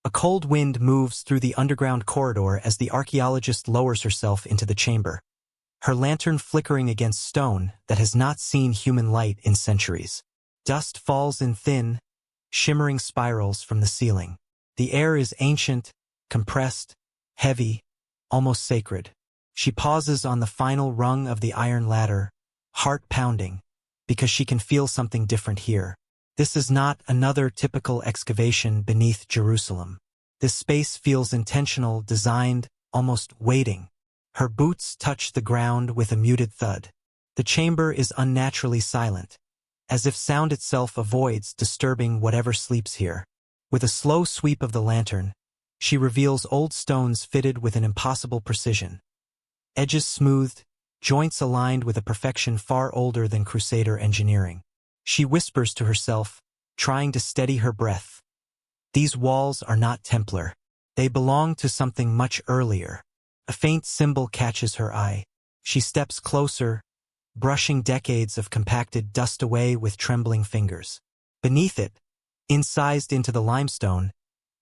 A cold wind moves through the underground corridor as the archaeologist lowers herself into the chamber, her lantern flickering against stone that has not seen human light in centuries. Dust falls in thin, shimmering spirals from the ceiling. The air is ancient, compressed, heavy, almost sacred. She pauses on the final rung of the iron ladder, heart pounding, because she can feel something different here. This is not another typical excavation beneath Jerusalem. This space feels intentional, designed, almost waiting. Her boots touch the ground with a muted thud. The chamber is unnaturally silent, as if sound itself avoids disturbing whatever sleeps here. With a slow sweep of the lantern, she reveals old stones fitted with an impossible precision. Edges smoothed, joints aligned with a perfection far older than Crusader engineering. She whispers to herself, trying to steady her breath. These walls are not Templar. They belong to something much earlier. A faint symbol catches her eye. She steps closer, brushing decades of compacted dust away with trembling fingers. Beneath it, incised into the limestone,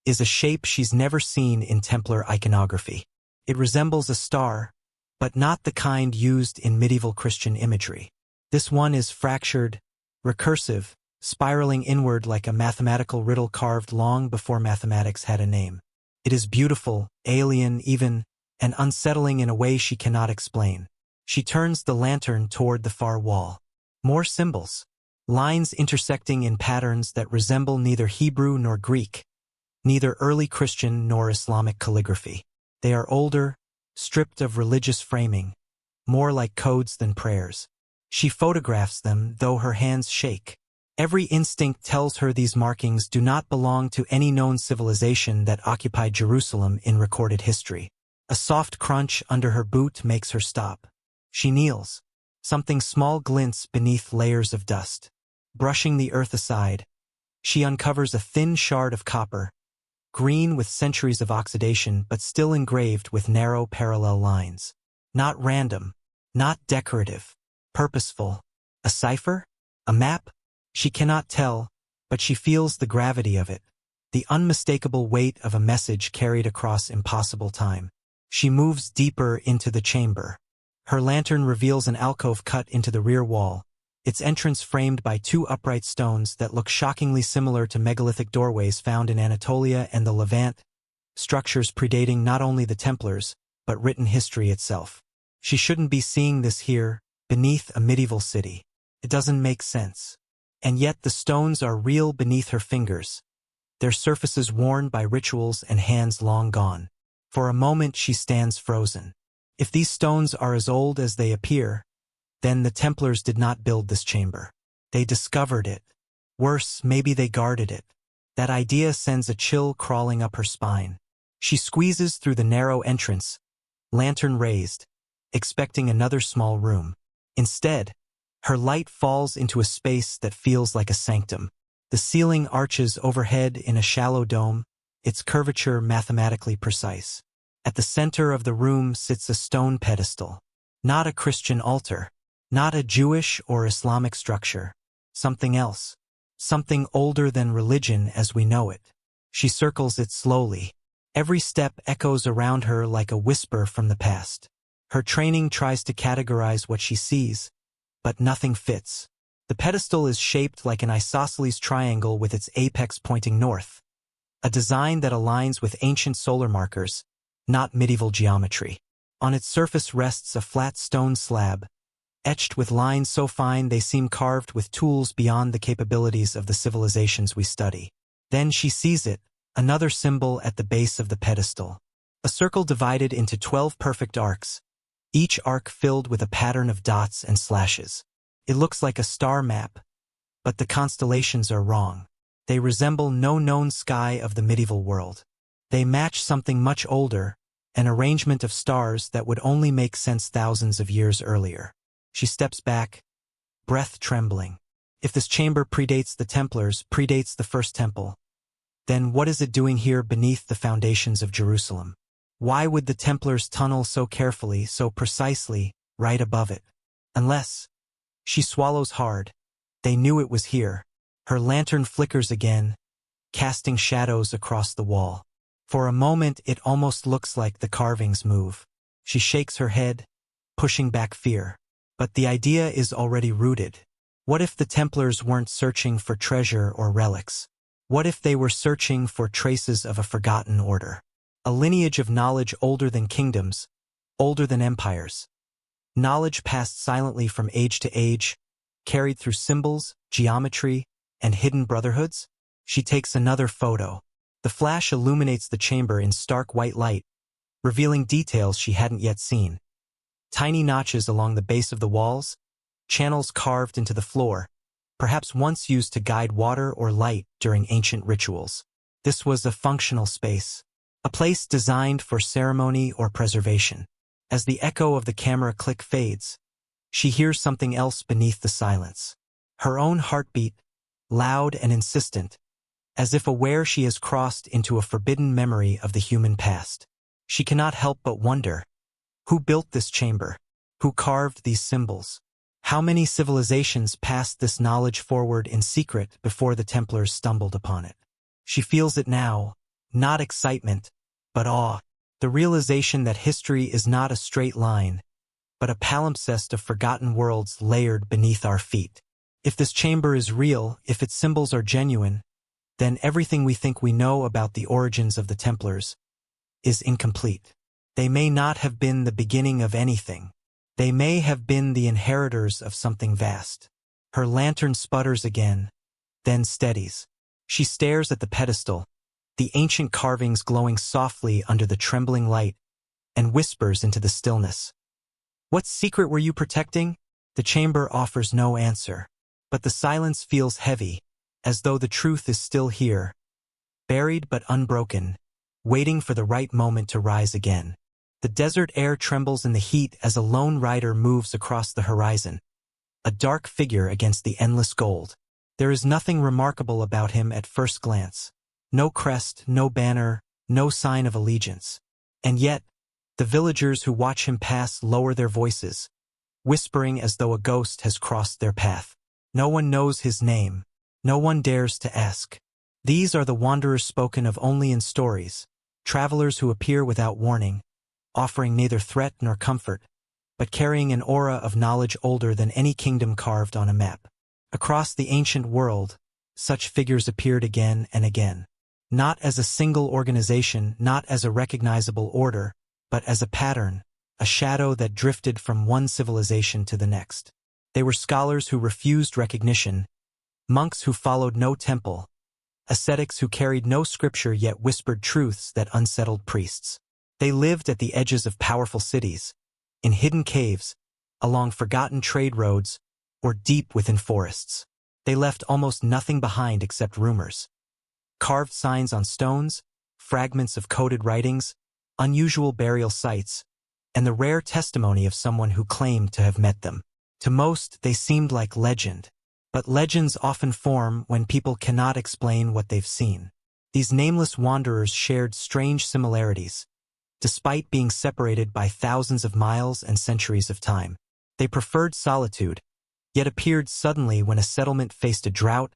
is a shape she's never seen in Templar iconography. It resembles a star, but not the kind used in medieval Christian imagery. This one is fractured, recursive, spiraling inward like a mathematical riddle carved long before mathematics had a name. It is beautiful, alien even, and unsettling in a way she cannot explain. She turns the lantern toward the far wall. More symbols. Lines intersecting in patterns that resemble neither Hebrew nor Greek, neither early Christian nor Islamic calligraphy. They are older, stripped of religious framing, more like codes than prayers. She photographs them, though her hands shake. Every instinct tells her these markings do not belong to any known civilization that occupied Jerusalem in recorded history. A soft crunch under her boot makes her stop. She kneels. Something small glints beneath layers of dust. Brushing the earth aside, she uncovers a thin shard of copper, green with centuries of oxidation but still engraved with narrow parallel lines. Not random, not decorative, purposeful. A cipher? A map? She cannot tell, but she feels the gravity of it, the unmistakable weight of a message carried across impossible time. She moves deeper into the chamber. Her lantern reveals an alcove cut into the rear wall, its entrance framed by two upright stones that look shockingly similar to megalithic doorways found in Anatolia and the Levant, structures predating not only the Templars, but written history itself. She shouldn't be seeing this here, beneath a medieval city. It doesn't make sense. And yet the stones are real beneath her fingers, their surfaces worn by rituals and hands long gone. For a moment she stands frozen. If these stones are as old as they appear, then the Templars did not build this chamber. They discovered it. Worse, maybe they guarded it. That idea sends a chill crawling up her spine. She squeezes through the narrow entrance, lantern raised, expecting another small room. Instead, her light falls into a space that feels like a sanctum. The ceiling arches overhead in a shallow dome, its curvature mathematically precise. At the center of the room sits a stone pedestal. Not a Christian altar, not a Jewish or Islamic structure. Something else. Something older than religion as we know it. She circles it slowly. Every step echoes around her like a whisper from the past. Her training tries to categorize what she sees, but nothing fits. The pedestal is shaped like an isosceles triangle with its apex pointing north, a design that aligns with ancient solar markers, not medieval geometry. On its surface rests a flat stone slab, etched with lines so fine they seem carved with tools beyond the capabilities of the civilizations we study. Then she sees it, another symbol at the base of the pedestal. A circle divided into 12 perfect arcs, each arc filled with a pattern of dots and slashes. It looks like a star map, but the constellations are wrong. They resemble no known sky of the medieval world. They match something much older, an arrangement of stars that would only make sense thousands of years earlier. She steps back, breath trembling. If this chamber predates the Templars, predates the First Temple, then what is it doing here beneath the foundations of Jerusalem? Why would the Templars tunnel so carefully, so precisely, right above it? Unless... She swallows hard. They knew it was here. Her lantern flickers again, casting shadows across the wall. For a moment it almost looks like the carvings move. She shakes her head, pushing back fear. But the idea is already rooted. What if the Templars weren't searching for treasure or relics? What if they were searching for traces of a forgotten order? A lineage of knowledge older than kingdoms, older than empires. Knowledge passed silently from age to age, carried through symbols, geometry, and hidden brotherhoods? She takes another photo. The flash illuminates the chamber in stark white light, revealing details she hadn't yet seen. Tiny notches along the base of the walls, channels carved into the floor, perhaps once used to guide water or light during ancient rituals. This was a functional space, a place designed for ceremony or preservation. As the echo of the camera click fades, she hears something else beneath the silence. Her own heartbeat, loud and insistent, as if aware she has crossed into a forbidden memory of the human past. She cannot help but wonder, who built this chamber? Who carved these symbols? How many civilizations passed this knowledge forward in secret before the Templars stumbled upon it? She feels it now, not excitement, but awe. The realization that history is not a straight line, but a palimpsest of forgotten worlds layered beneath our feet. If this chamber is real, if its symbols are genuine, then everything we think we know about the origins of the Templars is incomplete. They may not have been the beginning of anything. They may have been the inheritors of something vast. Her lantern sputters again, then steadies. She stares at the pedestal, the ancient carvings glowing softly under the trembling light, and whispers into the stillness. What secret were you protecting? The chamber offers no answer, but the silence feels heavy, as though the truth is still here, buried but unbroken, waiting for the right moment to rise again. The desert air trembles in the heat as a lone rider moves across the horizon, a dark figure against the endless gold. There is nothing remarkable about him at first glance. No crest, no banner, no sign of allegiance. And yet, the villagers who watch him pass lower their voices, whispering as though a ghost has crossed their path. No one knows his name. No one dares to ask. These are the wanderers spoken of only in stories, travelers who appear without warning, offering neither threat nor comfort, but carrying an aura of knowledge older than any kingdom carved on a map. Across the ancient world, such figures appeared again and again. Not as a single organization, not as a recognizable order, but as a pattern, a shadow that drifted from one civilization to the next. They were scholars who refused recognition, monks who followed no temple, ascetics who carried no scripture yet whispered truths that unsettled priests. They lived at the edges of powerful cities, in hidden caves, along forgotten trade roads, or deep within forests. They left almost nothing behind except rumors. Carved signs on stones, fragments of coded writings, unusual burial sites, and the rare testimony of someone who claimed to have met them. To most, they seemed like legend. But legends often form when people cannot explain what they've seen. These nameless wanderers shared strange similarities. Despite being separated by thousands of miles and centuries of time, they preferred solitude, yet appeared suddenly when a settlement faced a drought,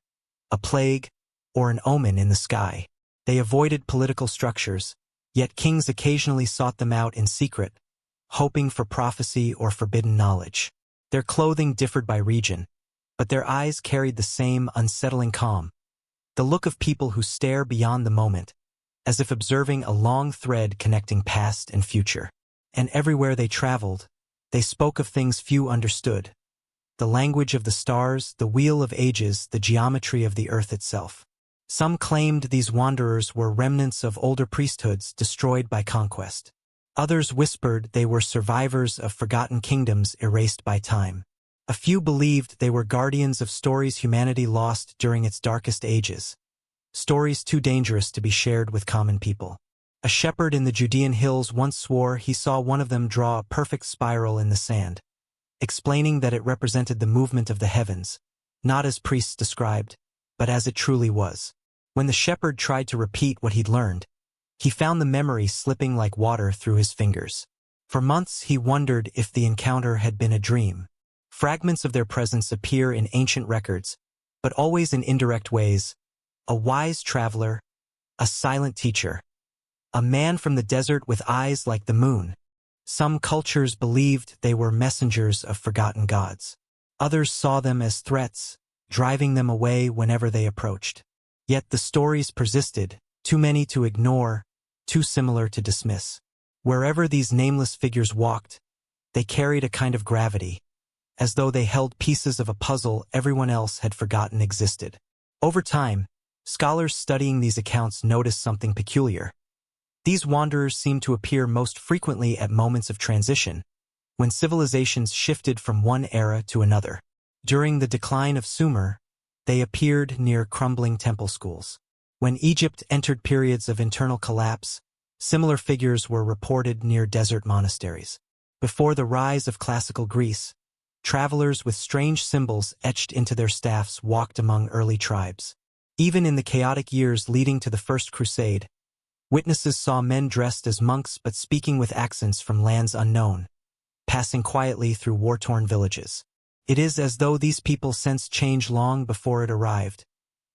a plague, or an omen in the sky. They avoided political structures, yet kings occasionally sought them out in secret, hoping for prophecy or forbidden knowledge. Their clothing differed by region, but their eyes carried the same unsettling calm, the look of people who stare beyond the moment, as if observing a long thread connecting past and future. And everywhere they traveled, they spoke of things few understood. The language of the stars, the wheel of ages, the geometry of the earth itself. Some claimed these wanderers were remnants of older priesthoods destroyed by conquest. Others whispered they were survivors of forgotten kingdoms erased by time. A few believed they were guardians of stories humanity lost during its darkest ages. Stories too dangerous to be shared with common people. A shepherd in the Judean hills once swore he saw one of them draw a perfect spiral in the sand, explaining that it represented the movement of the heavens, not as priests described, but as it truly was. When the shepherd tried to repeat what he'd learned, he found the memory slipping like water through his fingers. For months he wondered if the encounter had been a dream. Fragments of their presence appear in ancient records, but always in indirect ways. A wise traveler, a silent teacher, a man from the desert with eyes like the moon. Some cultures believed they were messengers of forgotten gods. Others saw them as threats, driving them away whenever they approached. Yet the stories persisted, too many to ignore, too similar to dismiss. Wherever these nameless figures walked, they carried a kind of gravity, as though they held pieces of a puzzle everyone else had forgotten existed. Over time, scholars studying these accounts noticed something peculiar. These wanderers seemed to appear most frequently at moments of transition, when civilizations shifted from one era to another. During the decline of Sumer, they appeared near crumbling temple schools. When Egypt entered periods of internal collapse, similar figures were reported near desert monasteries. Before the rise of classical Greece, travelers with strange symbols etched into their staffs walked among early tribes. Even in the chaotic years leading to the First Crusade, witnesses saw men dressed as monks but speaking with accents from lands unknown, passing quietly through war-torn villages. It is as though these people sensed change long before it arrived,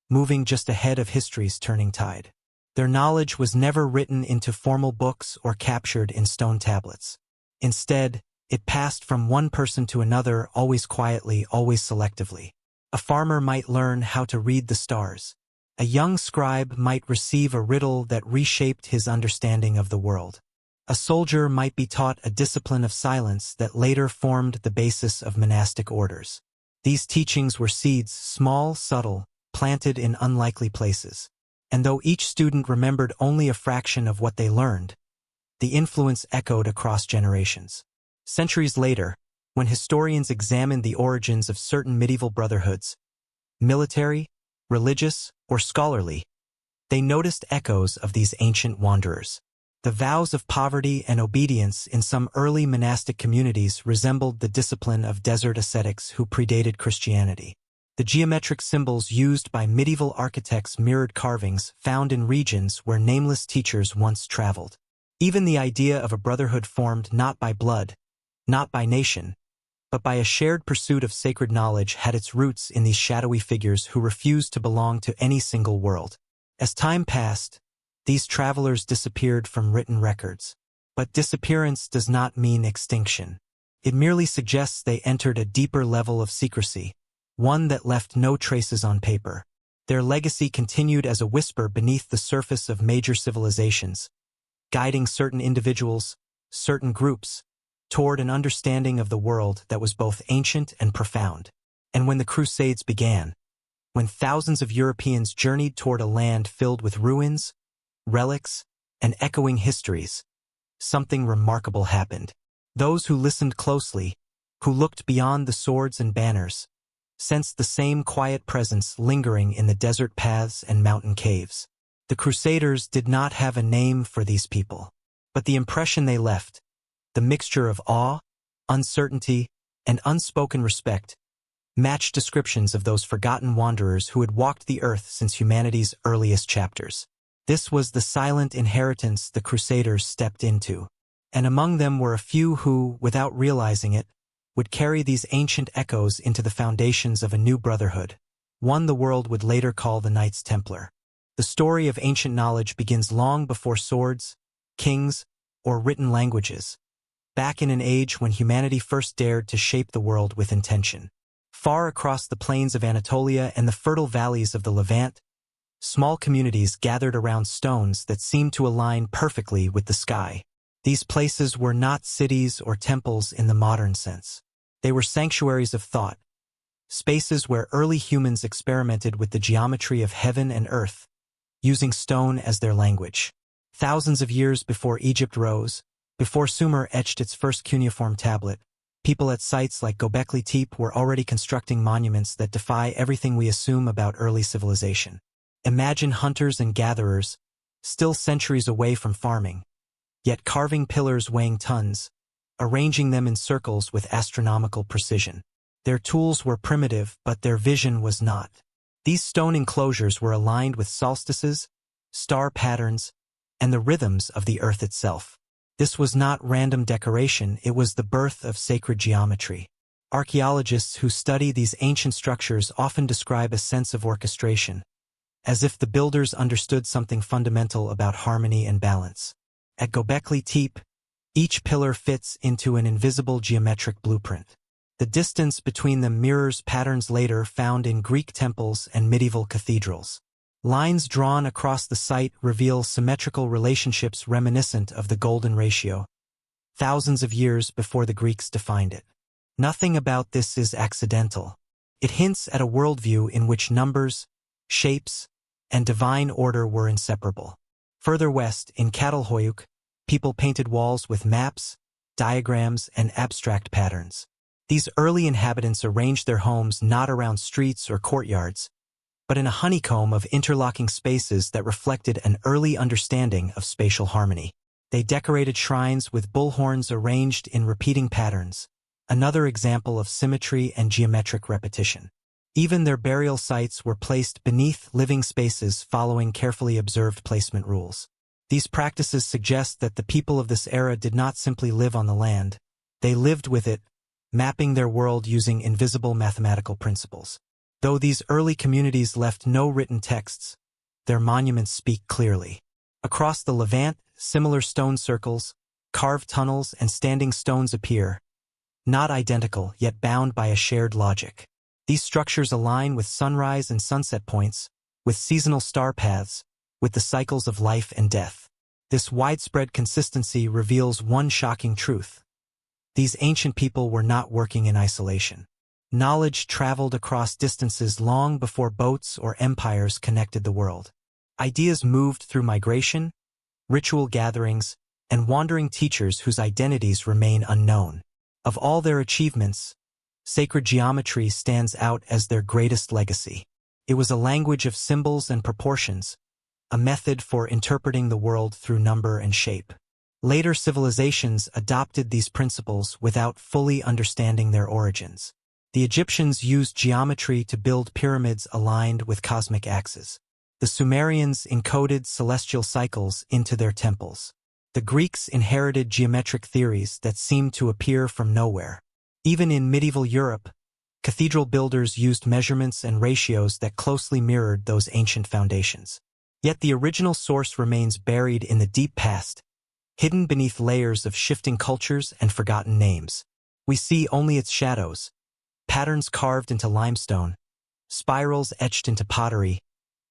moving just ahead of history's turning tide. Their knowledge was never written into formal books or captured in stone tablets. Instead, it passed from one person to another, always quietly, always selectively. A farmer might learn how to read the stars. A young scribe might receive a riddle that reshaped his understanding of the world. A soldier might be taught a discipline of silence that later formed the basis of monastic orders. These teachings were seeds, small, subtle, planted in unlikely places. And though each student remembered only a fraction of what they learned, the influence echoed across generations. Centuries later, when historians examined the origins of certain medieval brotherhoods, military, religious, or scholarly, they noticed echoes of these ancient wanderers. The vows of poverty and obedience in some early monastic communities resembled the discipline of desert ascetics who predated Christianity. The geometric symbols used by medieval architects mirrored carvings found in regions where nameless teachers once traveled. Even the idea of a brotherhood formed not by blood, not by nation, but by a shared pursuit of sacred knowledge had its roots in these shadowy figures who refused to belong to any single world. As time passed, these travelers disappeared from written records. But disappearance does not mean extinction. It merely suggests they entered a deeper level of secrecy, one that left no traces on paper. Their legacy continued as a whisper beneath the surface of major civilizations, guiding certain individuals, certain groups, toward an understanding of the world that was both ancient and profound. And when the Crusades began, when thousands of Europeans journeyed toward a land filled with ruins, relics, and echoing histories, something remarkable happened. Those who listened closely, who looked beyond the swords and banners, sensed the same quiet presence lingering in the desert paths and mountain caves. The Crusaders did not have a name for these people, but the impression they left, the mixture of awe, uncertainty, and unspoken respect, matched descriptions of those forgotten wanderers who had walked the earth since humanity's earliest chapters. This was the silent inheritance the Crusaders stepped into, and among them were a few who, without realizing it, would carry these ancient echoes into the foundations of a new brotherhood, one the world would later call the Knights Templar. The story of ancient knowledge begins long before swords, kings, or written languages, back in an age when humanity first dared to shape the world with intention. Far across the plains of Anatolia and the fertile valleys of the Levant, small communities gathered around stones that seemed to align perfectly with the sky. These places were not cities or temples in the modern sense. They were sanctuaries of thought, spaces where early humans experimented with the geometry of heaven and earth, using stone as their language. Thousands of years before Egypt rose, before Sumer etched its first cuneiform tablet, people at sites like Göbekli Tepe were already constructing monuments that defy everything we assume about early civilization. Imagine hunters and gatherers, still centuries away from farming, yet carving pillars weighing tons, arranging them in circles with astronomical precision. Their tools were primitive, but their vision was not. These stone enclosures were aligned with solstices, star patterns, and the rhythms of the earth itself. This was not random decoration, it was the birth of sacred geometry. Archaeologists who study these ancient structures often describe a sense of orchestration, as if the builders understood something fundamental about harmony and balance. At Göbekli Tepe, each pillar fits into an invisible geometric blueprint. The distance between them mirrors patterns later found in Greek temples and medieval cathedrals. Lines drawn across the site reveal symmetrical relationships reminiscent of the golden ratio, thousands of years before the Greeks defined it. Nothing about this is accidental. It hints at a worldview in which numbers, shapes, and divine order were inseparable. Further west, in Çatalhöyük, people painted walls with maps, diagrams, and abstract patterns. These early inhabitants arranged their homes not around streets or courtyards, but in a honeycomb of interlocking spaces that reflected an early understanding of spatial harmony. They decorated shrines with bullhorns arranged in repeating patterns, another example of symmetry and geometric repetition. Even their burial sites were placed beneath living spaces following carefully observed placement rules. These practices suggest that the people of this era did not simply live on the land, they lived with it, mapping their world using invisible mathematical principles. Though these early communities left no written texts, their monuments speak clearly. Across the Levant, similar stone circles, carved tunnels, and standing stones appear, not identical yet bound by a shared logic. These structures align with sunrise and sunset points, with seasonal star paths, with the cycles of life and death. This widespread consistency reveals one shocking truth. These ancient people were not working in isolation. Knowledge traveled across distances long before boats or empires connected the world. Ideas moved through migration, ritual gatherings, and wandering teachers whose identities remain unknown. Of all their achievements, sacred geometry stands out as their greatest legacy. It was a language of symbols and proportions, a method for interpreting the world through number and shape. Later civilizations adopted these principles without fully understanding their origins. The Egyptians used geometry to build pyramids aligned with cosmic axes. The Sumerians encoded celestial cycles into their temples. The Greeks inherited geometric theories that seemed to appear from nowhere. Even in medieval Europe, cathedral builders used measurements and ratios that closely mirrored those ancient foundations. Yet the original source remains buried in the deep past, hidden beneath layers of shifting cultures and forgotten names. We see only its shadows, patterns carved into limestone, spirals etched into pottery,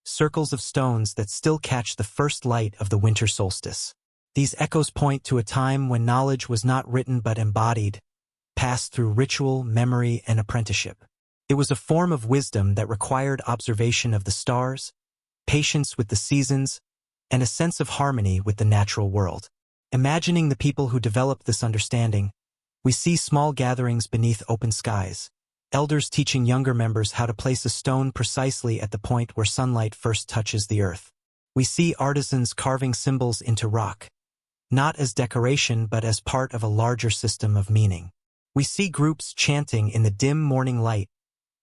circles of stones that still catch the first light of the winter solstice. These echoes point to a time when knowledge was not written but embodied, passed through ritual, memory, and apprenticeship. It was a form of wisdom that required observation of the stars, patience with the seasons, and a sense of harmony with the natural world. Imagining the people who developed this understanding, we see small gatherings beneath open skies, elders teaching younger members how to place a stone precisely at the point where sunlight first touches the earth. We see artisans carving symbols into rock, not as decoration but as part of a larger system of meaning. We see groups chanting in the dim morning light,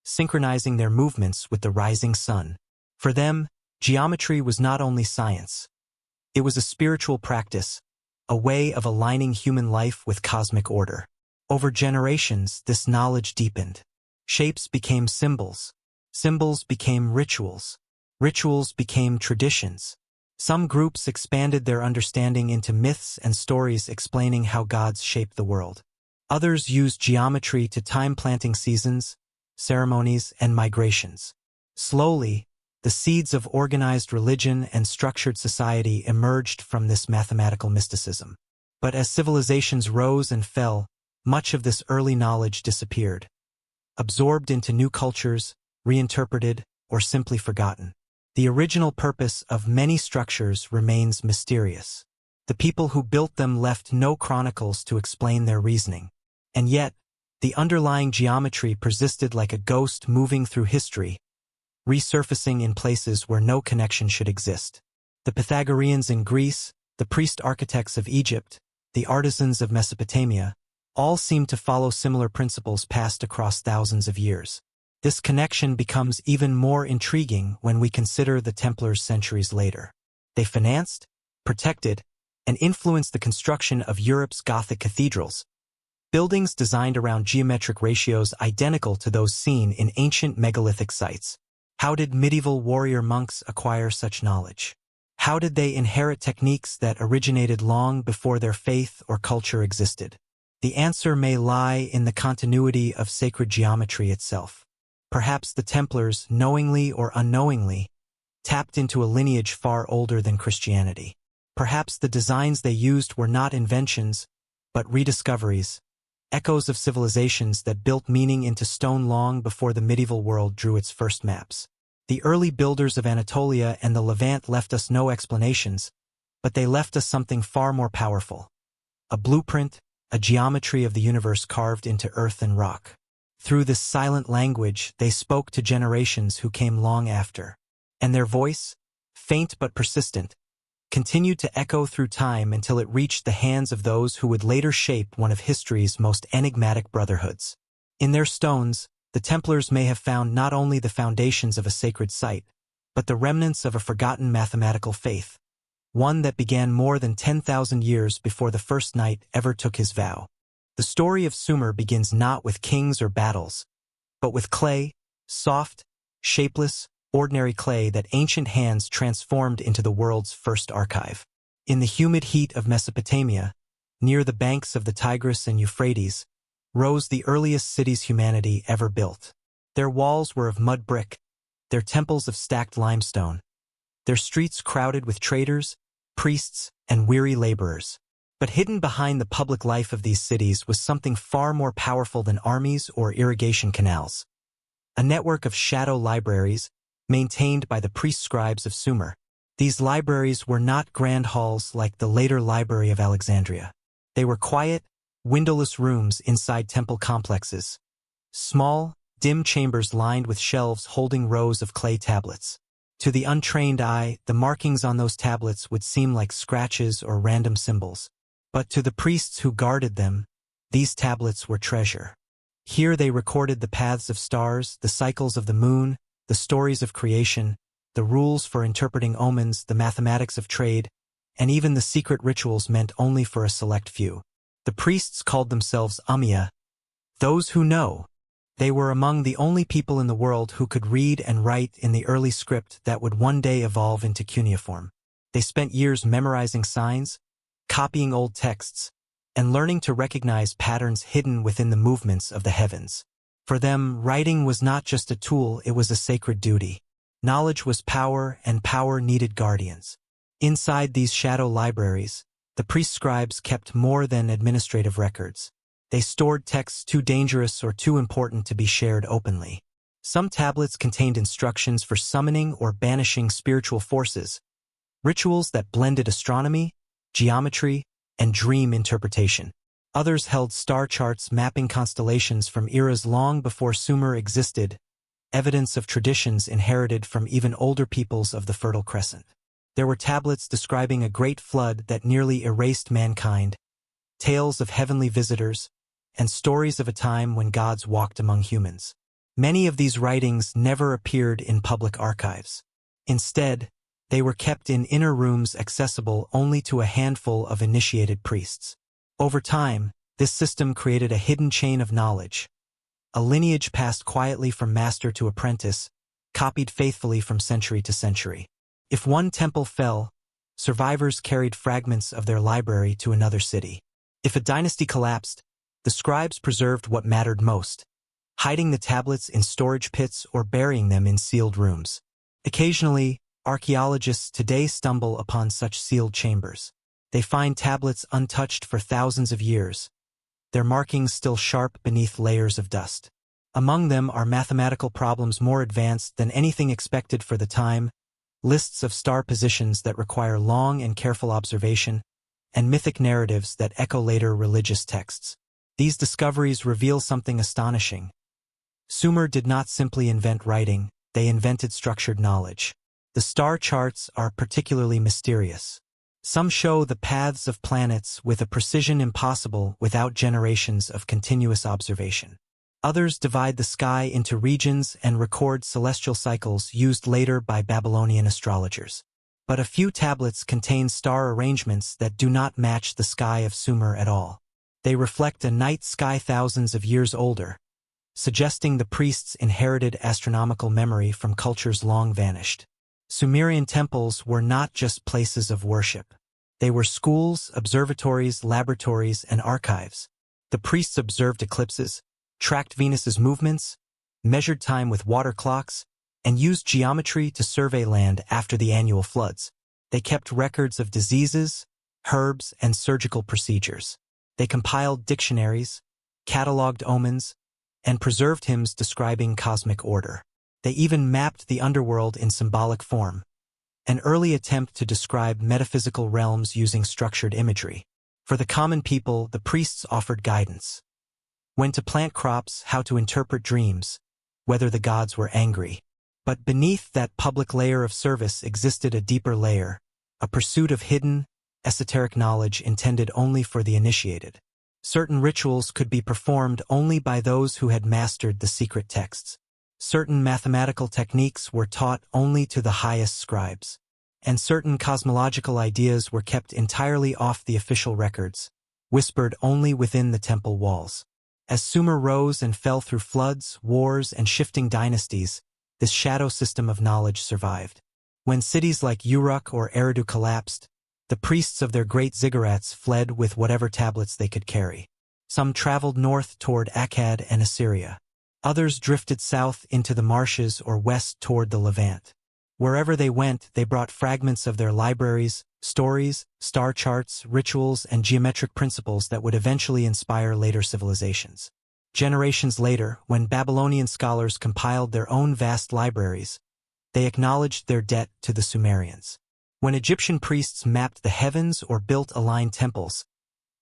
synchronizing their movements with the rising sun. For them, geometry was not only science. It was a spiritual practice, a way of aligning human life with cosmic order. Over generations, this knowledge deepened. Shapes became symbols. Symbols became rituals. Rituals became traditions. Some groups expanded their understanding into myths and stories explaining how gods shaped the world. Others used geometry to time planting seasons, ceremonies, and migrations. Slowly, the seeds of organized religion and structured society emerged from this mathematical mysticism. But as civilizations rose and fell, much of this early knowledge disappeared, absorbed into new cultures, reinterpreted, or simply forgotten. The original purpose of many structures remains mysterious. The people who built them left no chronicles to explain their reasoning. And yet, the underlying geometry persisted like a ghost moving through history, resurfacing in places where no connection should exist. The Pythagoreans in Greece, the priest-architects of Egypt, the artisans of Mesopotamia, all seem to follow similar principles passed across thousands of years. This connection becomes even more intriguing when we consider the Templars centuries later. They financed, protected, and influenced the construction of Europe's Gothic cathedrals, buildings designed around geometric ratios identical to those seen in ancient megalithic sites. How did medieval warrior monks acquire such knowledge? How did they inherit techniques that originated long before their faith or culture existed? The answer may lie in the continuity of sacred geometry itself. Perhaps the Templars, knowingly or unknowingly, tapped into a lineage far older than Christianity. Perhaps the designs they used were not inventions, but rediscoveries, echoes of civilizations that built meaning into stone long before the medieval world drew its first maps. The early builders of Anatolia and the Levant left us no explanations, but they left us something far more powerful. A blueprint, a geometry of the universe carved into earth and rock. Through this silent language, they spoke to generations who came long after. And their voice, faint but persistent, continued to echo through time until it reached the hands of those who would later shape one of history's most enigmatic brotherhoods. In their stones, the Templars may have found not only the foundations of a sacred site, but the remnants of a forgotten mathematical faith, one that began more than 10,000 years before the first knight ever took his vow. The story of Sumer begins not with kings or battles, but with clay, soft, shapeless, ordinary clay that ancient hands transformed into the world's first archive. In the humid heat of Mesopotamia, near the banks of the Tigris and Euphrates, rose the earliest cities humanity ever built. Their walls were of mud brick, their temples of stacked limestone, their streets crowded with traders, priests, and weary laborers. But hidden behind the public life of these cities was something far more powerful than armies or irrigation canals. A network of shadow libraries, maintained by the priest-scribes of Sumer. These libraries were not grand halls like the later Library of Alexandria. They were quiet, windowless rooms inside temple complexes. Small, dim chambers lined with shelves holding rows of clay tablets. To the untrained eye, the markings on those tablets would seem like scratches or random symbols. But to the priests who guarded them, these tablets were treasure. Here they recorded the paths of stars, the cycles of the moon, the stories of creation, the rules for interpreting omens, the mathematics of trade, and even the secret rituals meant only for a select few. The priests called themselves Ummiyah, those who know. They were among the only people in the world who could read and write in the early script that would one day evolve into cuneiform. They spent years memorizing signs, copying old texts, and learning to recognize patterns hidden within the movements of the heavens. For them, writing was not just a tool, it was a sacred duty. Knowledge was power, and power needed guardians. Inside these shadow libraries, the priest-scribes kept more than administrative records. They stored texts too dangerous or too important to be shared openly. Some tablets contained instructions for summoning or banishing spiritual forces, rituals that blended astronomy, geometry, and dream interpretation. Others held star charts mapping constellations from eras long before Sumer existed, evidence of traditions inherited from even older peoples of the Fertile Crescent. There were tablets describing a great flood that nearly erased mankind, tales of heavenly visitors, and stories of a time when gods walked among humans. Many of these writings never appeared in public archives. Instead, they were kept in inner rooms accessible only to a handful of initiated priests. Over time, this system created a hidden chain of knowledge, a lineage passed quietly from master to apprentice, copied faithfully from century to century. If one temple fell, survivors carried fragments of their library to another city. If a dynasty collapsed, the scribes preserved what mattered most, hiding the tablets in storage pits or burying them in sealed rooms. Occasionally, archaeologists today stumble upon such sealed chambers. They find tablets untouched for thousands of years, their markings still sharp beneath layers of dust. Among them are mathematical problems more advanced than anything expected for the time, lists of star positions that require long and careful observation, and mythic narratives that echo later religious texts. These discoveries reveal something astonishing. Sumer did not simply invent writing, they invented structured knowledge. The star charts are particularly mysterious. Some show the paths of planets with a precision impossible without generations of continuous observation. Others divide the sky into regions and record celestial cycles used later by Babylonian astrologers. But a few tablets contain star arrangements that do not match the sky of Sumer at all. They reflect a night sky thousands of years older, suggesting the priests inherited astronomical memory from cultures long vanished. Sumerian temples were not just places of worship. They were schools, observatories, laboratories, and archives. The priests observed eclipses, tracked Venus's movements, measured time with water clocks, and used geometry to survey land after the annual floods. They kept records of diseases, herbs, and surgical procedures. They compiled dictionaries, cataloged omens, and preserved hymns describing cosmic order. They even mapped the underworld in symbolic form, an early attempt to describe metaphysical realms using structured imagery. For the common people, the priests offered guidance. When to plant crops, how to interpret dreams, whether the gods were angry. But beneath that public layer of service existed a deeper layer, a pursuit of hidden, esoteric knowledge intended only for the initiated. Certain rituals could be performed only by those who had mastered the secret texts. Certain mathematical techniques were taught only to the highest scribes. And certain cosmological ideas were kept entirely off the official records, whispered only within the temple walls. As Sumer rose and fell through floods, wars, and shifting dynasties, this shadow system of knowledge survived. When cities like Uruk or Eridu collapsed, the priests of their great ziggurats fled with whatever tablets they could carry. Some traveled north toward Akkad and Assyria. Others drifted south into the marshes or west toward the Levant. Wherever they went, they brought fragments of their libraries, stories, star charts, rituals, and geometric principles that would eventually inspire later civilizations. Generations later, when Babylonian scholars compiled their own vast libraries, they acknowledged their debt to the Sumerians. When Egyptian priests mapped the heavens or built aligned temples,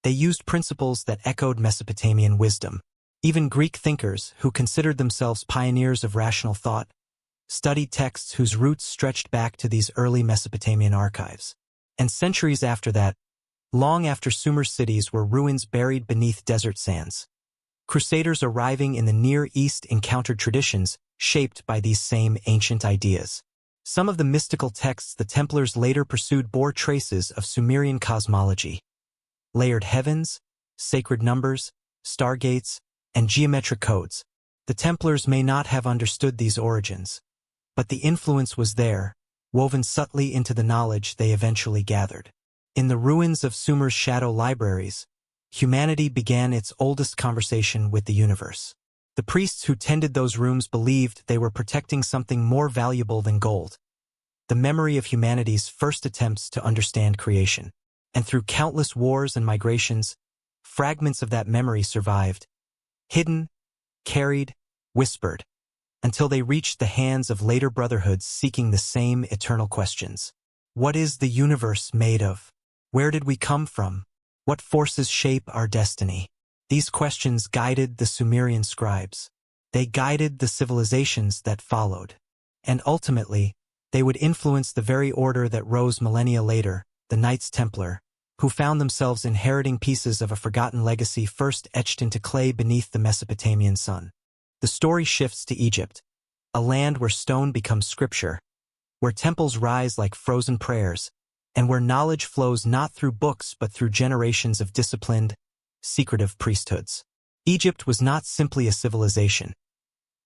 they used principles that echoed Mesopotamian wisdom. Even Greek thinkers, who considered themselves pioneers of rational thought, studied texts whose roots stretched back to these early Mesopotamian archives. And centuries after that, long after Sumer's cities were ruins buried beneath desert sands, Crusaders arriving in the Near East encountered traditions shaped by these same ancient ideas. Some of the mystical texts the Templars later pursued bore traces of Sumerian cosmology. Layered heavens, sacred numbers, stargates, and geometric codes. The Templars may not have understood these origins, but the influence was there, woven subtly into the knowledge they eventually gathered. In the ruins of Sumer's shadow libraries, humanity began its oldest conversation with the universe. The priests who tended those rooms believed they were protecting something more valuable than gold, the memory of humanity's first attempts to understand creation. And through countless wars and migrations, fragments of that memory survived, hidden, carried, whispered, until they reached the hands of later brotherhoods seeking the same eternal questions. What is the universe made of? Where did we come from? What forces shape our destiny? These questions guided the Sumerian scribes. They guided the civilizations that followed. And ultimately, they would influence the very order that rose millennia later, the Knights Templar, who found themselves inheriting pieces of a forgotten legacy first etched into clay beneath the Mesopotamian sun. The story shifts to Egypt, a land where stone becomes scripture, where temples rise like frozen prayers, and where knowledge flows not through books but through generations of disciplined, secretive priesthoods. Egypt was not simply a civilization.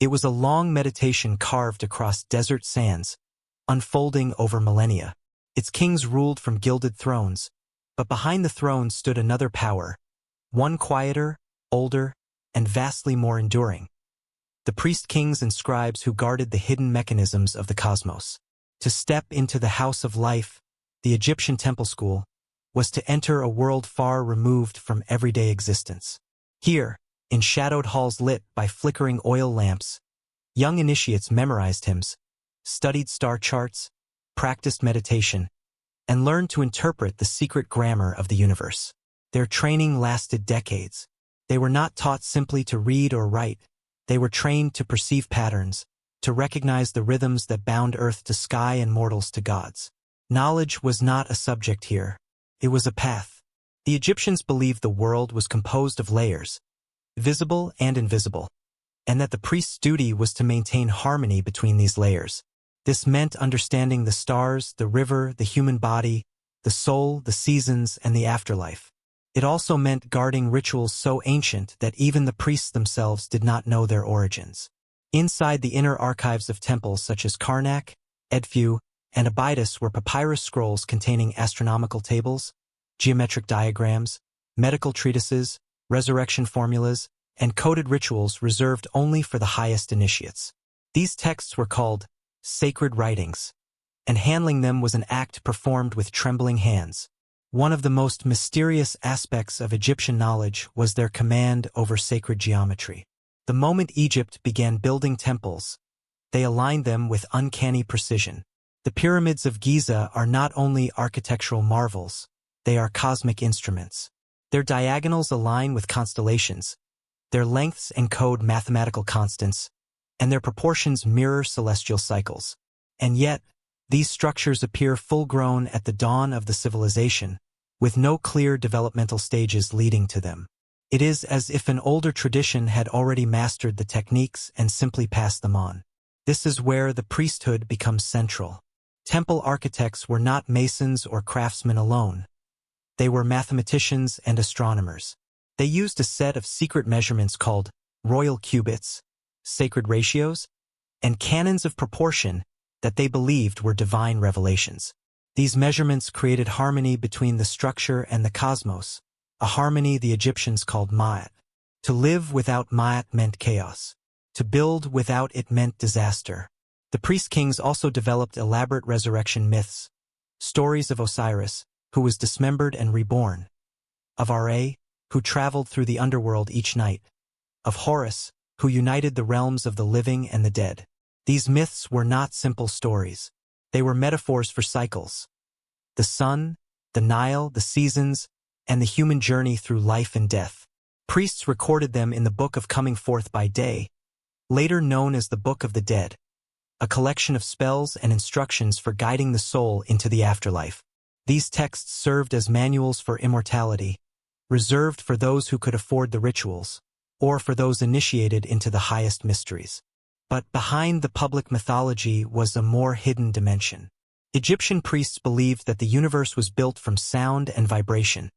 It was a long meditation carved across desert sands, unfolding over millennia. Its kings ruled from gilded thrones, but behind the throne stood another power, one quieter, older, and vastly more enduring. The priest-kings and scribes who guarded the hidden mechanisms of the cosmos. To step into the house of life, the Egyptian temple school, was to enter a world far removed from everyday existence. Here, in shadowed halls lit by flickering oil lamps, young initiates memorized hymns, studied star charts, practiced meditation, and learned to interpret the secret grammar of the universe. Their training lasted decades. They were not taught simply to read or write. They were trained to perceive patterns, to recognize the rhythms that bound earth to sky and mortals to gods. Knowledge was not a subject here. It was a path. The Egyptians believed the world was composed of layers, visible and invisible, and that the priest's duty was to maintain harmony between these layers. This meant understanding the stars, the river, the human body, the soul, the seasons, and the afterlife. It also meant guarding rituals so ancient that even the priests themselves did not know their origins. Inside the inner archives of temples such as Karnak, Edfu, and Abydos were papyrus scrolls containing astronomical tables, geometric diagrams, medical treatises, resurrection formulas, and coded rituals reserved only for the highest initiates. These texts were called sacred writings, and handling them was an act performed with trembling hands. One of the most mysterious aspects of Egyptian knowledge was their command over sacred geometry. The moment Egypt began building temples, they aligned them with uncanny precision. The pyramids of Giza are not only architectural marvels, they are cosmic instruments. Their diagonals align with constellations, their lengths encode mathematical constants, and their proportions mirror celestial cycles. And yet, these structures appear full-grown at the dawn of the civilization, with no clear developmental stages leading to them. It is as if an older tradition had already mastered the techniques and simply passed them on. This is where the priesthood becomes central. Temple architects were not masons or craftsmen alone. They were mathematicians and astronomers. They used a set of secret measurements called royal cubits, sacred ratios, and canons of proportion that they believed were divine revelations. These measurements created harmony between the structure and the cosmos, a harmony the Egyptians called Ma'at. To live without Ma'at meant chaos. To build without it meant disaster. The priest-kings also developed elaborate resurrection myths, stories of Osiris, who was dismembered and reborn, of Ra, who traveled through the underworld each night, of Horus, who united the realms of the living and the dead. These myths were not simple stories. They were metaphors for cycles. The sun, the Nile, the seasons, and the human journey through life and death. Priests recorded them in the Book of Coming Forth by Day, later known as the Book of the Dead, a collection of spells and instructions for guiding the soul into the afterlife. These texts served as manuals for immortality, reserved for those who could afford the rituals, or for those initiated into the highest mysteries. But behind the public mythology was a more hidden dimension. Egyptian priests believed that the universe was built from sound and vibration,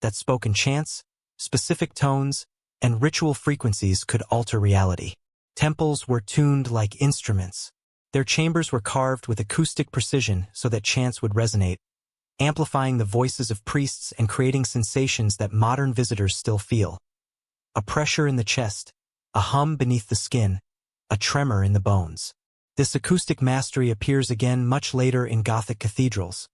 that spoken chants, specific tones, and ritual frequencies could alter reality. Temples were tuned like instruments. Their chambers were carved with acoustic precision so that chants would resonate, amplifying the voices of priests and creating sensations that modern visitors still feel. A pressure in the chest, a hum beneath the skin, a tremor in the bones. This acoustic mastery appears again much later in Gothic cathedrals,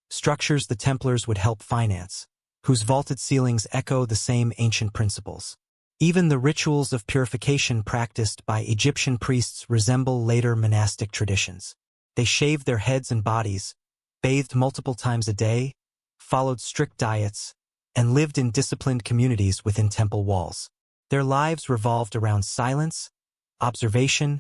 structures the Templars would help finance, whose vaulted ceilings echo the same ancient principles. Even the rituals of purification practiced by Egyptian priests resemble later monastic traditions. They shaved their heads and bodies, bathed multiple times a day, followed strict diets, and lived in disciplined communities within temple walls. Their lives revolved around silence, observation,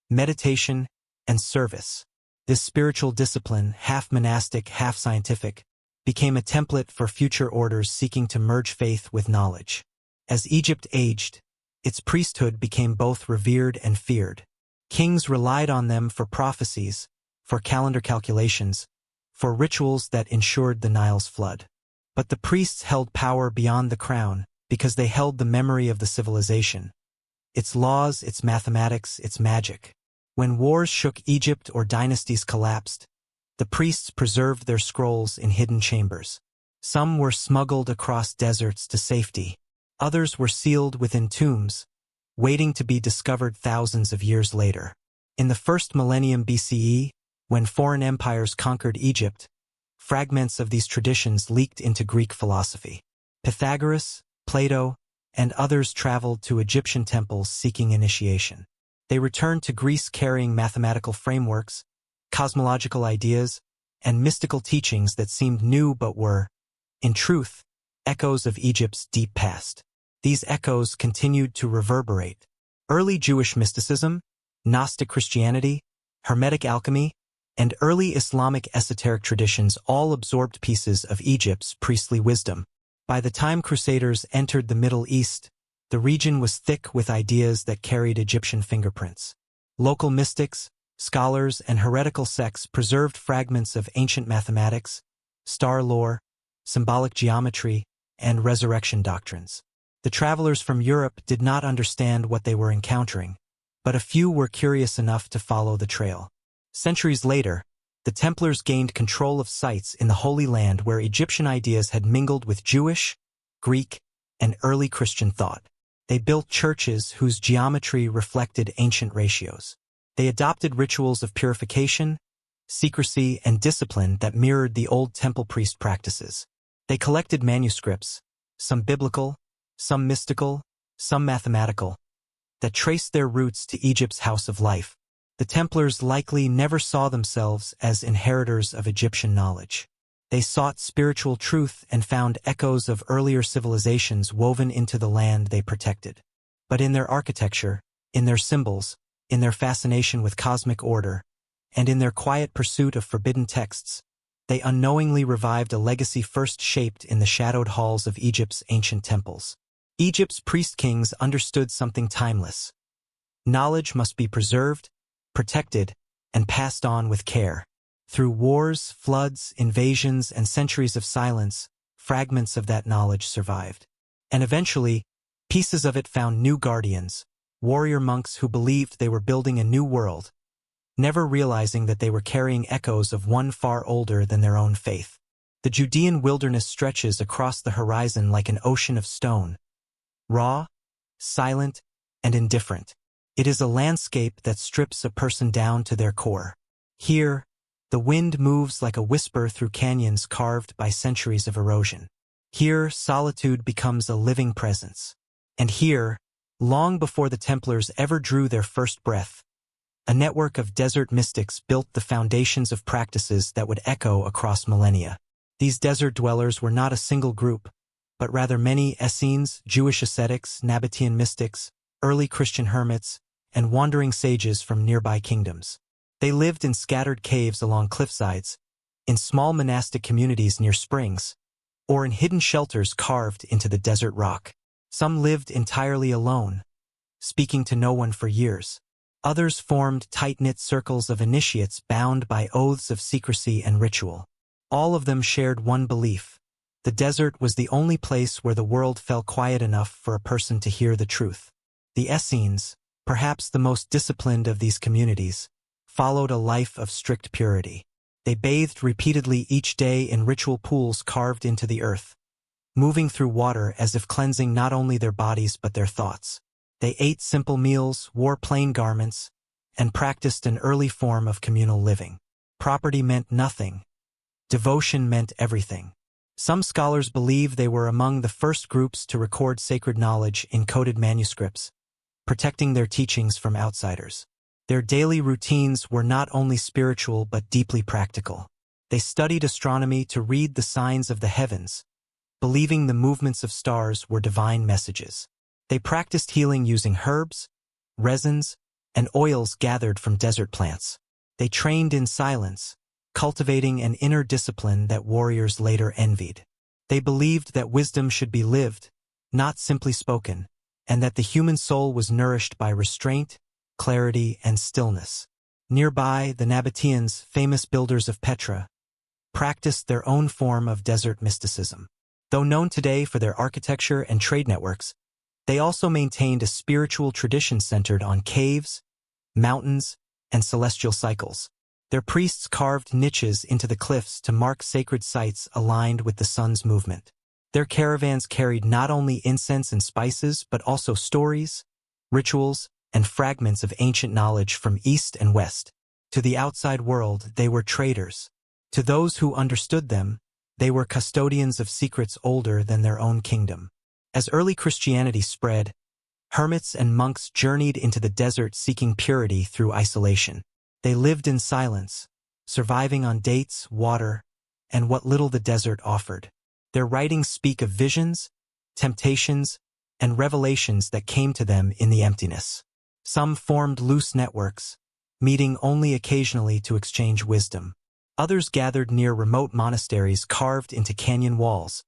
meditation, and service. This spiritual discipline, half monastic, half scientific, became a template for future orders seeking to merge faith with knowledge. As Egypt aged, its priesthood became both revered and feared. Kings relied on them for prophecies, for calendar calculations, for rituals that ensured the Nile's flood. But the priests held power beyond the crown because they held the memory of the civilization, its laws, its mathematics, its magic. When wars shook Egypt or dynasties collapsed, the priests preserved their scrolls in hidden chambers. Some were smuggled across deserts to safety. Others were sealed within tombs, waiting to be discovered thousands of years later. In the first millennium BCE, when foreign empires conquered Egypt, fragments of these traditions leaked into Greek philosophy. Pythagoras, Plato, and others traveled to Egyptian temples seeking initiation. They returned to Greece carrying mathematical frameworks, cosmological ideas, and mystical teachings that seemed new but were, in truth, echoes of Egypt's deep past. These echoes continued to reverberate. Early Jewish mysticism, Gnostic Christianity, Hermetic alchemy, and early Islamic esoteric traditions all absorbed pieces of Egypt's priestly wisdom. By the time Crusaders entered the Middle East, the region was thick with ideas that carried Egyptian fingerprints. Local mystics, scholars, and heretical sects preserved fragments of ancient mathematics, star lore, symbolic geometry, and resurrection doctrines. The travelers from Europe did not understand what they were encountering, but a few were curious enough to follow the trail. Centuries later, the Templars gained control of sites in the Holy Land where Egyptian ideas had mingled with Jewish, Greek, and early Christian thought. They built churches whose geometry reflected ancient ratios. They adopted rituals of purification, secrecy, and discipline that mirrored the old temple priest practices. They collected manuscripts, some biblical, some mystical, some mathematical, that traced their roots to Egypt's House of Life. The Templars likely never saw themselves as inheritors of Egyptian knowledge. They sought spiritual truth and found echoes of earlier civilizations woven into the land they protected. But in their architecture, in their symbols, in their fascination with cosmic order, and in their quiet pursuit of forbidden texts, they unknowingly revived a legacy first shaped in the shadowed halls of Egypt's ancient temples. Egypt's priest-kings understood something timeless. Knowledge must be preserved, protected, and passed on with care. Through wars, floods, invasions, and centuries of silence, fragments of that knowledge survived. And eventually, pieces of it found new guardians, warrior monks who believed they were building a new world, never realizing that they were carrying echoes of one far older than their own faith. The Judean wilderness stretches across the horizon like an ocean of stone, raw, silent, and indifferent. It is a landscape that strips a person down to their core. Here, the wind moves like a whisper through canyons carved by centuries of erosion. Here, solitude becomes a living presence. And here, long before the Templars ever drew their first breath, a network of desert mystics built the foundations of practices that would echo across millennia. These desert dwellers were not a single group, but rather many Essenes, Jewish ascetics, Nabatean mystics, early Christian hermits, and wandering sages from nearby kingdoms. They lived in scattered caves along cliffsides, in small monastic communities near springs, or in hidden shelters carved into the desert rock. Some lived entirely alone, speaking to no one for years. Others formed tight-knit circles of initiates bound by oaths of secrecy and ritual. All of them shared one belief: the desert was the only place where the world fell quiet enough for a person to hear the truth. The Essenes, perhaps the most disciplined of these communities, followed a life of strict purity. They bathed repeatedly each day in ritual pools carved into the earth, moving through water as if cleansing not only their bodies but their thoughts. They ate simple meals, wore plain garments, and practiced an early form of communal living. Property meant nothing. Devotion meant everything. Some scholars believe they were among the first groups to record sacred knowledge in coded manuscripts, protecting their teachings from outsiders. Their daily routines were not only spiritual but deeply practical. They studied astronomy to read the signs of the heavens, believing the movements of stars were divine messages. They practiced healing using herbs, resins, and oils gathered from desert plants. They trained in silence, cultivating an inner discipline that warriors later envied. They believed that wisdom should be lived, not simply spoken, and that the human soul was nourished by restraint, clarity, and stillness. Nearby, the Nabateans, famous builders of Petra, practiced their own form of desert mysticism. Though known today for their architecture and trade networks, they also maintained a spiritual tradition centered on caves, mountains, and celestial cycles. Their priests carved niches into the cliffs to mark sacred sites aligned with the sun's movement. Their caravans carried not only incense and spices but also stories, rituals, and fragments of ancient knowledge from east and west. To the outside world, they were traders. To those who understood them, they were custodians of secrets older than their own kingdom. As early Christianity spread, hermits and monks journeyed into the desert seeking purity through isolation. They lived in silence, surviving on dates, water, and what little the desert offered. Their writings speak of visions, temptations, and revelations that came to them in the emptiness. Some formed loose networks, meeting only occasionally to exchange wisdom. Others gathered near remote monasteries carved into canyon walls,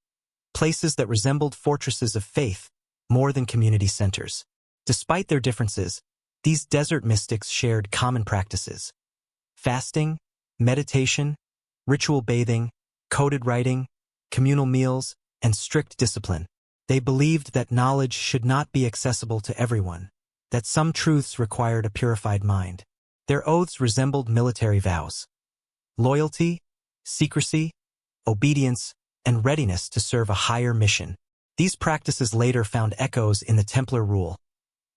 places that resembled fortresses of faith more than community centers. Despite their differences, these desert mystics shared common practices: fasting, meditation, ritual bathing, coded writing, communal meals, and strict discipline. They believed that knowledge should not be accessible to everyone, that some truths required a purified mind. Their oaths resembled military vows. Loyalty, secrecy, obedience, and readiness to serve a higher mission. These practices later found echoes in the Templar rule.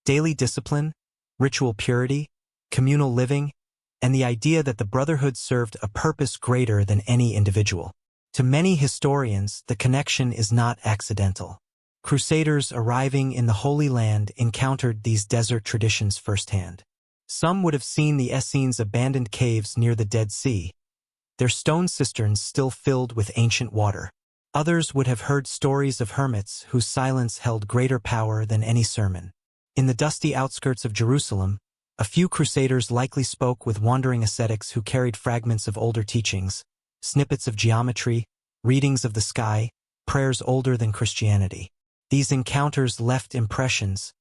Daily discipline, ritual purity, communal living, and the idea that the brotherhood served a purpose greater than any individual. To many historians, the connection is not accidental. Crusaders arriving in the Holy Land encountered these desert traditions firsthand. Some would have seen the Essenes' abandoned caves near the Dead Sea, their stone cisterns still filled with ancient water. Others would have heard stories of hermits whose silence held greater power than any sermon. In the dusty outskirts of Jerusalem, a few crusaders likely spoke with wandering ascetics who carried fragments of older teachings, snippets of geometry, readings of the sky, prayers older than Christianity. These encounters left impressions,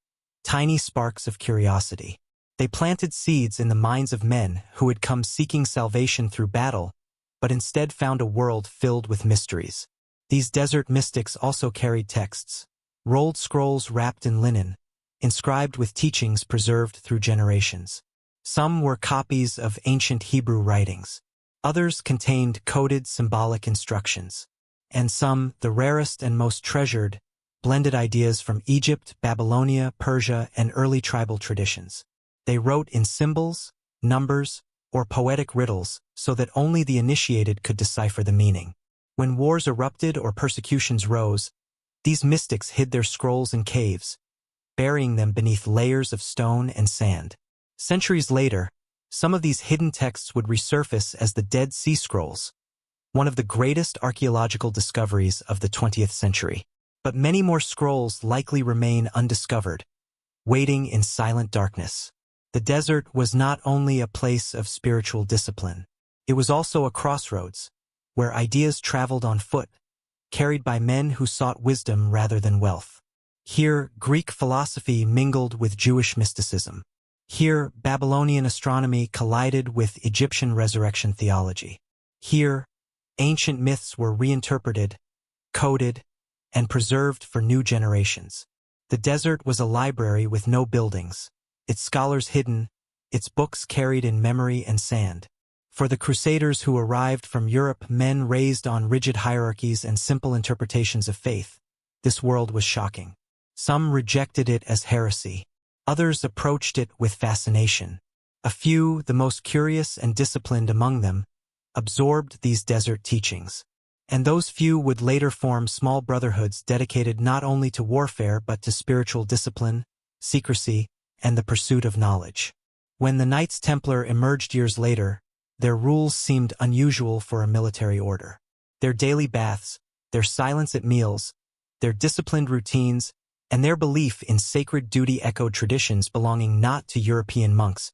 tiny sparks of curiosity. They planted seeds in the minds of men who had come seeking salvation through battle, but instead found a world filled with mysteries. These desert mystics also carried texts, rolled scrolls wrapped in linen, inscribed with teachings preserved through generations. Some were copies of ancient Hebrew writings. Others contained coded symbolic instructions. And some, the rarest and most treasured, blended ideas from Egypt, Babylonia, Persia, and early tribal traditions. They wrote in symbols, numbers, or poetic riddles so that only the initiated could decipher the meaning. When wars erupted or persecutions rose, these mystics hid their scrolls in caves, burying them beneath layers of stone and sand. Centuries later, some of these hidden texts would resurface as the Dead Sea Scrolls, one of the greatest archaeological discoveries of the 20th century. But many more scrolls likely remain undiscovered, waiting in silent darkness. The desert was not only a place of spiritual discipline. It was also a crossroads, where ideas traveled on foot, carried by men who sought wisdom rather than wealth. Here, Greek philosophy mingled with Jewish mysticism. Here, Babylonian astronomy collided with Egyptian resurrection theology. Here, ancient myths were reinterpreted, coded, and preserved for new generations. The desert was a library with no buildings, its scholars hidden, its books carried in memory and sand. For the Crusaders who arrived from Europe, men raised on rigid hierarchies and simple interpretations of faith, this world was shocking. Some rejected it as heresy. Others approached it with fascination. A few, the most curious and disciplined among them, absorbed these desert teachings. And those few would later form small brotherhoods dedicated not only to warfare but to spiritual discipline, secrecy, and the pursuit of knowledge. When the Knights Templar emerged years later, their rules seemed unusual for a military order. Their daily baths, their silence at meals, their disciplined routines, and their belief in sacred duty echoed traditions belonging not to European monks,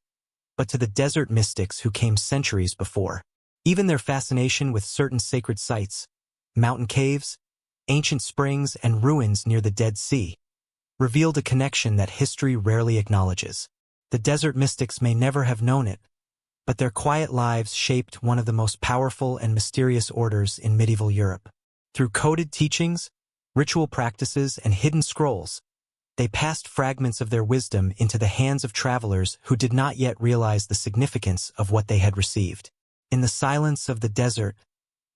but to the desert mystics who came centuries before. Even their fascination with certain sacred sites, mountain caves, ancient springs, and ruins near the Dead Sea, revealed a connection that history rarely acknowledges. The desert mystics may never have known it, but their quiet lives shaped one of the most powerful and mysterious orders in medieval Europe. Through coded teachings, ritual practices, and hidden scrolls, they passed fragments of their wisdom into the hands of travelers who did not yet realize the significance of what they had received. In the silence of the desert,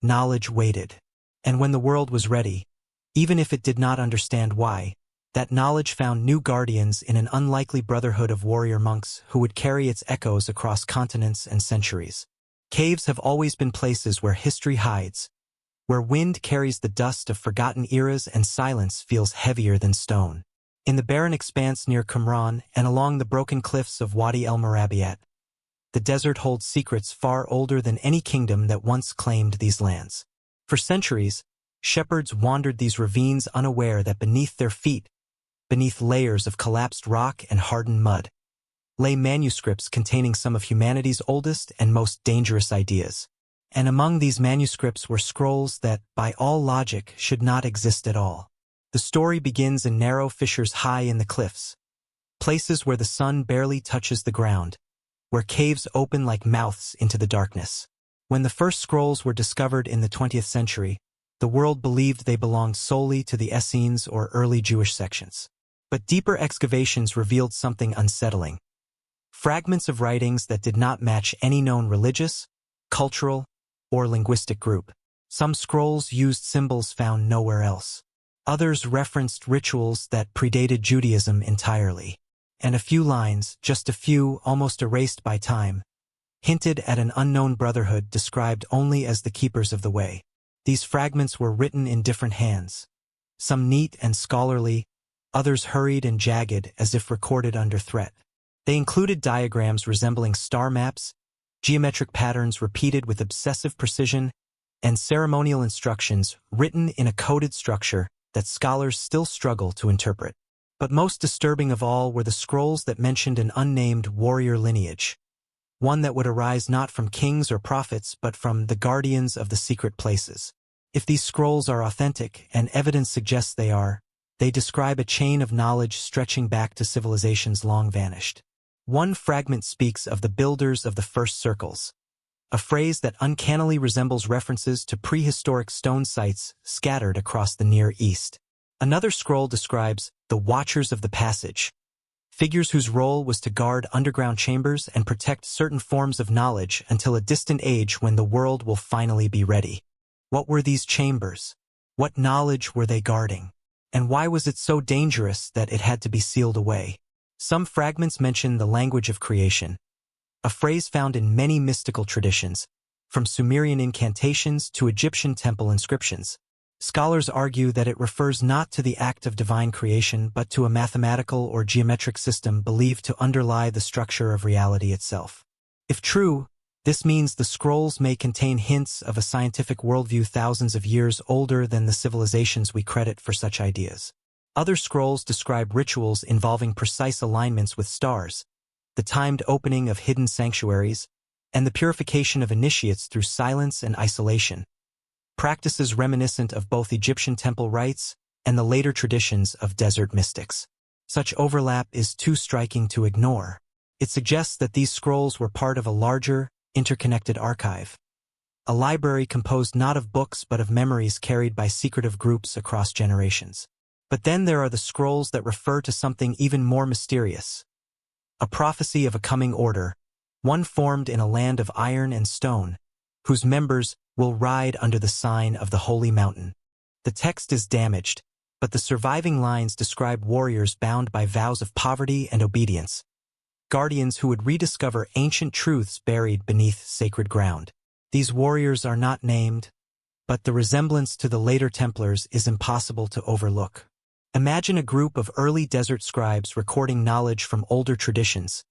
knowledge waited. And when the world was ready, even if it did not understand why, that knowledge found new guardians in an unlikely brotherhood of warrior monks who would carry its echoes across continents and centuries. Caves have always been places where history hides, where wind carries the dust of forgotten eras and silence feels heavier than stone. In the barren expanse near Qumran and along the broken cliffs of Wadi el-Murabiat, the desert holds secrets far older than any kingdom that once claimed these lands. For centuries, shepherds wandered these ravines unaware that beneath their feet, beneath layers of collapsed rock and hardened mud, lay manuscripts containing some of humanity's oldest and most dangerous ideas. And among these manuscripts were scrolls that, by all logic, should not exist at all. The story begins in narrow fissures high in the cliffs, places where the sun barely touches the ground, where caves open like mouths into the darkness. When the first scrolls were discovered in the 20th century, the world believed they belonged solely to the Essenes or early Jewish sections. But deeper excavations revealed something unsettling. Fragments of writings that did not match any known religious, cultural, or linguistic group. Some scrolls used symbols found nowhere else. Others referenced rituals that predated Judaism entirely. And a few lines, just a few, almost erased by time, hinted at an unknown brotherhood described only as the keepers of the way. These fragments were written in different hands, some neat and scholarly, others hurried and jagged as if recorded under threat. They included diagrams resembling star maps, geometric patterns repeated with obsessive precision, and ceremonial instructions written in a coded structure that scholars still struggle to interpret. But most disturbing of all were the scrolls that mentioned an unnamed warrior lineage, one that would arise not from kings or prophets but from the guardians of the secret places. If these scrolls are authentic, and evidence suggests they are, they describe a chain of knowledge stretching back to civilizations long vanished. One fragment speaks of the builders of the first circles, a phrase that uncannily resembles references to prehistoric stone sites scattered across the Near East. Another scroll describes the Watchers of the Passage, figures whose role was to guard underground chambers and protect certain forms of knowledge until a distant age when the world will finally be ready. What were these chambers? What knowledge were they guarding? And why was it so dangerous that it had to be sealed away? Some fragments mention the language of creation, a phrase found in many mystical traditions, from Sumerian incantations to Egyptian temple inscriptions. Scholars argue that it refers not to the act of divine creation but to a mathematical or geometric system believed to underlie the structure of reality itself. If true, this means the scrolls may contain hints of a scientific worldview thousands of years older than the civilizations we credit for such ideas. Other scrolls describe rituals involving precise alignments with stars, the timed opening of hidden sanctuaries, and the purification of initiates through silence and isolation, practices reminiscent of both Egyptian temple rites and the later traditions of desert mystics. Such overlap is too striking to ignore. It suggests that these scrolls were part of a larger, interconnected archive, a library composed not of books but of memories carried by secretive groups across generations. But then there are the scrolls that refer to something even more mysterious, a prophecy of a coming order, one formed in a land of iron and stone, whose members will ride under the sign of the holy mountain. The text is damaged, but the surviving lines describe warriors bound by vows of poverty and obedience, guardians who would rediscover ancient truths buried beneath sacred ground. These warriors are not named, but the resemblance to the later Templars is impossible to overlook. Imagine a group of early desert scribes recording knowledge from older traditions,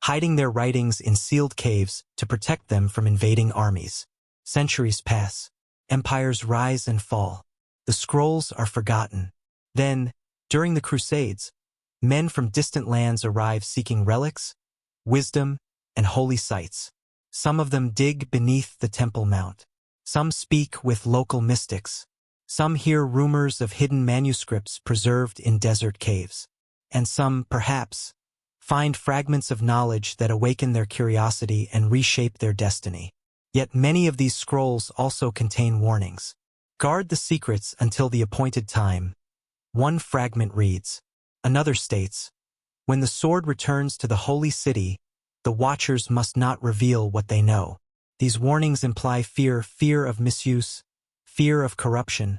hiding their writings in sealed caves to protect them from invading armies. Centuries pass. Empires rise and fall. The scrolls are forgotten. Then, during the Crusades, men from distant lands arrive seeking relics, wisdom, and holy sites. Some of them dig beneath the Temple Mount. Some speak with local mystics. Some hear rumors of hidden manuscripts preserved in desert caves. And some, perhaps, find fragments of knowledge that awaken their curiosity and reshape their destiny. Yet many of these scrolls also contain warnings. Guard the secrets until the appointed time. One fragment reads. Another states, when the sword returns to the holy city, the watchers must not reveal what they know. These warnings imply fear of misuse, fear of corruption,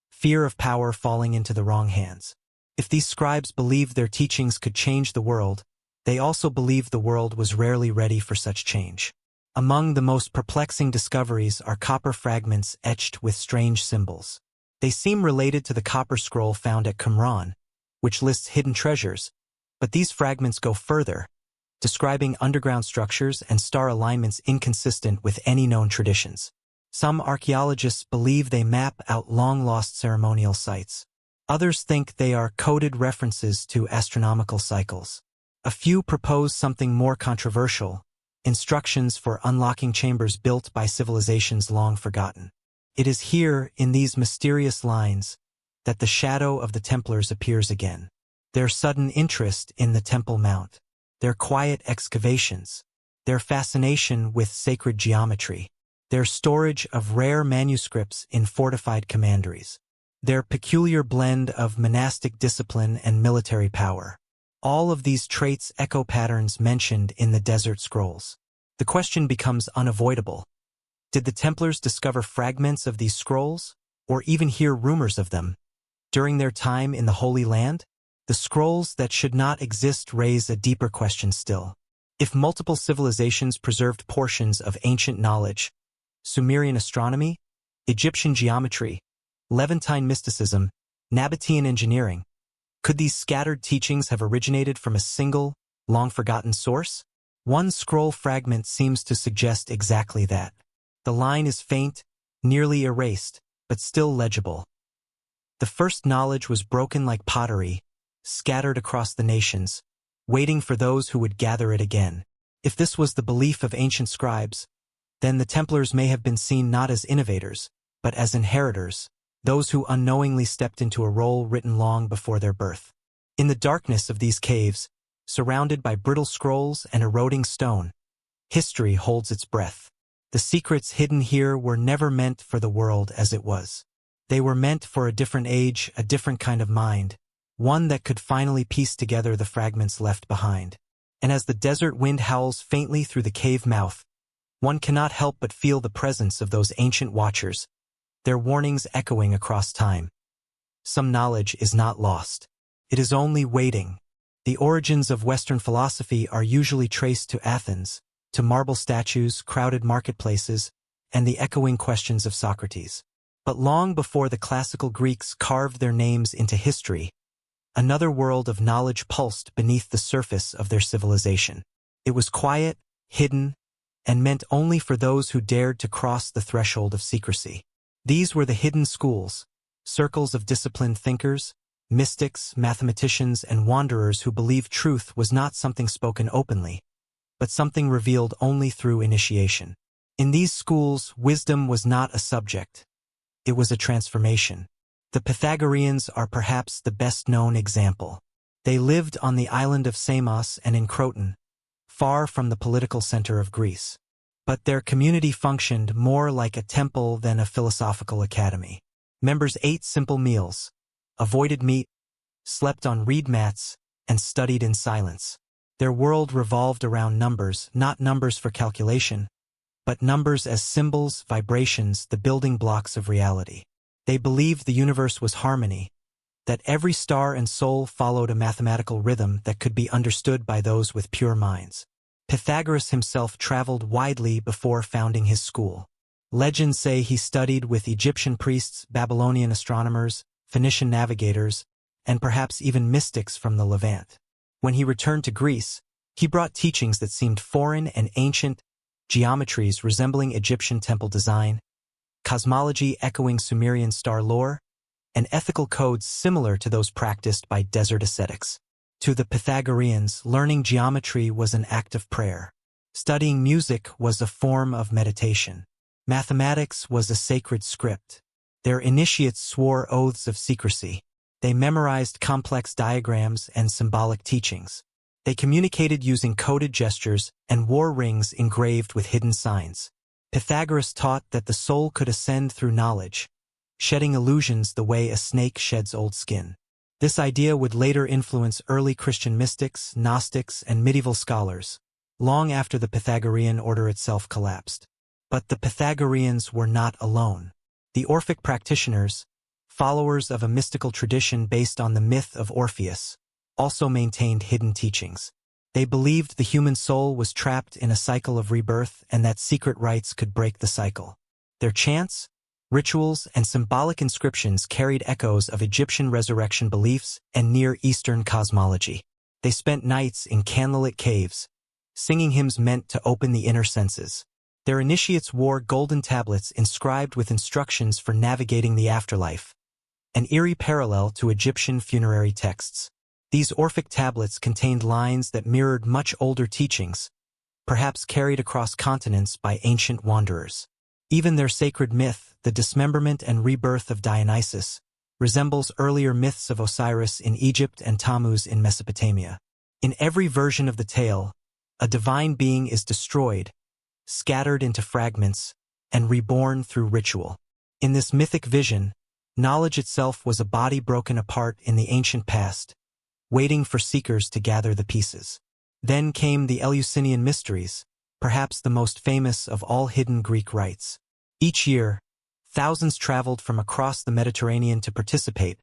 fear of power falling into the wrong hands. If these scribes believed their teachings could change the world, they also believed the world was rarely ready for such change. Among the most perplexing discoveries are copper fragments etched with strange symbols. They seem related to the copper scroll found at Qumran, which lists hidden treasures, but these fragments go further, describing underground structures and star alignments inconsistent with any known traditions. Some archaeologists believe they map out long-lost ceremonial sites. Others think they are coded references to astronomical cycles. A few propose something more controversial, instructions for unlocking chambers built by civilizations long forgotten. It is here, in these mysterious lines, that the shadow of the Templars appears again. Their sudden interest in the Temple Mount, their quiet excavations, their fascination with sacred geometry. their storage of rare manuscripts in fortified commanderies, their peculiar blend of monastic discipline and military power. All of these traits echo patterns mentioned in the Desert Scrolls. The question becomes unavoidable. Did the Templars discover fragments of these scrolls, or even hear rumors of them, during their time in the Holy Land? The scrolls that should not exist raise a deeper question still. If multiple civilizations preserved portions of ancient knowledge, Sumerian astronomy, Egyptian geometry, Levantine mysticism, Nabatean engineering, could these scattered teachings have originated from a single, long-forgotten source? One scroll fragment seems to suggest exactly that. The line is faint, nearly erased, but still legible. The first knowledge was broken like pottery, scattered across the nations, waiting for those who would gather it again. If this was the belief of ancient scribes, then the Templars may have been seen not as innovators, but as inheritors, those who unknowingly stepped into a role written long before their birth. In the darkness of these caves, surrounded by brittle scrolls and eroding stone, history holds its breath. The secrets hidden here were never meant for the world as it was. They were meant for a different age, a different kind of mind, one that could finally piece together the fragments left behind. And as the desert wind howls faintly through the cave mouth, one cannot help but feel the presence of those ancient watchers, their warnings echoing across time. Some knowledge is not lost. It is only waiting. The origins of Western philosophy are usually traced to Athens, to marble statues, crowded marketplaces, and the echoing questions of Socrates. But long before the classical Greeks carved their names into history, another world of knowledge pulsed beneath the surface of their civilization. It was quiet, hidden, and meant only for those who dared to cross the threshold of secrecy. These were the hidden schools, circles of disciplined thinkers, mystics, mathematicians, and wanderers who believed truth was not something spoken openly, but something revealed only through initiation. In these schools, wisdom was not a subject. It was a transformation. The Pythagoreans are perhaps the best-known example. They lived on the island of Samos and in Croton, far from the political center of Greece. But their community functioned more like a temple than a philosophical academy. Members ate simple meals, avoided meat, slept on reed mats, and studied in silence. Their world revolved around numbers, not numbers for calculation, but numbers as symbols, vibrations, the building blocks of reality. They believed the universe was harmony, that every star and soul followed a mathematical rhythm that could be understood by those with pure minds. Pythagoras himself traveled widely before founding his school. Legends say he studied with Egyptian priests, Babylonian astronomers, Phoenician navigators, and perhaps even mystics from the Levant. When he returned to Greece, he brought teachings that seemed foreign and ancient, geometries resembling Egyptian temple design, cosmology echoing Sumerian star lore, and ethical codes similar to those practiced by desert ascetics. To the Pythagoreans, learning geometry was an act of prayer. Studying music was a form of meditation. Mathematics was a sacred script. Their initiates swore oaths of secrecy. They memorized complex diagrams and symbolic teachings. They communicated using coded gestures and wore rings engraved with hidden signs. Pythagoras taught that the soul could ascend through knowledge, shedding illusions the way a snake sheds old skin. This idea would later influence early Christian mystics, Gnostics, and medieval scholars, long after the Pythagorean order itself collapsed. But the Pythagoreans were not alone. The Orphic practitioners, followers of a mystical tradition based on the myth of Orpheus, also maintained hidden teachings. They believed the human soul was trapped in a cycle of rebirth and that secret rites could break the cycle. Their chants, rituals, and symbolic inscriptions carried echoes of Egyptian resurrection beliefs and Near Eastern cosmology. They spent nights in candlelit caves, singing hymns meant to open the inner senses. Their initiates wore golden tablets inscribed with instructions for navigating the afterlife, an eerie parallel to Egyptian funerary texts. These Orphic tablets contained lines that mirrored much older teachings, perhaps carried across continents by ancient wanderers. Even their sacred myth, the dismemberment and rebirth of Dionysus, resembles earlier myths of Osiris in Egypt and Tammuz in Mesopotamia. In every version of the tale, a divine being is destroyed, scattered into fragments, and reborn through ritual. In this mythic vision, knowledge itself was a body broken apart in the ancient past, waiting for seekers to gather the pieces. Then came the Eleusinian mysteries, perhaps the most famous of all hidden Greek rites. Each year, thousands traveled from across the Mediterranean to participate,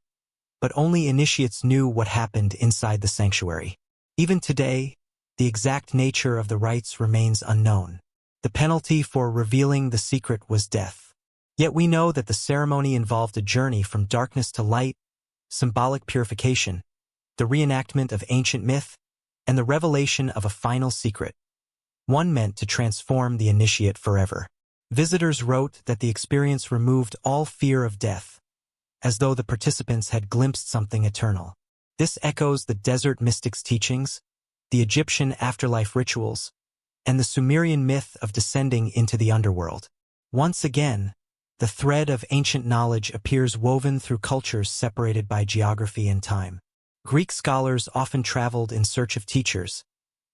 but only initiates knew what happened inside the sanctuary. Even today, the exact nature of the rites remains unknown. The penalty for revealing the secret was death. Yet we know that the ceremony involved a journey from darkness to light, symbolic purification, the reenactment of ancient myth, and the revelation of a final secret, one meant to transform the initiate forever. Visitors wrote that the experience removed all fear of death, as though the participants had glimpsed something eternal. This echoes the desert mystics' teachings, the Egyptian afterlife rituals, and the Sumerian myth of descending into the underworld. Once again, the thread of ancient knowledge appears woven through cultures separated by geography and time. Greek scholars often traveled in search of teachers,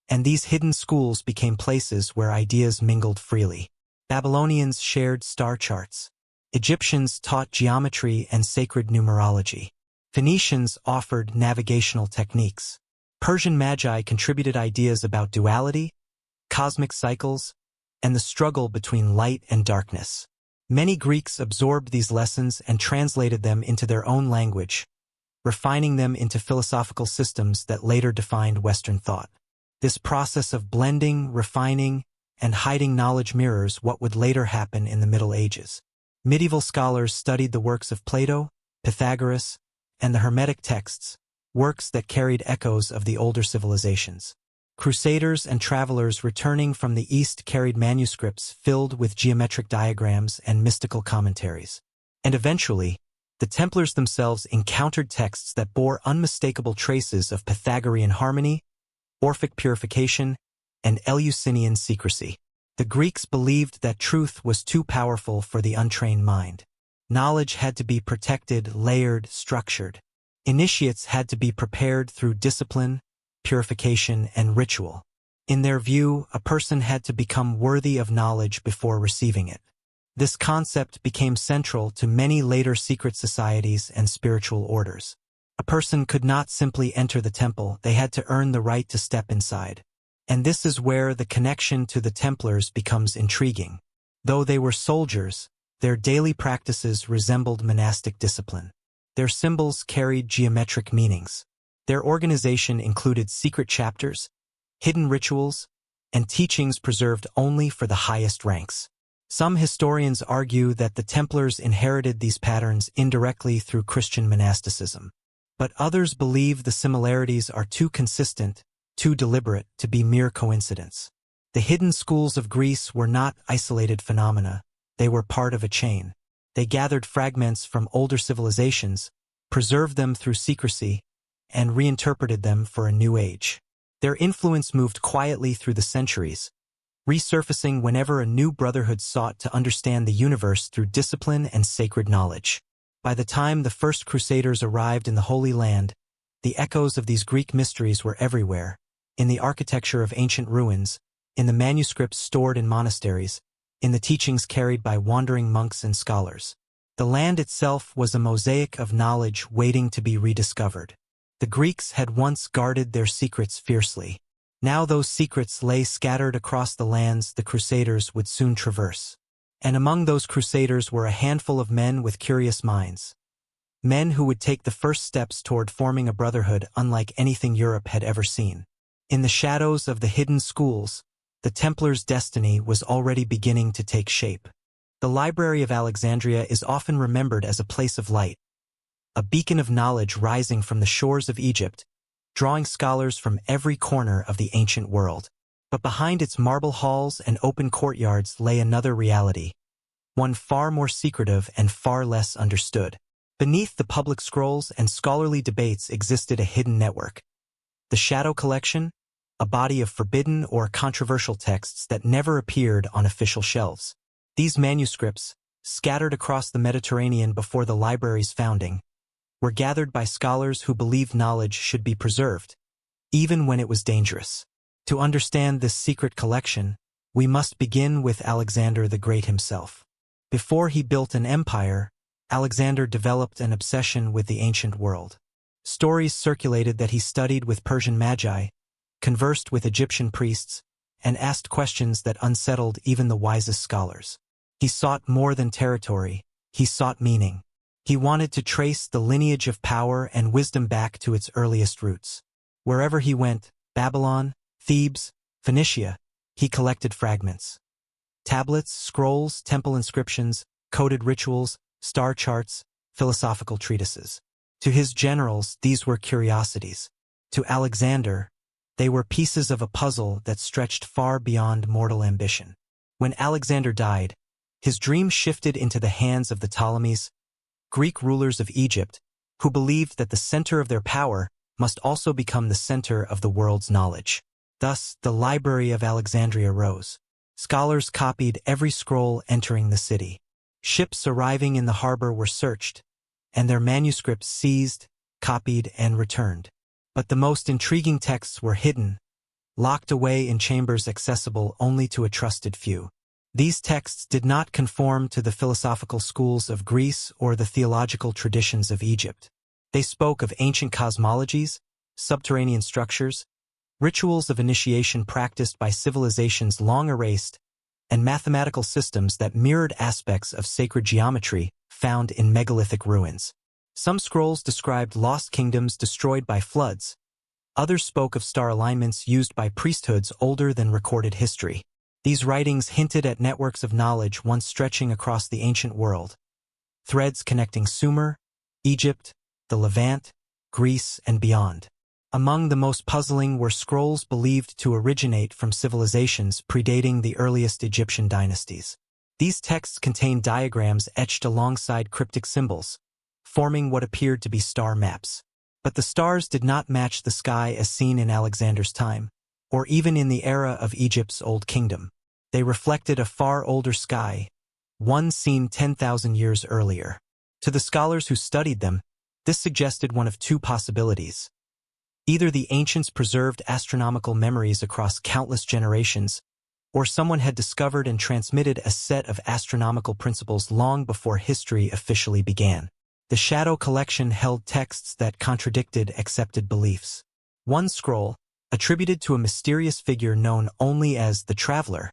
and these hidden schools became places where ideas mingled freely. Babylonians shared star charts. Egyptians taught geometry and sacred numerology. Phoenicians offered navigational techniques. Persian magi contributed ideas about duality, cosmic cycles, and the struggle between light and darkness. Many Greeks absorbed these lessons and translated them into their own language, refining them into philosophical systems that later defined Western thought. This process of blending, refining, and hiding knowledge mirrors what would later happen in the Middle Ages. Medieval scholars studied the works of Plato, Pythagoras, and the Hermetic texts, works that carried echoes of the older civilizations. Crusaders and travelers returning from the East carried manuscripts filled with geometric diagrams and mystical commentaries. And eventually, the Templars themselves encountered texts that bore unmistakable traces of Pythagorean harmony, Orphic purification, and Eleusinian secrecy. The Greeks believed that truth was too powerful for the untrained mind. Knowledge had to be protected, layered, structured. Initiates had to be prepared through discipline, purification, and ritual. In their view, a person had to become worthy of knowledge before receiving it. This concept became central to many later secret societies and spiritual orders. A person could not simply enter the temple, they had to earn the right to step inside. And this is where the connection to the Templars becomes intriguing. Though they were soldiers, their daily practices resembled monastic discipline. Their symbols carried geometric meanings. Their organization included secret chapters, hidden rituals, and teachings preserved only for the highest ranks. Some historians argue that the Templars inherited these patterns indirectly through Christian monasticism. But others believe the similarities are too consistent, too deliberate to be mere coincidence. The hidden schools of Greece were not isolated phenomena, they were part of a chain. They gathered fragments from older civilizations, preserved them through secrecy, and reinterpreted them for a new age. Their influence moved quietly through the centuries, resurfacing whenever a new brotherhood sought to understand the universe through discipline and sacred knowledge. By the time the first Crusaders arrived in the Holy Land, the echoes of these Greek mysteries were everywhere, in the architecture of ancient ruins, in the manuscripts stored in monasteries, in the teachings carried by wandering monks and scholars. The land itself was a mosaic of knowledge waiting to be rediscovered. The Greeks had once guarded their secrets fiercely. Now those secrets lay scattered across the lands the Crusaders would soon traverse. And among those Crusaders were a handful of men with curious minds. Men who would take the first steps toward forming a brotherhood unlike anything Europe had ever seen. In the shadows of the hidden schools, the Templars' destiny was already beginning to take shape. The Library of Alexandria is often remembered as a place of light, a beacon of knowledge rising from the shores of Egypt, drawing scholars from every corner of the ancient world. But behind its marble halls and open courtyards lay another reality, one far more secretive and far less understood. Beneath the public scrolls and scholarly debates existed a hidden network. The Shadow Collection, a body of forbidden or controversial texts that never appeared on official shelves. These manuscripts, scattered across the Mediterranean before the library's founding, were gathered by scholars who believed knowledge should be preserved, even when it was dangerous. To understand this secret collection, We must begin with Alexander the Great himself. Before he built an empire, Alexander developed an obsession with the ancient world. Stories circulated that he studied with Persian magi, conversed with Egyptian priests, and asked questions that unsettled even the wisest scholars. He sought more than territory, he sought meaning. He wanted to trace the lineage of power and wisdom back to its earliest roots. Wherever he went, Babylon, Thebes, Phoenicia, he collected fragments. Tablets, scrolls, temple inscriptions, coded rituals, star charts, philosophical treatises. To his generals, these were curiosities. To Alexander, they were pieces of a puzzle that stretched far beyond mortal ambition. When Alexander died, his dream shifted into the hands of the Ptolemies, Greek rulers of Egypt, who believed that the center of their power must also become the center of the world's knowledge. Thus, the Library of Alexandria rose. Scholars copied every scroll entering the city. Ships arriving in the harbor were searched, and their manuscripts seized, copied, and returned. But the most intriguing texts were hidden, locked away in chambers accessible only to a trusted few. These texts did not conform to the philosophical schools of Greece or the theological traditions of Egypt. They spoke of ancient cosmologies, subterranean structures, rituals of initiation practiced by civilizations long erased, and mathematical systems that mirrored aspects of sacred geometry found in megalithic ruins. Some scrolls described lost kingdoms destroyed by floods. Others spoke of star alignments used by priesthoods older than recorded history. These writings hinted at networks of knowledge once stretching across the ancient world, threads connecting Sumer, Egypt, the Levant, Greece, and beyond. Among the most puzzling were scrolls believed to originate from civilizations predating the earliest Egyptian dynasties. These texts contained diagrams etched alongside cryptic symbols, forming what appeared to be star maps. But the stars did not match the sky as seen in Alexander's time, or even in the era of Egypt's Old Kingdom. They reflected a far older sky, one seen 10,000 years earlier. To the scholars who studied them, this suggested one of two possibilities. Either the ancients preserved astronomical memories across countless generations, or someone had discovered and transmitted a set of astronomical principles long before history officially began. The Shadow collection held texts that contradicted accepted beliefs. One scroll, attributed to a mysterious figure known only as the Traveler,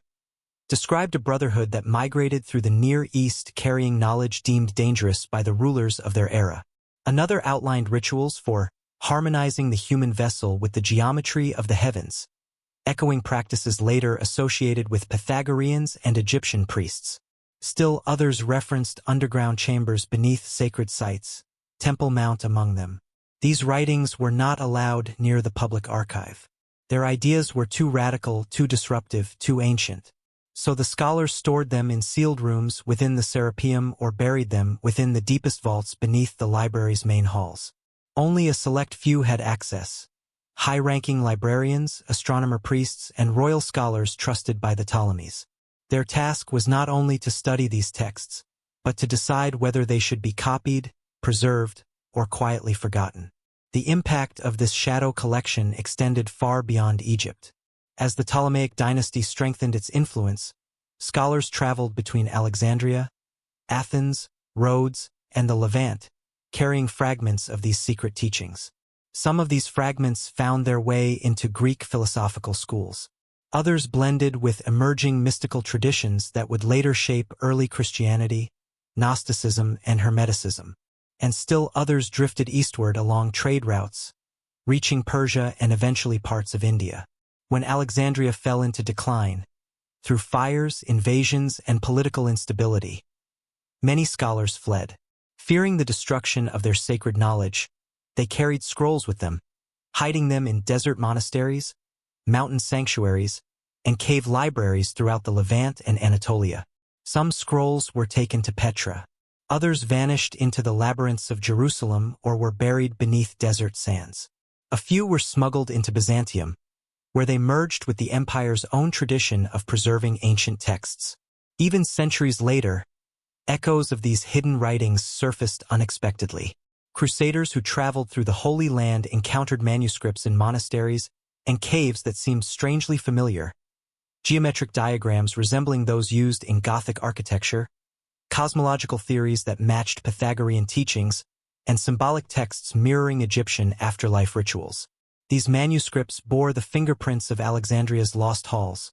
described a brotherhood that migrated through the Near East carrying knowledge deemed dangerous by the rulers of their era. Another outlined rituals for harmonizing the human vessel with the geometry of the heavens, echoing practices later associated with Pythagoreans and Egyptian priests. Still others referenced underground chambers beneath sacred sites, Temple Mount among them. These writings were not allowed near the public archive. Their ideas were too radical, too disruptive, too ancient. So the scholars stored them in sealed rooms within the Serapeum or buried them within the deepest vaults beneath the library's main halls. Only a select few had access. High-ranking librarians, astronomer priests, and royal scholars trusted by the Ptolemies. Their task was not only to study these texts, but to decide whether they should be copied, preserved, or quietly forgotten. The impact of this shadow collection extended far beyond Egypt. As the Ptolemaic dynasty strengthened its influence, scholars traveled between Alexandria, Athens, Rhodes, and the Levant, carrying fragments of these secret teachings. Some of these fragments found their way into Greek philosophical schools. Others blended with emerging mystical traditions that would later shape early Christianity, Gnosticism, and Hermeticism. And still others drifted eastward along trade routes, reaching Persia and eventually parts of India. When Alexandria fell into decline, through fires, invasions, and political instability, many scholars fled. Fearing the destruction of their sacred knowledge, they carried scrolls with them, hiding them in desert monasteries, mountain sanctuaries, and cave libraries throughout the Levant and Anatolia. Some scrolls were taken to Petra. Others vanished into the labyrinths of Jerusalem or were buried beneath desert sands. A few were smuggled into Byzantium, where they merged with the empire's own tradition of preserving ancient texts. Even centuries later, echoes of these hidden writings surfaced unexpectedly. Crusaders who traveled through the Holy Land encountered manuscripts in monasteries and caves that seemed strangely familiar, geometric diagrams resembling those used in Gothic architecture, cosmological theories that matched Pythagorean teachings, and symbolic texts mirroring Egyptian afterlife rituals. These manuscripts bore the fingerprints of Alexandria's lost halls,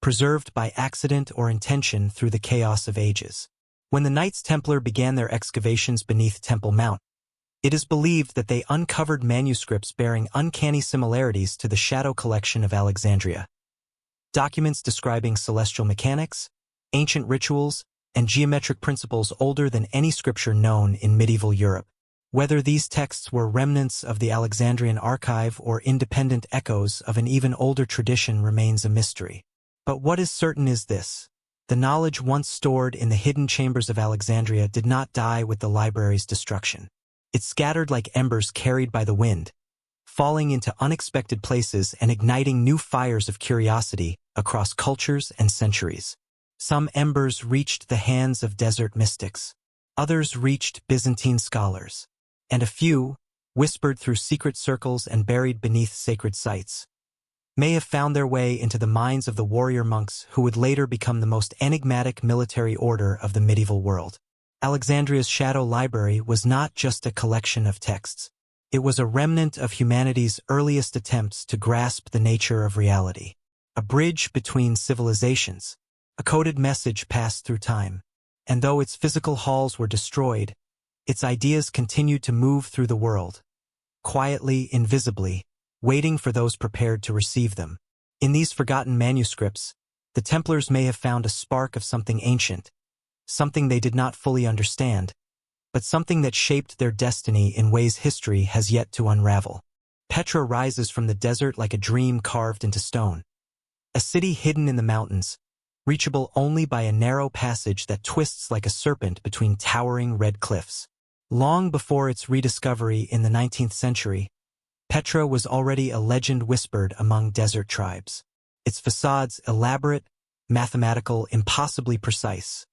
preserved by accident or intention through the chaos of ages. When the Knights Templar began their excavations beneath Temple Mount, it is believed that they uncovered manuscripts bearing uncanny similarities to the Shadow Collection of Alexandria. Documents describing celestial mechanics, ancient rituals, and geometric principles older than any scripture known in medieval Europe. Whether these texts were remnants of the Alexandrian archive or independent echoes of an even older tradition remains a mystery. But what is certain is this: the knowledge once stored in the hidden chambers of Alexandria did not die with the library's destruction. It scattered like embers carried by the wind, falling into unexpected places and igniting new fires of curiosity across cultures and centuries. Some embers reached the hands of desert mystics, others reached Byzantine scholars, and a few, whispered through secret circles and buried beneath sacred sites, may have found their way into the minds of the warrior monks who would later become the most enigmatic military order of the medieval world. Alexandria's Shadow Library was not just a collection of texts. It was a remnant of humanity's earliest attempts to grasp the nature of reality. A bridge between civilizations, a coded message passed through time. And though its physical halls were destroyed, its ideas continued to move through the world, quietly, invisibly, waiting for those prepared to receive them. In these forgotten manuscripts, the Templars may have found a spark of something ancient, something they did not fully understand, but something that shaped their destiny in ways history has yet to unravel. Petra rises from the desert like a dream carved into stone. A city hidden in the mountains, reachable only by a narrow passage that twists like a serpent between towering red cliffs. Long before its rediscovery in the 19th century, Petra was already a legend whispered among desert tribes. Its facades, elaborate, mathematical, impossibly precise,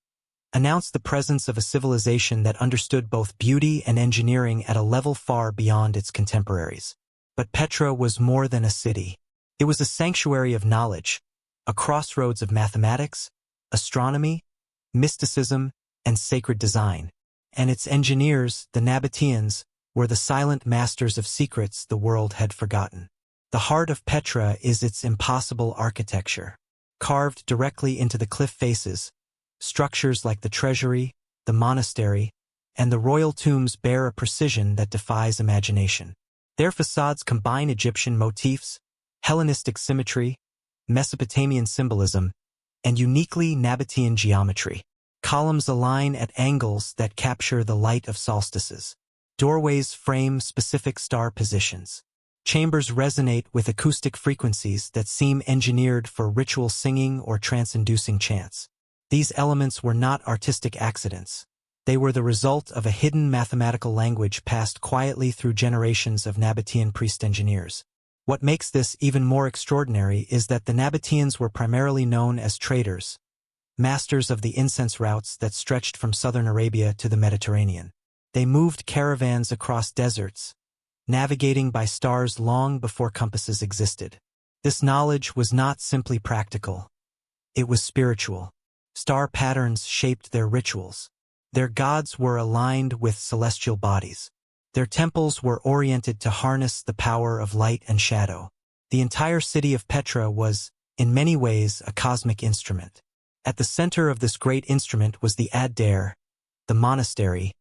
announced the presence of a civilization that understood both beauty and engineering at a level far beyond its contemporaries. But Petra was more than a city. It was a sanctuary of knowledge, a crossroads of mathematics, astronomy, mysticism, and sacred design. And its engineers, the Nabateans, were the silent masters of secrets the world had forgotten. The heart of Petra is its impossible architecture. Carved directly into the cliff faces, structures like the treasury, the monastery, and the royal tombs bear a precision that defies imagination. Their facades combine Egyptian motifs, Hellenistic symmetry, Mesopotamian symbolism, and uniquely Nabatean geometry. Columns align at angles that capture the light of solstices. Doorways frame specific star positions. Chambers resonate with acoustic frequencies that seem engineered for ritual singing or trance-inducing chants. These elements were not artistic accidents. They were the result of a hidden mathematical language passed quietly through generations of Nabatean priest engineers. What makes this even more extraordinary is that the Nabateans were primarily known as traders, masters of the incense routes that stretched from southern Arabia to the Mediterranean. They moved caravans across deserts, navigating by stars long before compasses existed. This knowledge was not simply practical. It was spiritual. Star patterns shaped their rituals. Their gods were aligned with celestial bodies. Their temples were oriented to harness the power of light and shadow. The entire city of Petra was, in many ways, a cosmic instrument. At the center of this great instrument was the Ad-Dair, the monastery,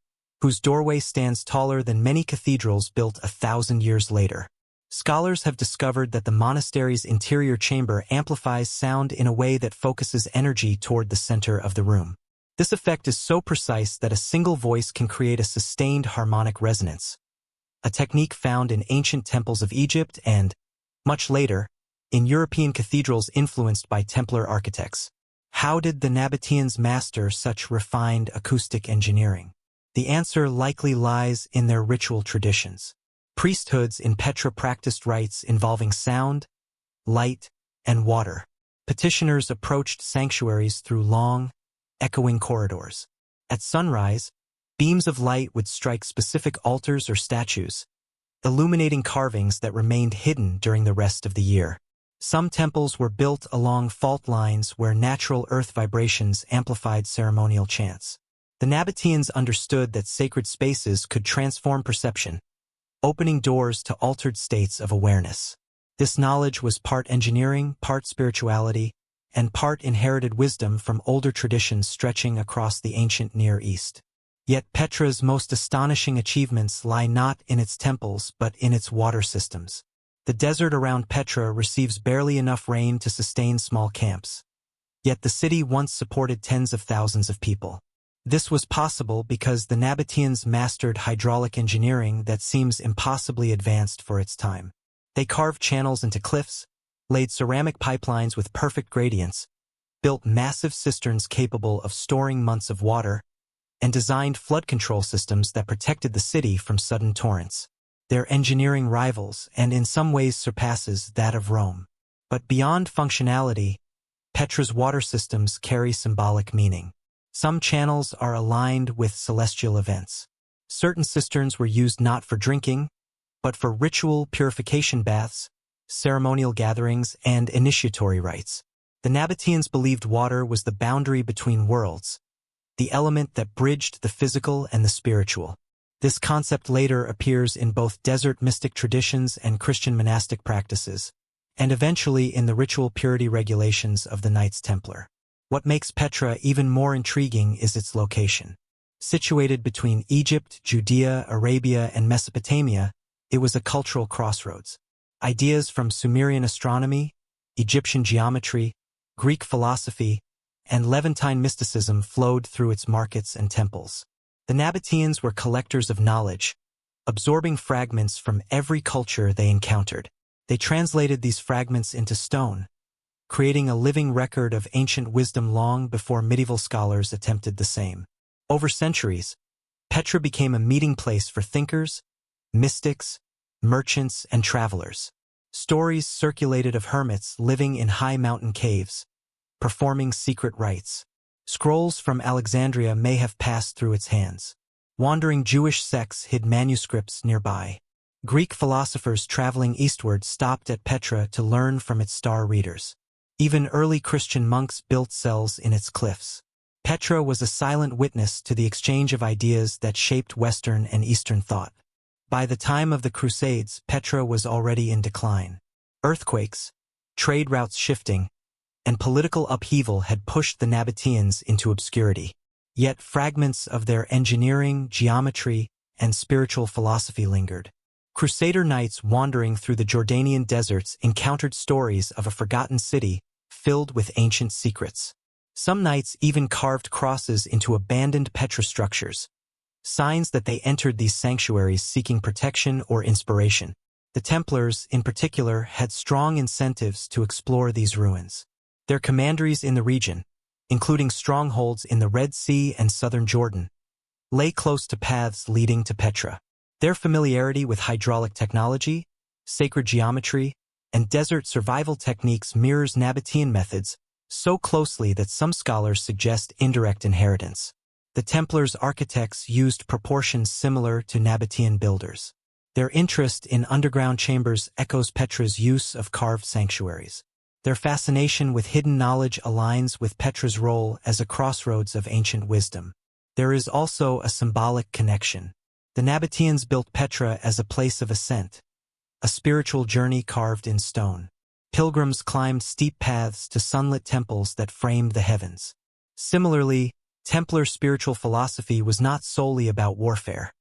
whose doorway stands taller than many cathedrals built 1,000 years later. Scholars have discovered that the monastery's interior chamber amplifies sound in a way that focuses energy toward the center of the room. This effect is so precise that a single voice can create a sustained harmonic resonance, a technique found in ancient temples of Egypt and, much later, in European cathedrals influenced by Templar architects. How did the Nabateans master such refined acoustic engineering? The answer likely lies in their ritual traditions. Priesthoods in Petra practiced rites involving sound, light, and water. Petitioners approached sanctuaries through long, echoing corridors. At sunrise, beams of light would strike specific altars or statues, illuminating carvings that remained hidden during the rest of the year. Some temples were built along fault lines where natural earth vibrations amplified ceremonial chants. The Nabateans understood that sacred spaces could transform perception, opening doors to altered states of awareness. This knowledge was part engineering, part spirituality, and part inherited wisdom from older traditions stretching across the ancient Near East. Yet Petra's most astonishing achievements lie not in its temples but in its water systems. The desert around Petra receives barely enough rain to sustain small camps. Yet the city once supported tens of thousands of people. This was possible because the Nabateans mastered hydraulic engineering that seems impossibly advanced for its time. They carved channels into cliffs, laid ceramic pipelines with perfect gradients, built massive cisterns capable of storing months of water, and designed flood control systems that protected the city from sudden torrents. Their engineering rivals and in some ways surpasses that of Rome. But beyond functionality, Petra's water systems carry symbolic meaning. Some channels are aligned with celestial events. Certain cisterns were used not for drinking, but for ritual purification baths, ceremonial gatherings, and initiatory rites. The Nabateans believed water was the boundary between worlds, the element that bridged the physical and the spiritual. This concept later appears in both desert mystic traditions and Christian monastic practices, and eventually in the ritual purity regulations of the Knights Templar. What makes Petra even more intriguing is its location. Situated between Egypt, Judea, Arabia, and Mesopotamia, it was a cultural crossroads. Ideas from Sumerian astronomy, Egyptian geometry, Greek philosophy, and Levantine mysticism flowed through its markets and temples. The Nabateans were collectors of knowledge, absorbing fragments from every culture they encountered. They translated these fragments into stone, creating a living record of ancient wisdom long before medieval scholars attempted the same. Over centuries, Petra became a meeting place for thinkers, mystics, merchants, and travelers. Stories circulated of hermits living in high mountain caves, performing secret rites. Scrolls from Alexandria may have passed through its hands. Wandering Jewish sects hid manuscripts nearby. Greek philosophers traveling eastward stopped at Petra to learn from its star readers. Even early Christian monks built cells in its cliffs. Petra was a silent witness to the exchange of ideas that shaped Western and Eastern thought. By the time of the Crusades, Petra was already in decline. Earthquakes, trade routes shifting, and political upheaval had pushed the Nabateans into obscurity. Yet fragments of their engineering, geometry, and spiritual philosophy lingered. Crusader knights wandering through the Jordanian deserts encountered stories of a forgotten city filled with ancient secrets. Some knights even carved crosses into abandoned Petra structures, signs that they entered these sanctuaries seeking protection or inspiration. The Templars, in particular, had strong incentives to explore these ruins. Their commanderies in the region, including strongholds in the Red Sea and southern Jordan, lay close to paths leading to Petra. Their familiarity with hydraulic technology, sacred geometry, and desert survival techniques mirrors Nabatean methods so closely that some scholars suggest indirect inheritance. The Templars' architects used proportions similar to Nabatean builders. Their interest in underground chambers echoes Petra's use of carved sanctuaries. Their fascination with hidden knowledge aligns with Petra's role as a crossroads of ancient wisdom. There is also a symbolic connection. The Nabateans built Petra as a place of ascent, a spiritual journey carved in stone. Pilgrims climbed steep paths to sunlit temples that framed the heavens. Similarly, Templar spiritual philosophy was not solely about warfare.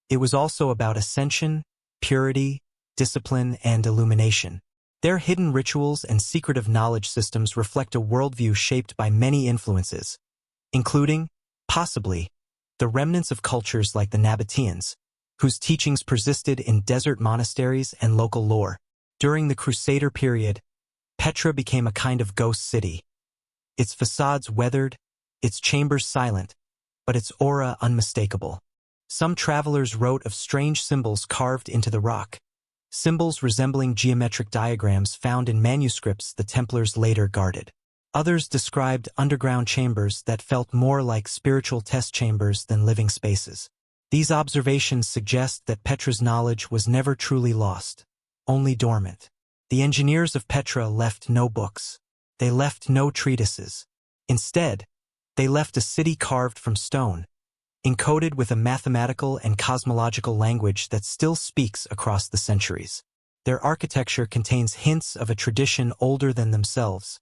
It was also about ascension, purity, discipline, and illumination. Their hidden rituals and secretive knowledge systems reflect a worldview shaped by many influences, including, possibly, the remnants of cultures like the Nabateans, whose teachings persisted in desert monasteries and local lore. During the Crusader period, Petra became a kind of ghost city. Its facades weathered, its chambers silent, but its aura unmistakable. Some travelers wrote of strange symbols carved into the rock, symbols resembling geometric diagrams found in manuscripts the Templars later guarded. Others described underground chambers that felt more like spiritual test chambers than living spaces. These observations suggest that Petra's knowledge was never truly lost, only dormant. The engineers of Petra left no books. They left no treatises. Instead, they left a city carved from stone, encoded with a mathematical and cosmological language that still speaks across the centuries. Their architecture contains hints of a tradition older than themselves,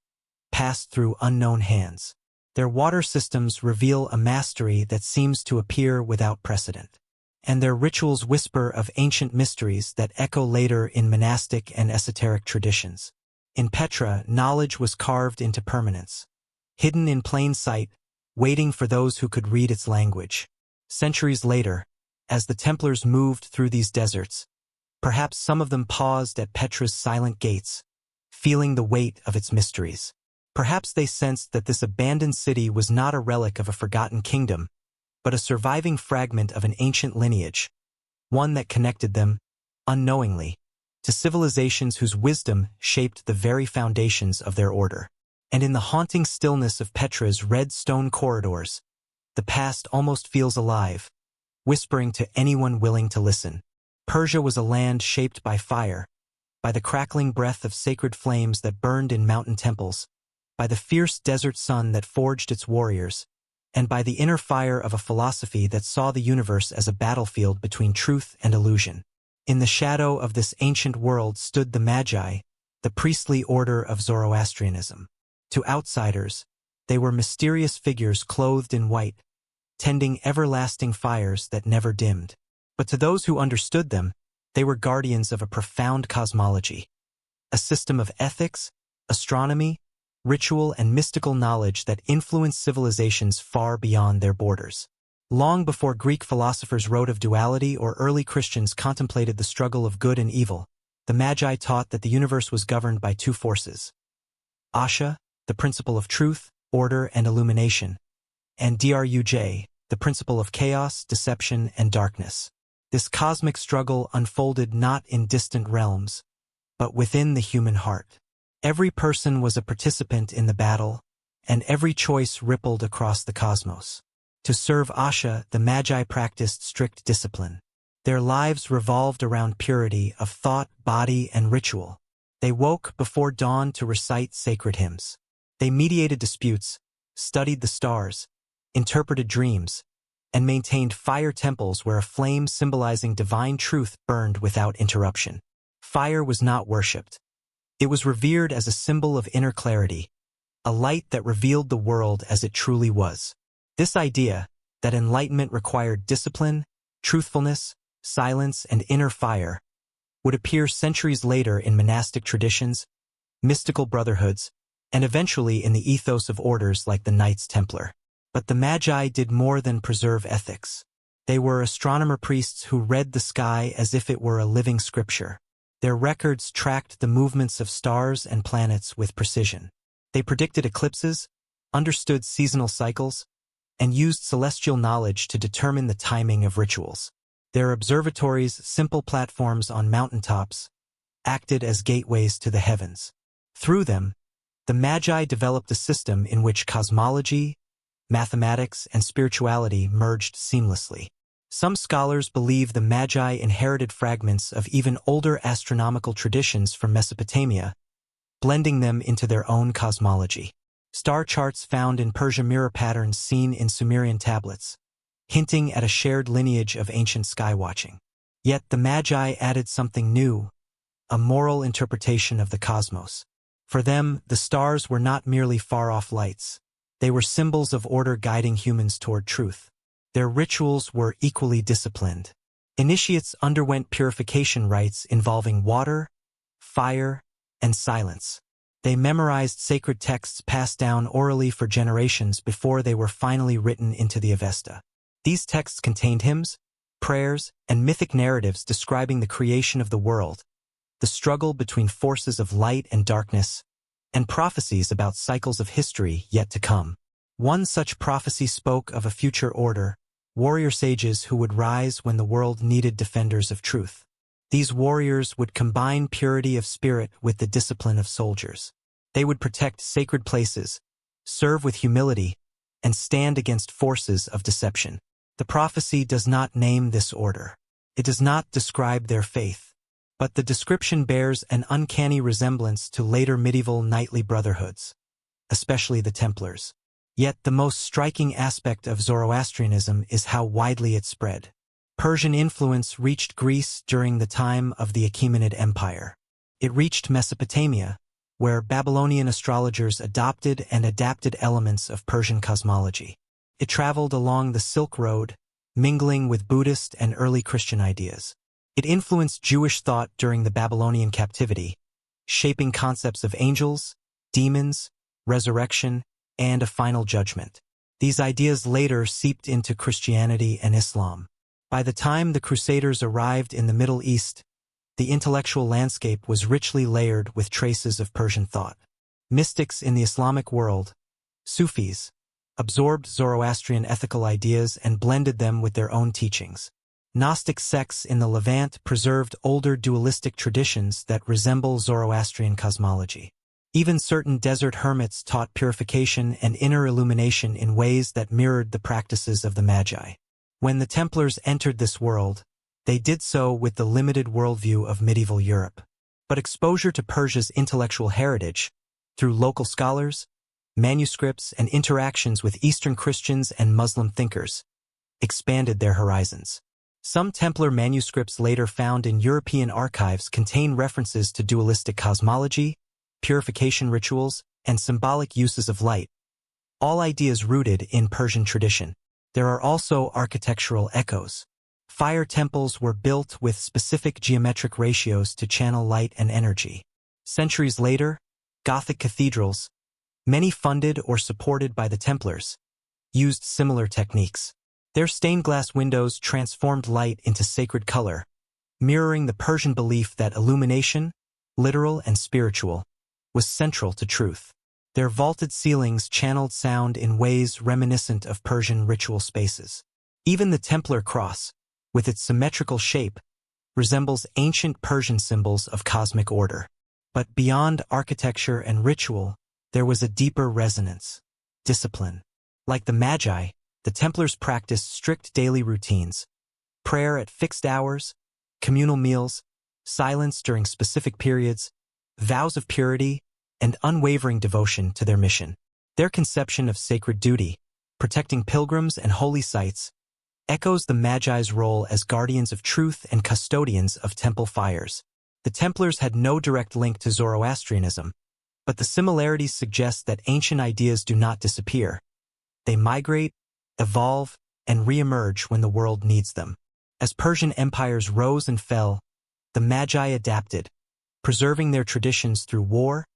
passed through unknown hands. Their water systems reveal a mastery that seems to appear without precedent. And their rituals whisper of ancient mysteries that echo later in monastic and esoteric traditions. In Petra, knowledge was carved into permanence, hidden in plain sight, waiting for those who could read its language. Centuries later, as the Templars moved through these deserts, perhaps some of them paused at Petra's silent gates, feeling the weight of its mysteries. Perhaps they sensed that this abandoned city was not a relic of a forgotten kingdom, but a surviving fragment of an ancient lineage, one that connected them, unknowingly, to civilizations whose wisdom shaped the very foundations of their order. And in the haunting stillness of Petra's red stone corridors, the past almost feels alive, whispering to anyone willing to listen. Persia was a land shaped by fire, by the crackling breath of sacred flames that burned in mountain temples, by the fierce desert sun that forged its warriors, and by the inner fire of a philosophy that saw the universe as a battlefield between truth and illusion. In the shadow of this ancient world stood the Magi, the priestly order of Zoroastrianism. To outsiders, they were mysterious figures clothed in white, tending everlasting fires that never dimmed. But to those who understood them, they were guardians of a profound cosmology, a system of ethics, astronomy, ritual, and mystical knowledge that influenced civilizations far beyond their borders. Long before Greek philosophers wrote of duality or early Christians contemplated the struggle of good and evil, the Magi taught that the universe was governed by two forces: Asha, the principle of truth, order, and illumination, and Druj, the principle of chaos, deception, and darkness. This cosmic struggle unfolded not in distant realms, but within the human heart. Every person was a participant in the battle, and every choice rippled across the cosmos. To serve Asha, the Magi practiced strict discipline. Their lives revolved around purity of thought, body, and ritual. They woke before dawn to recite sacred hymns. They mediated disputes, studied the stars, interpreted dreams, and maintained fire temples where a flame symbolizing divine truth burned without interruption. Fire was not worshipped. It was revered as a symbol of inner clarity, a light that revealed the world as it truly was. This idea, that enlightenment required discipline, truthfulness, silence, and inner fire, would appear centuries later in monastic traditions, mystical brotherhoods, and eventually in the ethos of orders like the Knights Templar. But the Magi did more than preserve ethics. They were astronomer priests who read the sky as if it were a living scripture. Their records tracked the movements of stars and planets with precision. They predicted eclipses, understood seasonal cycles, and used celestial knowledge to determine the timing of rituals. Their observatories, simple platforms on mountaintops, acted as gateways to the heavens. Through them, the Magi developed a system in which cosmology, mathematics, and spirituality merged seamlessly. Some scholars believe the Magi inherited fragments of even older astronomical traditions from Mesopotamia, blending them into their own cosmology. Star charts found in Persia mirror patterns seen in Sumerian tablets, hinting at a shared lineage of ancient skywatching. Yet the Magi added something new, a moral interpretation of the cosmos. For them, the stars were not merely far-off lights. They were symbols of order guiding humans toward truth. Their rituals were equally disciplined. Initiates underwent purification rites involving water, fire, and silence. They memorized sacred texts passed down orally for generations before they were finally written into the Avesta. These texts contained hymns, prayers, and mythic narratives describing the creation of the world, the struggle between forces of light and darkness, and prophecies about cycles of history yet to come. One such prophecy spoke of a future order, warrior sages who would rise when the world needed defenders of truth. These warriors would combine purity of spirit with the discipline of soldiers. They would protect sacred places, serve with humility, and stand against forces of deception. The prophecy does not name this order. It does not describe their faith. but the description bears an uncanny resemblance to later medieval knightly brotherhoods, especially the Templars. Yet the most striking aspect of Zoroastrianism is how widely it spread. Persian influence reached Greece during the time of the Achaemenid Empire. It reached Mesopotamia, where Babylonian astrologers adopted and adapted elements of Persian cosmology. It traveled along the Silk Road, mingling with Buddhist and early Christian ideas. It influenced Jewish thought during the Babylonian captivity, shaping concepts of angels, demons, resurrection, and a final judgment. These ideas later seeped into Christianity and Islam. By the time the Crusaders arrived in the Middle East, the intellectual landscape was richly layered with traces of Persian thought. Mystics in the Islamic world, Sufis, absorbed Zoroastrian ethical ideas and blended them with their own teachings. Gnostic sects in the Levant preserved older dualistic traditions that resemble Zoroastrian cosmology. Even certain desert hermits taught purification and inner illumination in ways that mirrored the practices of the Magi. When the Templars entered this world, they did so with the limited worldview of medieval Europe. But exposure to Persia's intellectual heritage, through local scholars, manuscripts, and interactions with Eastern Christians and Muslim thinkers, expanded their horizons. Some Templar manuscripts later found in European archives contain references to dualistic cosmology, purification rituals, and symbolic uses of light, all ideas rooted in Persian tradition. There are also architectural echoes. Fire temples were built with specific geometric ratios to channel light and energy. Centuries later, Gothic cathedrals, many funded or supported by the Templars, used similar techniques. Their stained glass windows transformed light into sacred color, mirroring the Persian belief that illumination, literal and spiritual, was central to truth. Their vaulted ceilings channeled sound in ways reminiscent of Persian ritual spaces. Even the Templar cross, with its symmetrical shape, resembles ancient Persian symbols of cosmic order. But beyond architecture and ritual, there was a deeper resonance: discipline. Like the Magi, the Templars practiced strict daily routines, prayer at fixed hours, communal meals, silence during specific periods, vows of purity, and unwavering devotion to their mission. Their conception of sacred duty, protecting pilgrims and holy sites, echoes the Magi's role as guardians of truth and custodians of temple fires. The Templars had no direct link to Zoroastrianism, but the similarities suggest that ancient ideas do not disappear. They migrate, evolve, and re-emerge when the world needs them. As Persian empires rose and fell, the Magi adapted, preserving their traditions through war,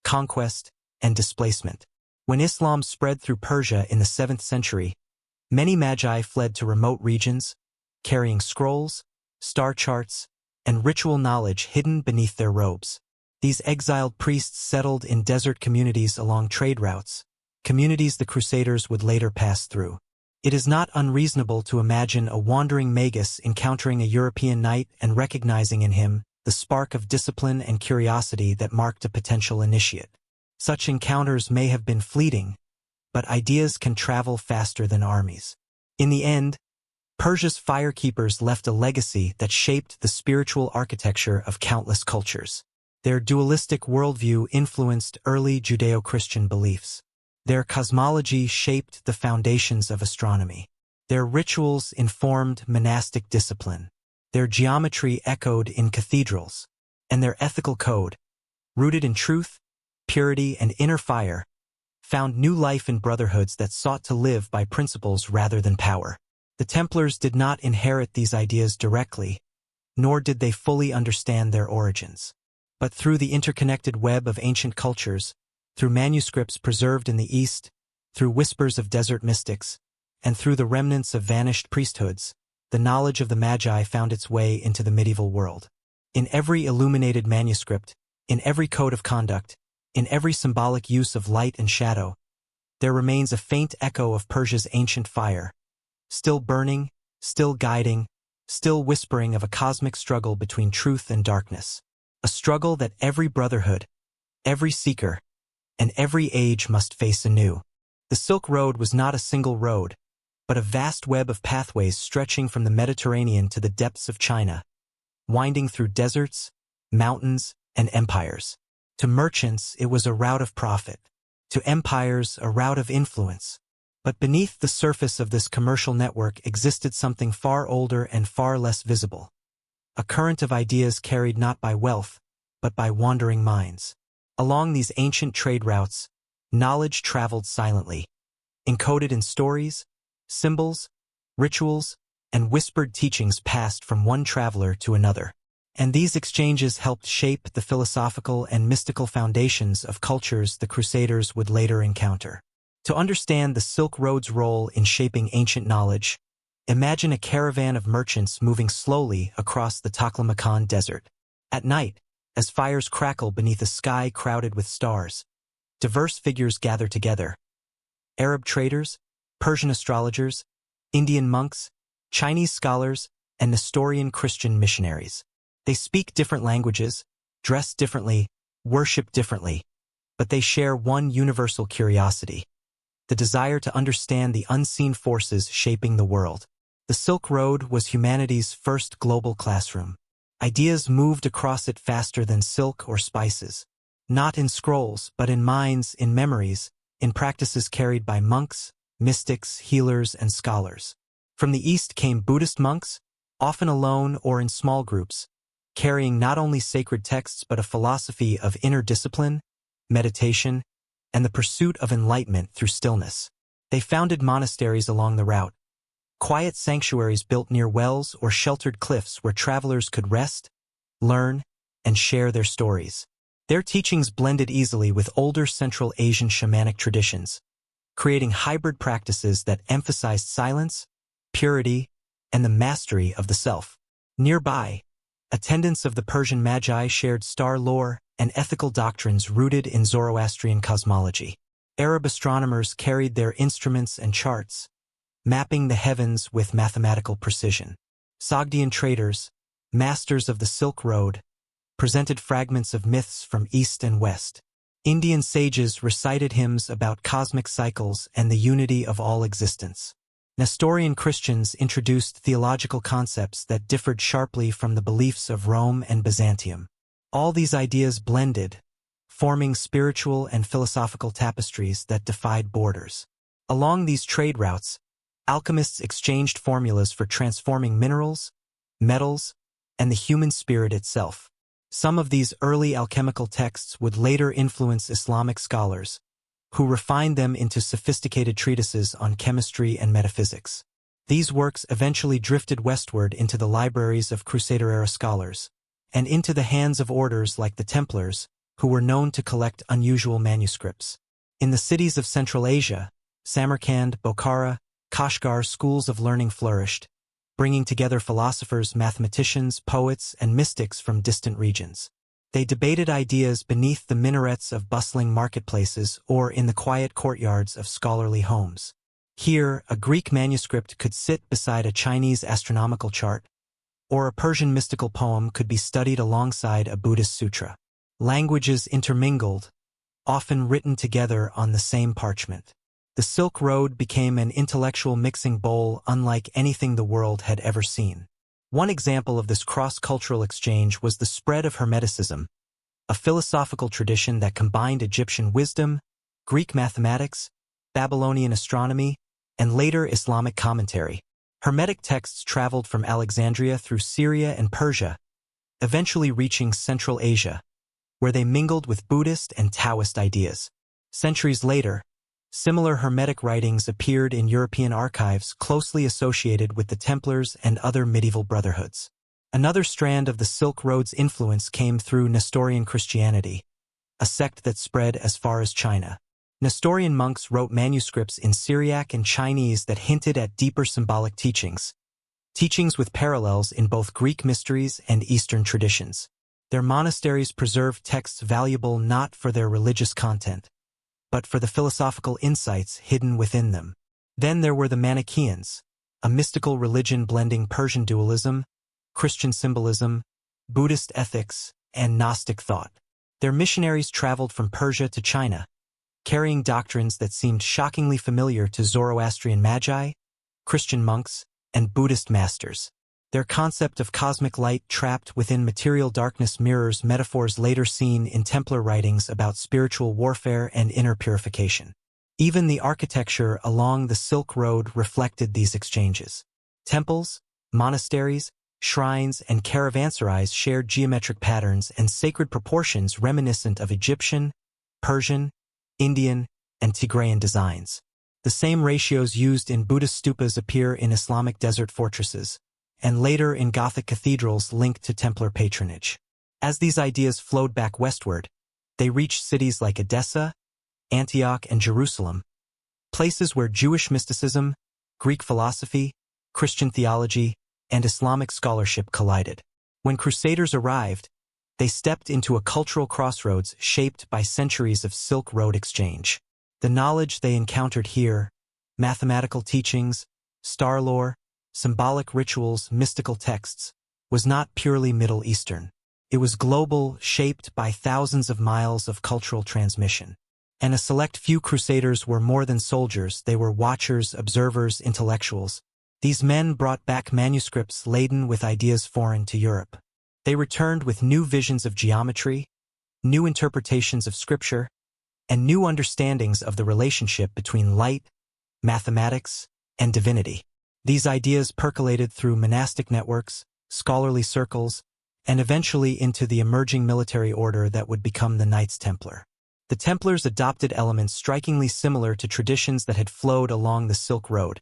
conquest, and displacement. When Islam spread through Persia in the 7th century, many Magi fled to remote regions, carrying scrolls, star charts, and ritual knowledge hidden beneath their robes. These exiled priests settled in desert communities along trade routes, communities the Crusaders would later pass through. It is not unreasonable to imagine a wandering magus encountering a European knight and recognizing in him the spark of discipline and curiosity that marked a potential initiate. Such encounters may have been fleeting, but ideas can travel faster than armies. In the end, Persia's firekeepers left a legacy that shaped the spiritual architecture of countless cultures. Their dualistic worldview influenced early Judeo-Christian beliefs. Their cosmology shaped the foundations of astronomy. Their rituals informed monastic discipline. Their geometry echoed in cathedrals, and their ethical code, rooted in truth, purity, and inner fire, found new life in brotherhoods that sought to live by principles rather than power. The Templars did not inherit these ideas directly, nor did they fully understand their origins. But through the interconnected web of ancient cultures, through manuscripts preserved in the East, through whispers of desert mystics, and through the remnants of vanished priesthoods, the knowledge of the Magi found its way into the medieval world. In every illuminated manuscript, in every code of conduct, in every symbolic use of light and shadow, there remains a faint echo of Persia's ancient fire, still burning, still guiding, still whispering of a cosmic struggle between truth and darkness. A struggle that every brotherhood, every seeker, and every age must face anew. The Silk Road was not a single road, but a vast web of pathways stretching from the Mediterranean to the depths of China, winding through deserts, mountains, and empires. To merchants, it was a route of profit. To empires, a route of influence. But beneath the surface of this commercial network existed something far older and far less visible. A current of ideas carried not by wealth, but by wandering minds. Along these ancient trade routes, knowledge traveled silently, encoded in stories, symbols, rituals, and whispered teachings passed from one traveler to another. And these exchanges helped shape the philosophical and mystical foundations of cultures the Crusaders would later encounter. To understand the Silk Road's role in shaping ancient knowledge, imagine a caravan of merchants moving slowly across the Taklamakan Desert. At night, as fires crackle beneath a sky crowded with stars, diverse figures gather together. Arab traders, Persian astrologers, Indian monks, Chinese scholars, and Nestorian Christian missionaries. They speak different languages, dress differently, worship differently, but they share one universal curiosity: the desire to understand the unseen forces shaping the world. The Silk Road was humanity's first global classroom. Ideas moved across it faster than silk or spices. Not in scrolls, but in minds, in memories, in practices carried by monks, mystics, healers, and scholars. From the east came Buddhist monks, often alone or in small groups, carrying not only sacred texts but a philosophy of inner discipline, meditation, and the pursuit of enlightenment through stillness. They founded monasteries along the route, quiet sanctuaries built near wells or sheltered cliffs where travelers could rest, learn, and share their stories. Their teachings blended easily with older Central Asian shamanic traditions, creating hybrid practices that emphasized silence, purity, and the mastery of the self. Nearby, attendants of the Persian Magi shared star lore and ethical doctrines rooted in Zoroastrian cosmology. Arab astronomers carried their instruments and charts, mapping the heavens with mathematical precision. Sogdian traders, masters of the Silk Road, presented fragments of myths from east and west. Indian sages recited hymns about cosmic cycles and the unity of all existence. Nestorian Christians introduced theological concepts that differed sharply from the beliefs of Rome and Byzantium. All these ideas blended, forming spiritual and philosophical tapestries that defied borders. Along these trade routes, alchemists exchanged formulas for transforming minerals, metals, and the human spirit itself. Some of these early alchemical texts would later influence Islamic scholars, who refined them into sophisticated treatises on chemistry and metaphysics. These works eventually drifted westward into the libraries of Crusader-era scholars, and into the hands of orders like the Templars, who were known to collect unusual manuscripts. In the cities of Central Asia, Samarkand, Bokhara, Kashgar, schools of learning flourished, bringing together philosophers, mathematicians, poets, and mystics from distant regions. They debated ideas beneath the minarets of bustling marketplaces or in the quiet courtyards of scholarly homes. Here, a Greek manuscript could sit beside a Chinese astronomical chart, or a Persian mystical poem could be studied alongside a Buddhist sutra. Languages intermingled, often written together on the same parchment. The Silk Road became an intellectual mixing bowl unlike anything the world had ever seen. One example of this cross-cultural exchange was the spread of Hermeticism, a philosophical tradition that combined Egyptian wisdom, Greek mathematics, Babylonian astronomy, and later Islamic commentary. Hermetic texts traveled from Alexandria through Syria and Persia, eventually reaching Central Asia, where they mingled with Buddhist and Taoist ideas. Centuries later, similar Hermetic writings appeared in European archives closely associated with the Templars and other medieval brotherhoods. Another strand of the Silk Road's influence came through Nestorian Christianity, a sect that spread as far as China. Nestorian monks wrote manuscripts in Syriac and Chinese that hinted at deeper symbolic teachings with parallels in both Greek mysteries and Eastern traditions. Their monasteries preserved texts valuable not for their religious content, but for the philosophical insights hidden within them. Then there were the Manichaeans, a mystical religion blending Persian dualism, Christian symbolism, Buddhist ethics, and Gnostic thought. Their missionaries traveled from Persia to China, carrying doctrines that seemed shockingly familiar to Zoroastrian magi, Christian monks, and Buddhist masters. Their concept of cosmic light trapped within material darkness mirrors metaphors later seen in Templar writings about spiritual warfare and inner purification. Even the architecture along the Silk Road reflected these exchanges. Temples, monasteries, shrines, and caravanserais shared geometric patterns and sacred proportions reminiscent of Egyptian, Persian, Indian, and Tigrayan designs. The same ratios used in Buddhist stupas appear in Islamic desert fortresses, and later in Gothic cathedrals linked to Templar patronage. As these ideas flowed back westward, they reached cities like Edessa, Antioch, and Jerusalem, places where Jewish mysticism, Greek philosophy, Christian theology, and Islamic scholarship collided. When Crusaders arrived, they stepped into a cultural crossroads shaped by centuries of Silk Road exchange. The knowledge they encountered here, mathematical teachings, star lore, symbolic rituals, mystical texts, was not purely Middle Eastern. It was global, shaped by thousands of miles of cultural transmission. And a select few crusaders were more than soldiers, they were watchers, observers, intellectuals. These men brought back manuscripts laden with ideas foreign to Europe. They returned with new visions of geometry, new interpretations of scripture, and new understandings of the relationship between light, mathematics, and divinity. These ideas percolated through monastic networks, scholarly circles, and eventually into the emerging military order that would become the Knights Templar. The Templars adopted elements strikingly similar to traditions that had flowed along the Silk Road.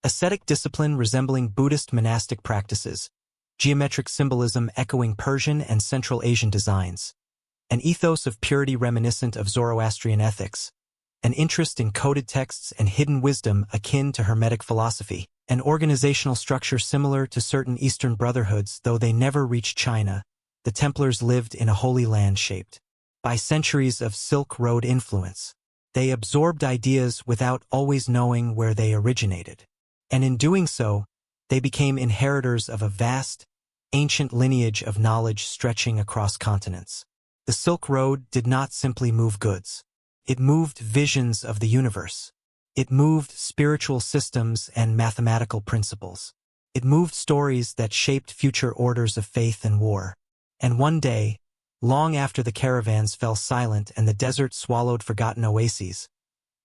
Ascetic discipline resembling Buddhist monastic practices, geometric symbolism echoing Persian and Central Asian designs, an ethos of purity reminiscent of Zoroastrian ethics, an interest in coded texts and hidden wisdom akin to Hermetic philosophy, an organizational structure similar to certain Eastern brotherhoods. Though they never reached China, the Templars lived in a holy land shaped by centuries of Silk Road influence. They absorbed ideas without always knowing where they originated. And in doing so, they became inheritors of a vast, ancient lineage of knowledge stretching across continents. The Silk Road did not simply move goods. It moved visions of the universe. It moved spiritual systems and mathematical principles. It moved stories that shaped future orders of faith and war. And one day, long after the caravans fell silent and the desert swallowed forgotten oases,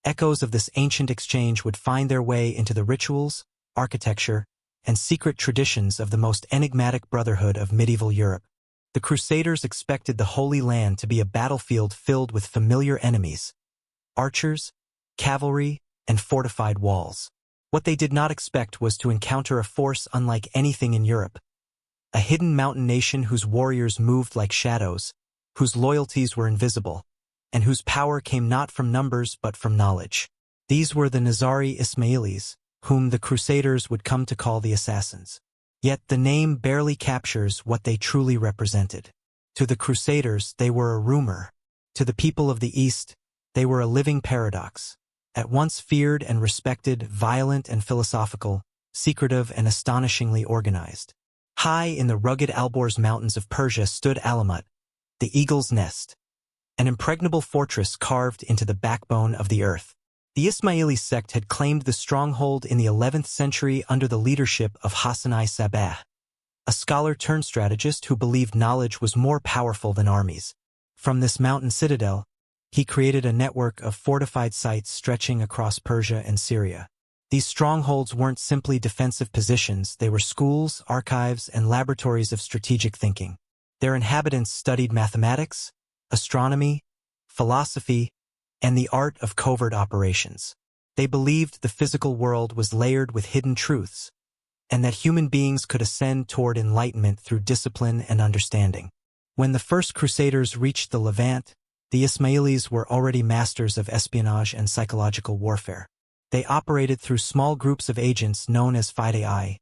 echoes of this ancient exchange would find their way into the rituals, architecture, and secret traditions of the most enigmatic brotherhood of medieval Europe. The Crusaders expected the Holy Land to be a battlefield filled with familiar enemies, archers, cavalry, and fortified walls. What they did not expect was to encounter a force unlike anything in Europe, a hidden mountain nation whose warriors moved like shadows, whose loyalties were invisible, and whose power came not from numbers but from knowledge. These were the Nizari Ismailis, whom the Crusaders would come to call the Assassins. Yet the name barely captures what they truly represented. To the Crusaders, they were a rumor. To the people of the East, they were a living paradox. At once feared and respected, violent and philosophical, secretive and astonishingly organized. High in the rugged Alborz mountains of Persia stood Alamut, the eagle's nest, an impregnable fortress carved into the backbone of the earth. The Ismaili sect had claimed the stronghold in the 11th century under the leadership of Hassan I Sabah, a scholar-turned-strategist who believed knowledge was more powerful than armies. From this mountain citadel, he created a network of fortified sites stretching across Persia and Syria. These strongholds weren't simply defensive positions, they were schools, archives, and laboratories of strategic thinking. Their inhabitants studied mathematics, astronomy, philosophy, and the art of covert operations. They believed the physical world was layered with hidden truths, and that human beings could ascend toward enlightenment through discipline and understanding. When the first Crusaders reached the Levant, the Ismailis were already masters of espionage and psychological warfare. They operated through small groups of agents known as fidei,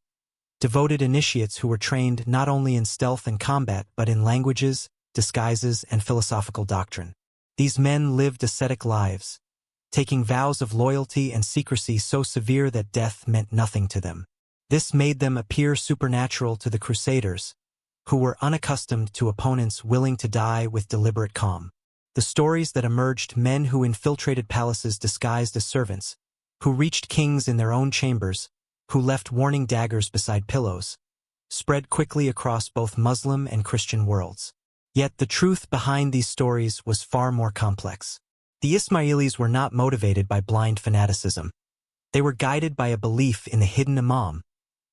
devoted initiates who were trained not only in stealth and combat but in languages, disguises, and philosophical doctrine. These men lived ascetic lives, taking vows of loyalty and secrecy so severe that death meant nothing to them. This made them appear supernatural to the Crusaders, who were unaccustomed to opponents willing to die with deliberate calm. The stories that emerged, men who infiltrated palaces disguised as servants, who reached kings in their own chambers, who left warning daggers beside pillows, spread quickly across both Muslim and Christian worlds. Yet the truth behind these stories was far more complex. The Ismailis were not motivated by blind fanaticism. They were guided by a belief in the hidden imam,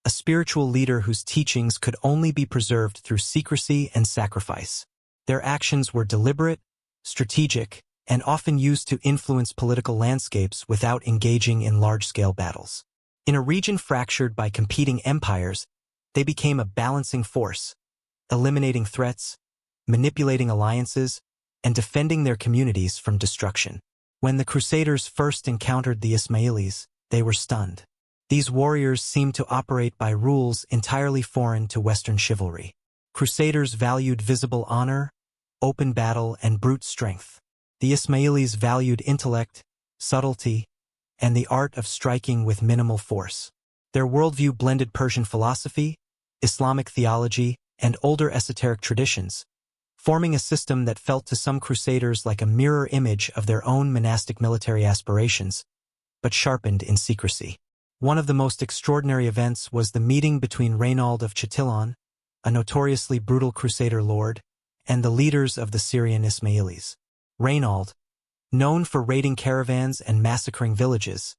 a spiritual leader whose teachings could only be preserved through secrecy and sacrifice. Their actions were deliberate, strategic, and often used to influence political landscapes without engaging in large-scale battles. In a region fractured by competing empires, they became a balancing force, eliminating threats, manipulating alliances, and defending their communities from destruction. When the Crusaders first encountered the Ismailis, they were stunned. These warriors seemed to operate by rules entirely foreign to Western chivalry. Crusaders valued visible honor, open battle, and brute strength. The Ismailis valued intellect, subtlety, and the art of striking with minimal force. Their worldview blended Persian philosophy, Islamic theology, and older esoteric traditions, forming a system that felt to some crusaders like a mirror image of their own monastic military aspirations, but sharpened in secrecy. One of the most extraordinary events was the meeting between Reynald of Chatillon, a notoriously brutal crusader lord, and the leaders of the Syrian Ismailis. Reynald, known for raiding caravans and massacring villages,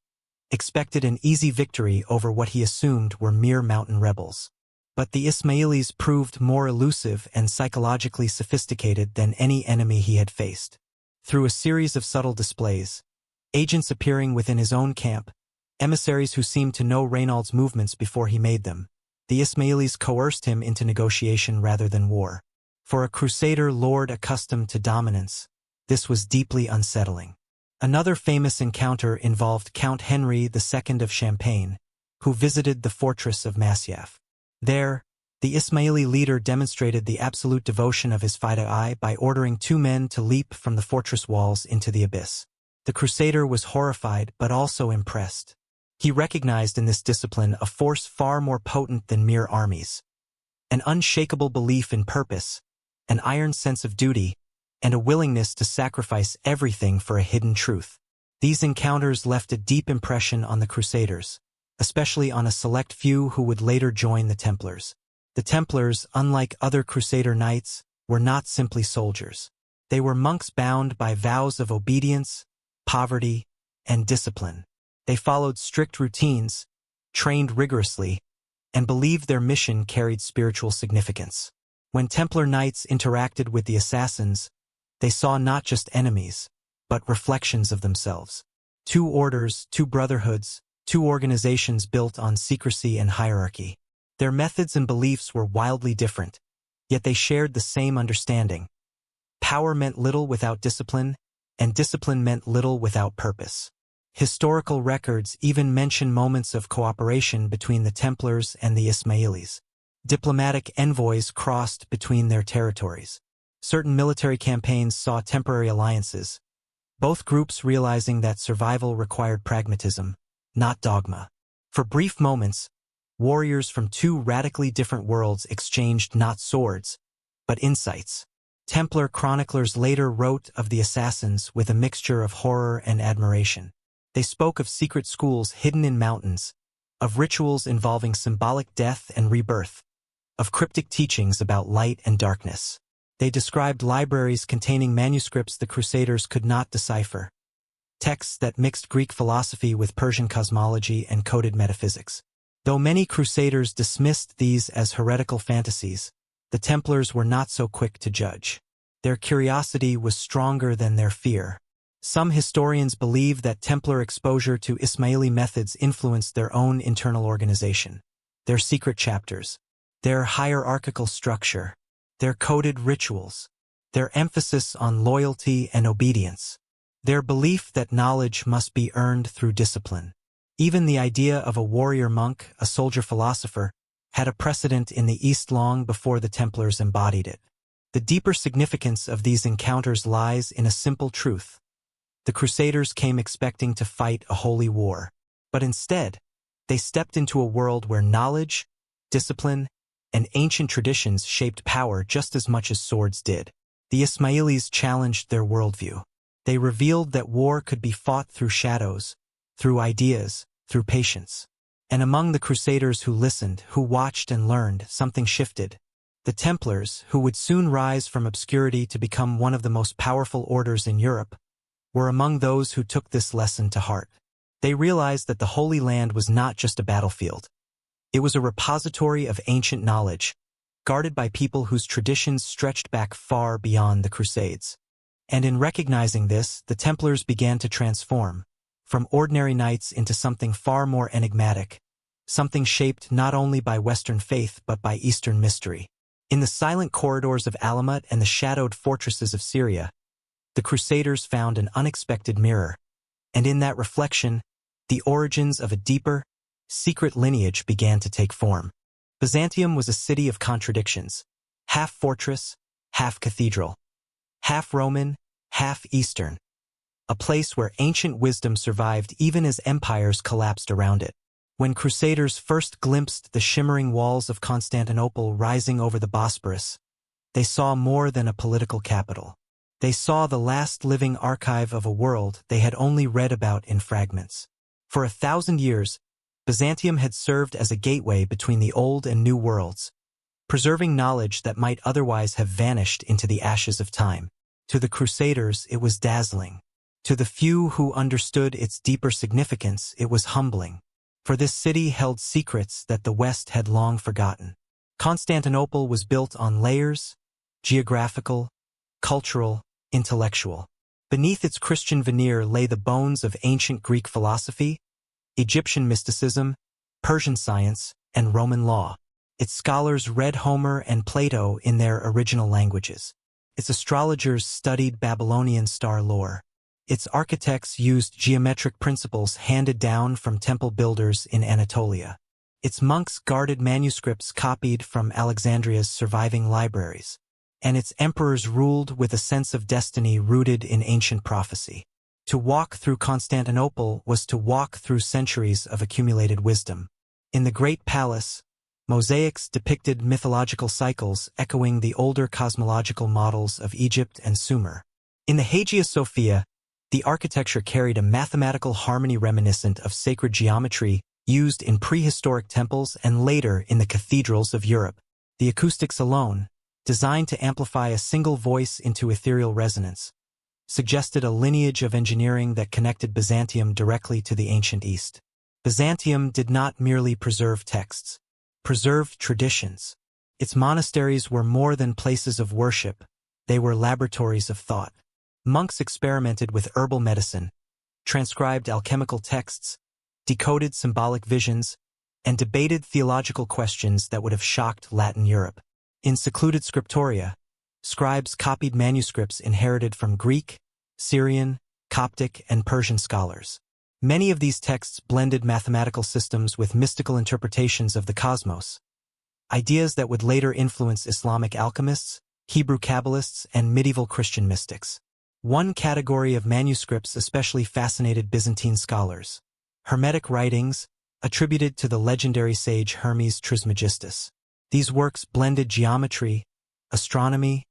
expected an easy victory over what he assumed were mere mountain rebels. But the Ismailis proved more elusive and psychologically sophisticated than any enemy he had faced. Through a series of subtle displays, agents appearing within his own camp, emissaries who seemed to know Reynald's movements before he made them, the Ismailis coerced him into negotiation rather than war. For a crusader lord accustomed to dominance, this was deeply unsettling. Another famous encounter involved Count Henry II of Champagne, who visited the fortress of Masyaf. There, the Ismaili leader demonstrated the absolute devotion of his fidei by ordering 2 men to leap from the fortress walls into the abyss. The crusader was horrified but also impressed. He recognized in this discipline a force far more potent than mere armies. An unshakable belief in purpose, an iron sense of duty, and a willingness to sacrifice everything for a hidden truth. These encounters left a deep impression on the Crusaders, especially on a select few who would later join the Templars. The Templars, unlike other Crusader knights, were not simply soldiers. They were monks bound by vows of obedience, poverty, and discipline. They followed strict routines, trained rigorously, and believed their mission carried spiritual significance. When Templar knights interacted with the assassins, they saw not just enemies, but reflections of themselves. 2 orders, 2 brotherhoods, 2 organizations built on secrecy and hierarchy. Their methods and beliefs were wildly different, yet they shared the same understanding. Power meant little without discipline, and discipline meant little without purpose. Historical records even mention moments of cooperation between the Templars and the Ismailis. Diplomatic envoys crossed between their territories. Certain military campaigns saw temporary alliances, both groups realizing that survival required pragmatism, not dogma. For brief moments, warriors from 2 radically different worlds exchanged not swords, but insights. Templar chroniclers later wrote of the assassins with a mixture of horror and admiration. They spoke of secret schools hidden in mountains, of rituals involving symbolic death and rebirth, of cryptic teachings about light and darkness. They described libraries containing manuscripts the Crusaders could not decipher, texts that mixed Greek philosophy with Persian cosmology and coded metaphysics. Though many Crusaders dismissed these as heretical fantasies, the Templars were not so quick to judge. Their curiosity was stronger than their fear. Some historians believe that Templar exposure to Ismaili methods influenced their own internal organization, their secret chapters, their hierarchical structure, their coded rituals, their emphasis on loyalty and obedience, their belief that knowledge must be earned through discipline. Even the idea of a warrior monk, a soldier philosopher, had a precedent in the East long before the Templars embodied it. The deeper significance of these encounters lies in a simple truth. The Crusaders came expecting to fight a holy war, but instead, they stepped into a world where knowledge, discipline, and ancient traditions shaped power just as much as swords did. The Ismailis challenged their worldview. They revealed that war could be fought through shadows, through ideas, through patience. And among the Crusaders who listened, who watched and learned, something shifted. The Templars, who would soon rise from obscurity to become one of the most powerful orders in Europe, were among those who took this lesson to heart. They realized that the Holy Land was not just a battlefield. It was a repository of ancient knowledge, guarded by people whose traditions stretched back far beyond the Crusades. And in recognizing this, the Templars began to transform, from ordinary knights into something far more enigmatic, something shaped not only by Western faith but by Eastern mystery. In the silent corridors of Alamut and the shadowed fortresses of Syria, the Crusaders found an unexpected mirror, and in that reflection, the origins of a deeper, secret lineage began to take form. Byzantium was a city of contradictions, half fortress, half cathedral, half Roman, half Eastern, a place where ancient wisdom survived even as empires collapsed around it. When Crusaders first glimpsed the shimmering walls of Constantinople rising over the Bosporus, they saw more than a political capital. They saw the last living archive of a world they had only read about in fragments. For 1,000 years, Byzantium had served as a gateway between the old and new worlds, preserving knowledge that might otherwise have vanished into the ashes of time. To the Crusaders, it was dazzling. To the few who understood its deeper significance, it was humbling. For this city held secrets that the West had long forgotten. Constantinople was built on layers, geographical, cultural, intellectual. Beneath its Christian veneer lay the bones of ancient Greek philosophy, Egyptian mysticism, Persian science, and Roman law. Its scholars read Homer and Plato in their original languages. Its astrologers studied Babylonian star lore. Its architects used geometric principles handed down from temple builders in Anatolia. Its monks guarded manuscripts copied from Alexandria's surviving libraries. And its emperors ruled with a sense of destiny rooted in ancient prophecy. To walk through Constantinople was to walk through centuries of accumulated wisdom. In the Great Palace, mosaics depicted mythological cycles echoing the older cosmological models of Egypt and Sumer. In the Hagia Sophia, the architecture carried a mathematical harmony reminiscent of sacred geometry used in prehistoric temples and later in the cathedrals of Europe. The acoustics alone, designed to amplify a single voice into ethereal resonance, suggested a lineage of engineering that connected Byzantium directly to the ancient East. Byzantium did not merely preserve texts, preserved traditions. Its monasteries were more than places of worship, they were laboratories of thought. Monks experimented with herbal medicine, transcribed alchemical texts, decoded symbolic visions, and debated theological questions that would have shocked Latin Europe. In secluded scriptoria, scribes copied manuscripts inherited from Greek, Syrian, Coptic, and Persian scholars. Many of these texts blended mathematical systems with mystical interpretations of the cosmos, ideas that would later influence Islamic alchemists, Hebrew Kabbalists, and medieval Christian mystics. One category of manuscripts especially fascinated Byzantine scholars: Hermetic writings, attributed to the legendary sage Hermes Trismegistus. These works blended geometry, astronomy,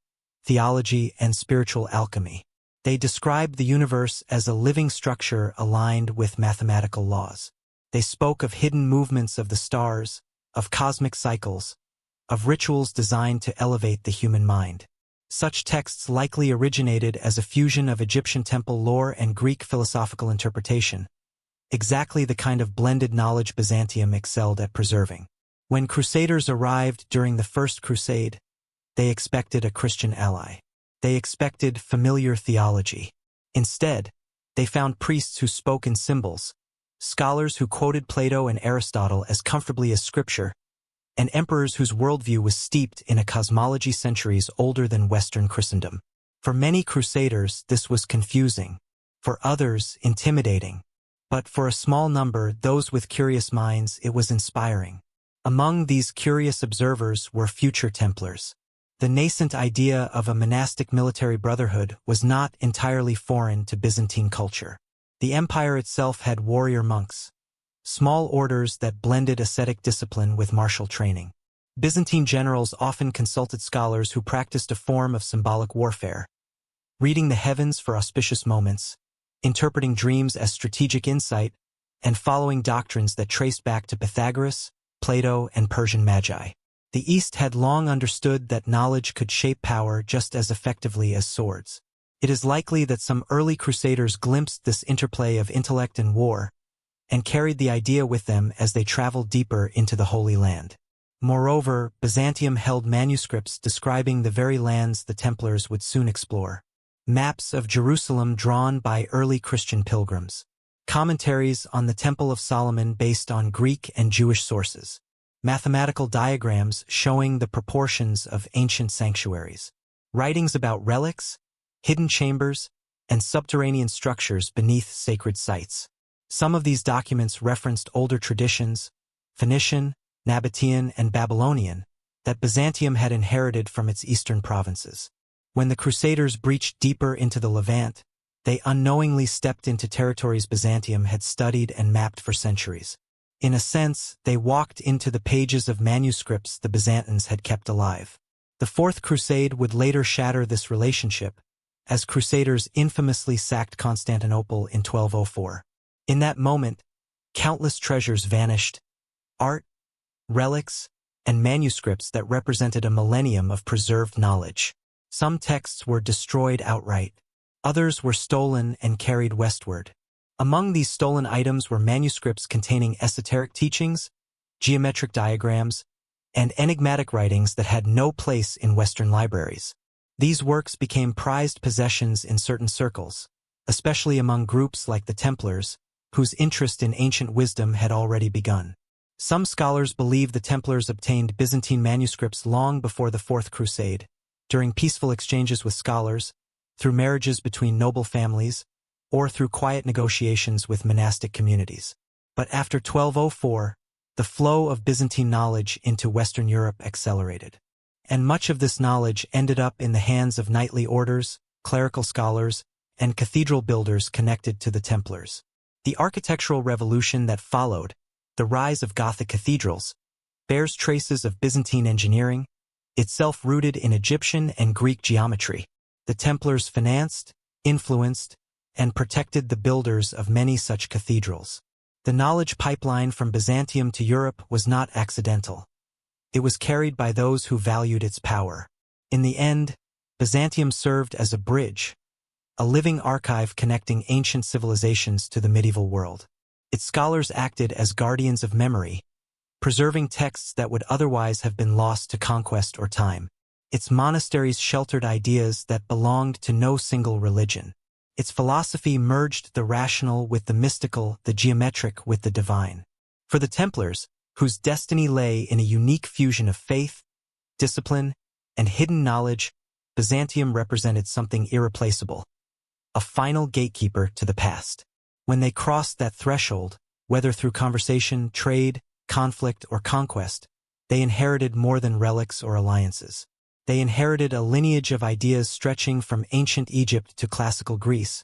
theology, and spiritual alchemy. They described the universe as a living structure aligned with mathematical laws. They spoke of hidden movements of the stars, of cosmic cycles, of rituals designed to elevate the human mind. Such texts likely originated as a fusion of Egyptian temple lore and Greek philosophical interpretation, exactly the kind of blended knowledge Byzantium excelled at preserving. When Crusaders arrived during the First Crusade, they expected a Christian ally. They expected familiar theology. Instead, they found priests who spoke in symbols, scholars who quoted Plato and Aristotle as comfortably as scripture, and emperors whose worldview was steeped in a cosmology centuries older than Western Christendom. For many Crusaders, this was confusing. For others, intimidating. But for a small number, those with curious minds, it was inspiring. Among these curious observers were future Templars. The nascent idea of a monastic military brotherhood was not entirely foreign to Byzantine culture. The empire itself had warrior monks, small orders that blended ascetic discipline with martial training. Byzantine generals often consulted scholars who practiced a form of symbolic warfare, reading the heavens for auspicious moments, interpreting dreams as strategic insight, and following doctrines that traced back to Pythagoras, Plato, and Persian magi. The East had long understood that knowledge could shape power just as effectively as swords. It is likely that some early crusaders glimpsed this interplay of intellect and war, and carried the idea with them as they traveled deeper into the Holy Land. Moreover, Byzantium held manuscripts describing the very lands the Templars would soon explore. Maps of Jerusalem drawn by early Christian pilgrims. Commentaries on the Temple of Solomon based on Greek and Jewish sources. Mathematical diagrams showing the proportions of ancient sanctuaries. Writings about relics, hidden chambers, and subterranean structures beneath sacred sites. Some of these documents referenced older traditions, Phoenician, Nabatean, and Babylonian, that Byzantium had inherited from its eastern provinces. When the Crusaders breached deeper into the Levant, they unknowingly stepped into territories Byzantium had studied and mapped for centuries. In a sense, they walked into the pages of manuscripts the Byzantines had kept alive. The Fourth Crusade would later shatter this relationship, as Crusaders infamously sacked Constantinople in 1204. In that moment, countless treasures vanished, art, relics, and manuscripts that represented a millennium of preserved knowledge. Some texts were destroyed outright. Others were stolen and carried westward. Among these stolen items were manuscripts containing esoteric teachings, geometric diagrams, and enigmatic writings that had no place in Western libraries. These works became prized possessions in certain circles, especially among groups like the Templars, whose interest in ancient wisdom had already begun. Some scholars believe the Templars obtained Byzantine manuscripts long before the Fourth Crusade, during peaceful exchanges with scholars, through marriages between noble families, or through quiet negotiations with monastic communities. But after 1204, the flow of Byzantine knowledge into Western Europe accelerated. And much of this knowledge ended up in the hands of knightly orders, clerical scholars, and cathedral builders connected to the Templars. The architectural revolution that followed, the rise of Gothic cathedrals, bears traces of Byzantine engineering, itself rooted in Egyptian and Greek geometry. The Templars financed, influenced, and protected the builders of many such cathedrals. The knowledge pipeline from Byzantium to Europe was not accidental. It was carried by those who valued its power. In the end, Byzantium served as a bridge, a living archive connecting ancient civilizations to the medieval world. Its scholars acted as guardians of memory, preserving texts that would otherwise have been lost to conquest or time. Its monasteries sheltered ideas that belonged to no single religion. Its philosophy merged the rational with the mystical, the geometric with the divine. For the Templars, whose destiny lay in a unique fusion of faith, discipline, and hidden knowledge, Byzantium represented something irreplaceable, a final gatekeeper to the past. When they crossed that threshold, whether through conversation, trade, conflict, or conquest, they inherited more than relics or alliances. They inherited a lineage of ideas stretching from ancient Egypt to classical Greece,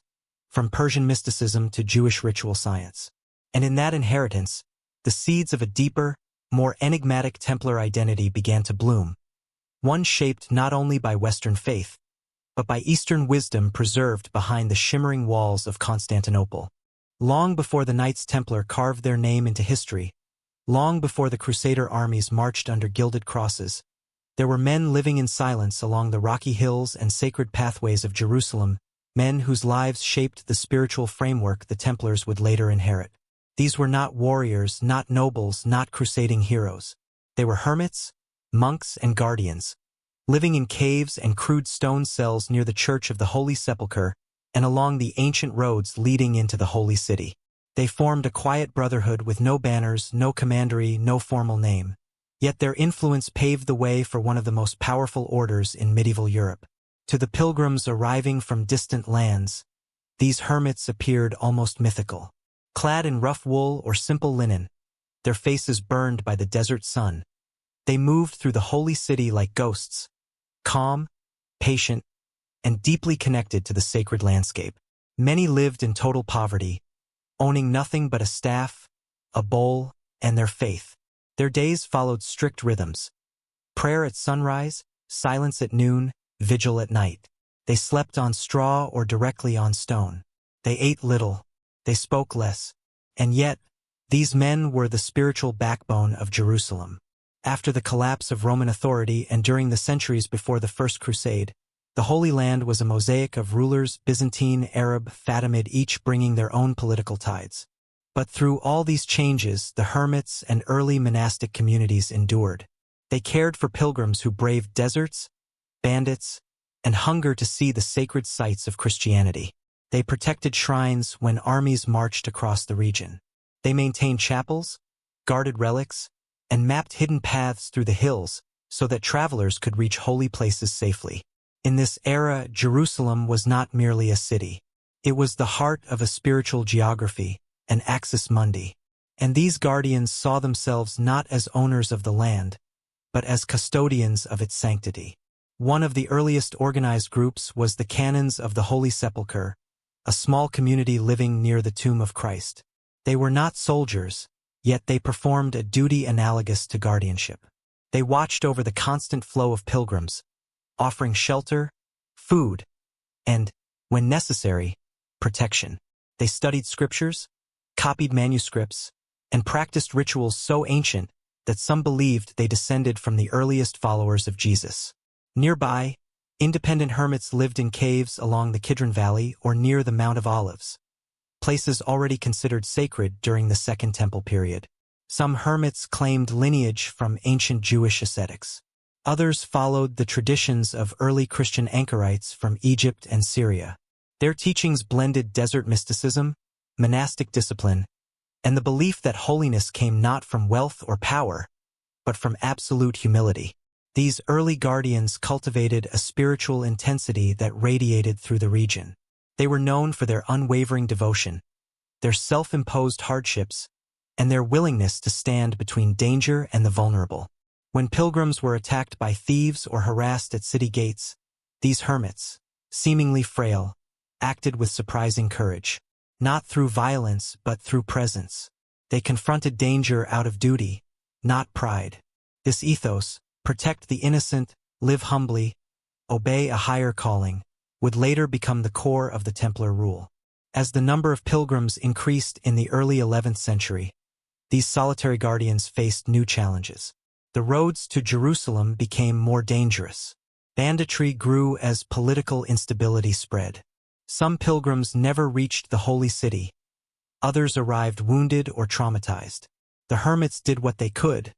from Persian mysticism to Jewish ritual science. And in that inheritance, the seeds of a deeper, more enigmatic Templar identity began to bloom, one shaped not only by Western faith, but by Eastern wisdom preserved behind the shimmering walls of Constantinople. Long before the Knights Templar carved their name into history, long before the Crusader armies marched under gilded crosses, there were men living in silence along the rocky hills and sacred pathways of Jerusalem, men whose lives shaped the spiritual framework the Templars would later inherit. These were not warriors, not nobles, not crusading heroes. They were hermits, monks, and guardians, living in caves and crude stone cells near the Church of the Holy Sepulchre and along the ancient roads leading into the Holy City. They formed a quiet brotherhood with no banners, no commandery, no formal name. Yet their influence paved the way for one of the most powerful orders in medieval Europe. To the pilgrims arriving from distant lands, these hermits appeared almost mythical. Clad in rough wool or simple linen, their faces burned by the desert sun, they moved through the holy city like ghosts, calm, patient, and deeply connected to the sacred landscape. Many lived in total poverty, owning nothing but a staff, a bowl, and their faith. Their days followed strict rhythms: prayer at sunrise, silence at noon, vigil at night. They slept on straw or directly on stone. They ate little. They spoke less. And yet, these men were the spiritual backbone of Jerusalem. After the collapse of Roman authority and during the centuries before the First Crusade, the Holy Land was a mosaic of rulers, Byzantine, Arab, Fatimid, each bringing their own political tides. But through all these changes, the hermits and early monastic communities endured. They cared for pilgrims who braved deserts, bandits, and hunger to see the sacred sites of Christianity. They protected shrines when armies marched across the region. They maintained chapels, guarded relics, and mapped hidden paths through the hills so that travelers could reach holy places safely. In this era, Jerusalem was not merely a city. It was the heart of a spiritual geography, an axis mundi. And these guardians saw themselves not as owners of the land, but as custodians of its sanctity. One of the earliest organized groups was the Canons of the Holy Sepulchre, a small community living near the tomb of Christ. They were not soldiers, yet they performed a duty analogous to guardianship. They watched over the constant flow of pilgrims, offering shelter, food, and, when necessary, protection. They studied scriptures, copied manuscripts, and practiced rituals so ancient that some believed they descended from the earliest followers of Jesus. Nearby, independent hermits lived in caves along the Kidron Valley or near the Mount of Olives, places already considered sacred during the Second Temple period. Some hermits claimed lineage from ancient Jewish ascetics. Others followed the traditions of early Christian anchorites from Egypt and Syria. Their teachings blended desert mysticism, monastic discipline, and the belief that holiness came not from wealth or power, but from absolute humility. These early guardians cultivated a spiritual intensity that radiated through the region. They were known for their unwavering devotion, their self-imposed hardships, and their willingness to stand between danger and the vulnerable. When pilgrims were attacked by thieves or harassed at city gates, these hermits, seemingly frail, acted with surprising courage. Not through violence, but through presence. They confronted danger out of duty, not pride. This ethos, protect the innocent, live humbly, obey a higher calling, would later become the core of the Templar rule. As the number of pilgrims increased in the early 11th century, these solitary guardians faced new challenges. The roads to Jerusalem became more dangerous. Banditry grew as political instability spread. Some pilgrims never reached the holy city. Others arrived wounded or traumatized. The hermits did what they could,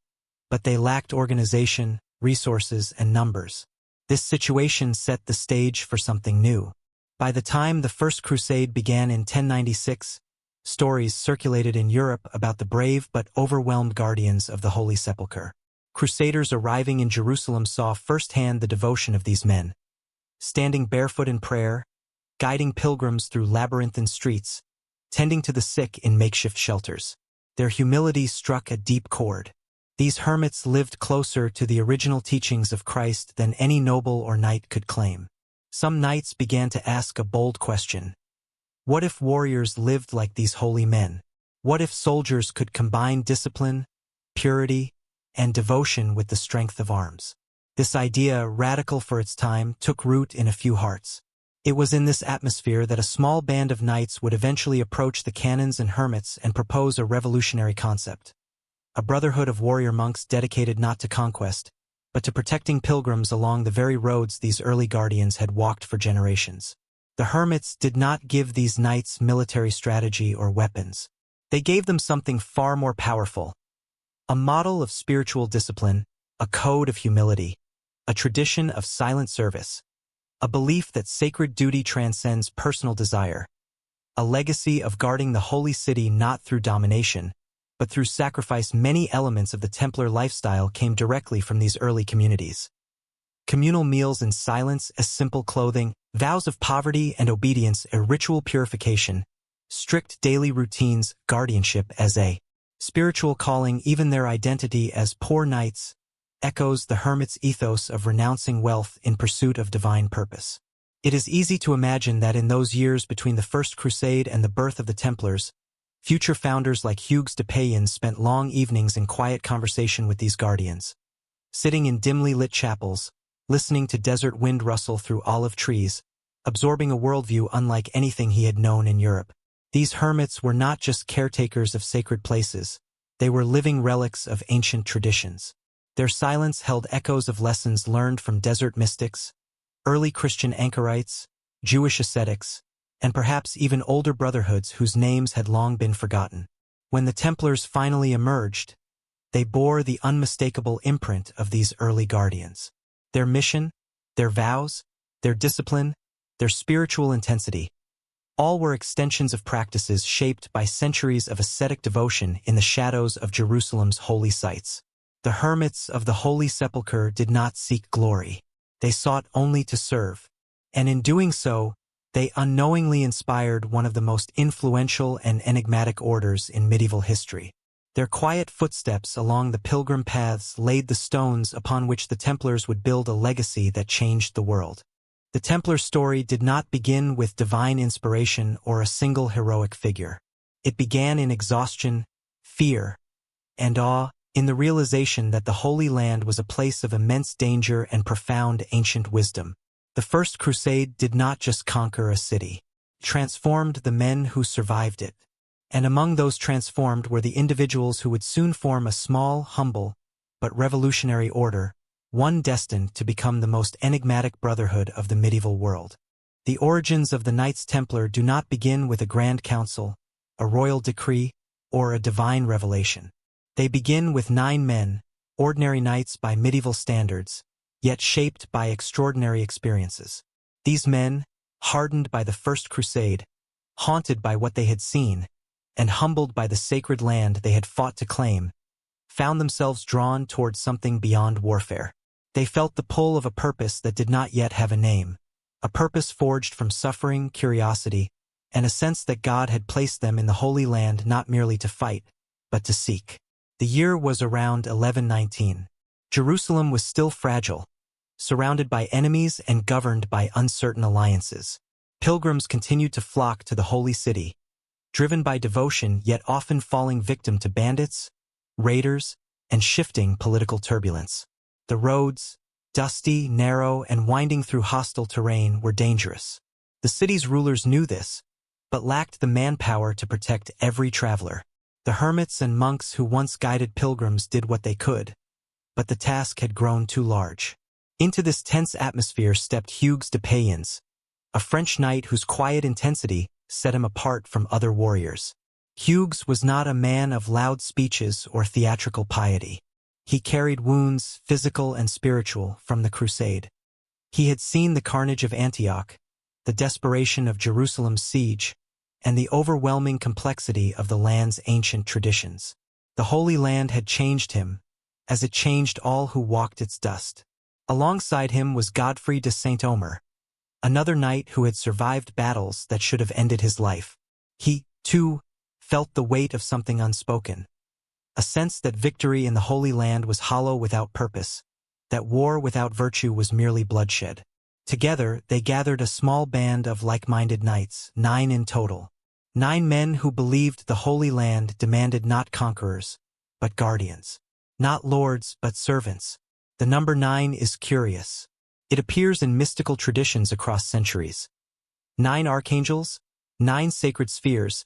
but they lacked organization, resources, and numbers. This situation set the stage for something new. By the time the First Crusade began in 1096, stories circulated in Europe about the brave but overwhelmed guardians of the Holy Sepulchre. Crusaders arriving in Jerusalem saw firsthand the devotion of these men. Standing barefoot in prayer, guiding pilgrims through labyrinthine streets, tending to the sick in makeshift shelters. Their humility struck a deep chord. These hermits lived closer to the original teachings of Christ than any noble or knight could claim. Some knights began to ask a bold question. What if warriors lived like these holy men? What if soldiers could combine discipline, purity, and devotion with the strength of arms? This idea, radical for its time, took root in a few hearts. It was in this atmosphere that a small band of knights would eventually approach the canons and hermits and propose a revolutionary concept. A brotherhood of warrior monks dedicated not to conquest, but to protecting pilgrims along the very roads these early guardians had walked for generations. The hermits did not give these knights military strategy or weapons. They gave them something far more powerful. A model of spiritual discipline, a code of humility, a tradition of silent service, a belief that sacred duty transcends personal desire, a legacy of guarding the holy city not through domination, but through sacrifice. Many elements of the Templar lifestyle came directly from these early communities. Communal meals in silence, a simple clothing, vows of poverty and obedience, a ritual purification, strict daily routines, guardianship as a spiritual calling. Even their identity as poor knights echoes the hermit's ethos of renouncing wealth in pursuit of divine purpose. It is easy to imagine that in those years between the First Crusade and the birth of the Templars, future founders like Hugues de Payens spent long evenings in quiet conversation with these guardians. Sitting in dimly lit chapels, listening to desert wind rustle through olive trees, absorbing a worldview unlike anything he had known in Europe. These hermits were not just caretakers of sacred places, they were living relics of ancient traditions. Their silence held echoes of lessons learned from desert mystics, early Christian anchorites, Jewish ascetics, and perhaps even older brotherhoods whose names had long been forgotten. When the Templars finally emerged, they bore the unmistakable imprint of these early guardians. Their mission, their vows, their discipline, their spiritual intensity, all were extensions of practices shaped by centuries of ascetic devotion in the shadows of Jerusalem's holy sites. The hermits of the Holy Sepulchre did not seek glory. They sought only to serve, and in doing so, they unknowingly inspired one of the most influential and enigmatic orders in medieval history. Their quiet footsteps along the pilgrim paths laid the stones upon which the Templars would build a legacy that changed the world. The Templar story did not begin with divine inspiration or a single heroic figure. It began in exhaustion, fear, and awe, in the realization that the Holy Land was a place of immense danger and profound ancient wisdom. The First Crusade did not just conquer a city. It transformed the men who survived it. And among those transformed were the individuals who would soon form a small, humble, but revolutionary order, one destined to become the most enigmatic brotherhood of the medieval world. The origins of the Knights Templar do not begin with a grand council, a royal decree, or a divine revelation. They begin with 9 men, ordinary knights by medieval standards, yet shaped by extraordinary experiences. These men, hardened by the First Crusade, haunted by what they had seen, and humbled by the sacred land they had fought to claim, found themselves drawn towards something beyond warfare. They felt the pull of a purpose that did not yet have a name, a purpose forged from suffering, curiosity, and a sense that God had placed them in the Holy Land not merely to fight, but to seek. The year was around 1119. Jerusalem was still fragile, surrounded by enemies and governed by uncertain alliances. Pilgrims continued to flock to the holy city, driven by devotion yet often falling victim to bandits, raiders, and shifting political turbulence. The roads, dusty, narrow, and winding through hostile terrain, were dangerous. The city's rulers knew this, but lacked the manpower to protect every traveler. The hermits and monks who once guided pilgrims did what they could, but the task had grown too large. Into this tense atmosphere stepped Hugues de Payens, a French knight whose quiet intensity set him apart from other warriors. Hugues was not a man of loud speeches or theatrical piety. He carried wounds, physical and spiritual, from the crusade. He had seen the carnage of Antioch, the desperation of Jerusalem's siege, and the overwhelming complexity of the land's ancient traditions. The Holy Land had changed him, as it changed all who walked its dust. Alongside him was Godfrey de Saint-Omer, another knight who had survived battles that should have ended his life. He, too, felt the weight of something unspoken, a sense that victory in the Holy Land was hollow without purpose, that war without virtue was merely bloodshed. Together, they gathered a small band of like-minded knights, 9 in total. 9 men who believed the Holy Land demanded not conquerors, but guardians. Not lords, but servants. The number 9 is curious. It appears in mystical traditions across centuries. 9 archangels, 9 sacred spheres,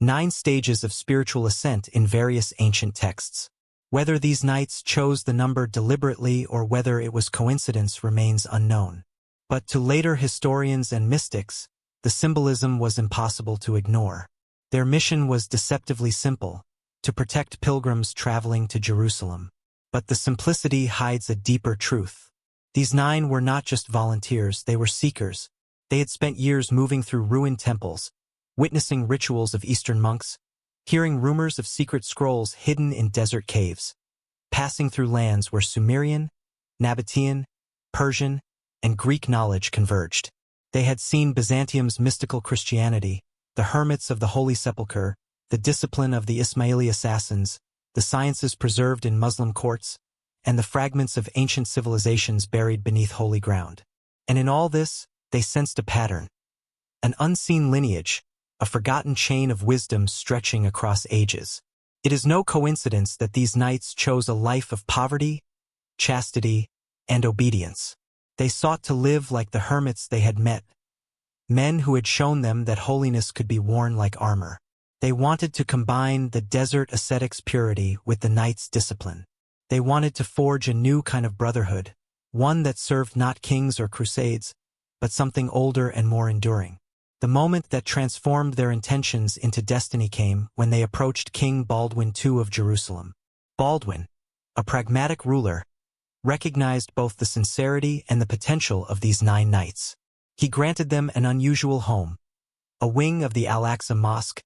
9 stages of spiritual ascent in various ancient texts. Whether these knights chose the number deliberately or whether it was coincidence remains unknown. But to later historians and mystics, the symbolism was impossible to ignore. Their mission was deceptively simple, to protect pilgrims traveling to Jerusalem. But the simplicity hides a deeper truth. These 9 were not just volunteers, they were seekers. They had spent years moving through ruined temples, witnessing rituals of Eastern monks, hearing rumors of secret scrolls hidden in desert caves, passing through lands where Sumerian, Nabatean, Persian, and Greek knowledge converged. They had seen Byzantium's mystical Christianity, the hermits of the Holy Sepulchre, the discipline of the Ismaili assassins, the sciences preserved in Muslim courts, and the fragments of ancient civilizations buried beneath holy ground. And in all this, they sensed a pattern, an unseen lineage, a forgotten chain of wisdom stretching across ages. It is no coincidence that these knights chose a life of poverty, chastity, and obedience. They sought to live like the hermits they had met, men who had shown them that holiness could be worn like armor. They wanted to combine the desert ascetic's purity with the knight's discipline. They wanted to forge a new kind of brotherhood, one that served not kings or crusades, but something older and more enduring. The moment that transformed their intentions into destiny came when they approached King Baldwin II of Jerusalem. Baldwin, a pragmatic ruler, recognized both the sincerity and the potential of these 9 knights. He granted them an unusual home, a wing of the Al-Aqsa Mosque,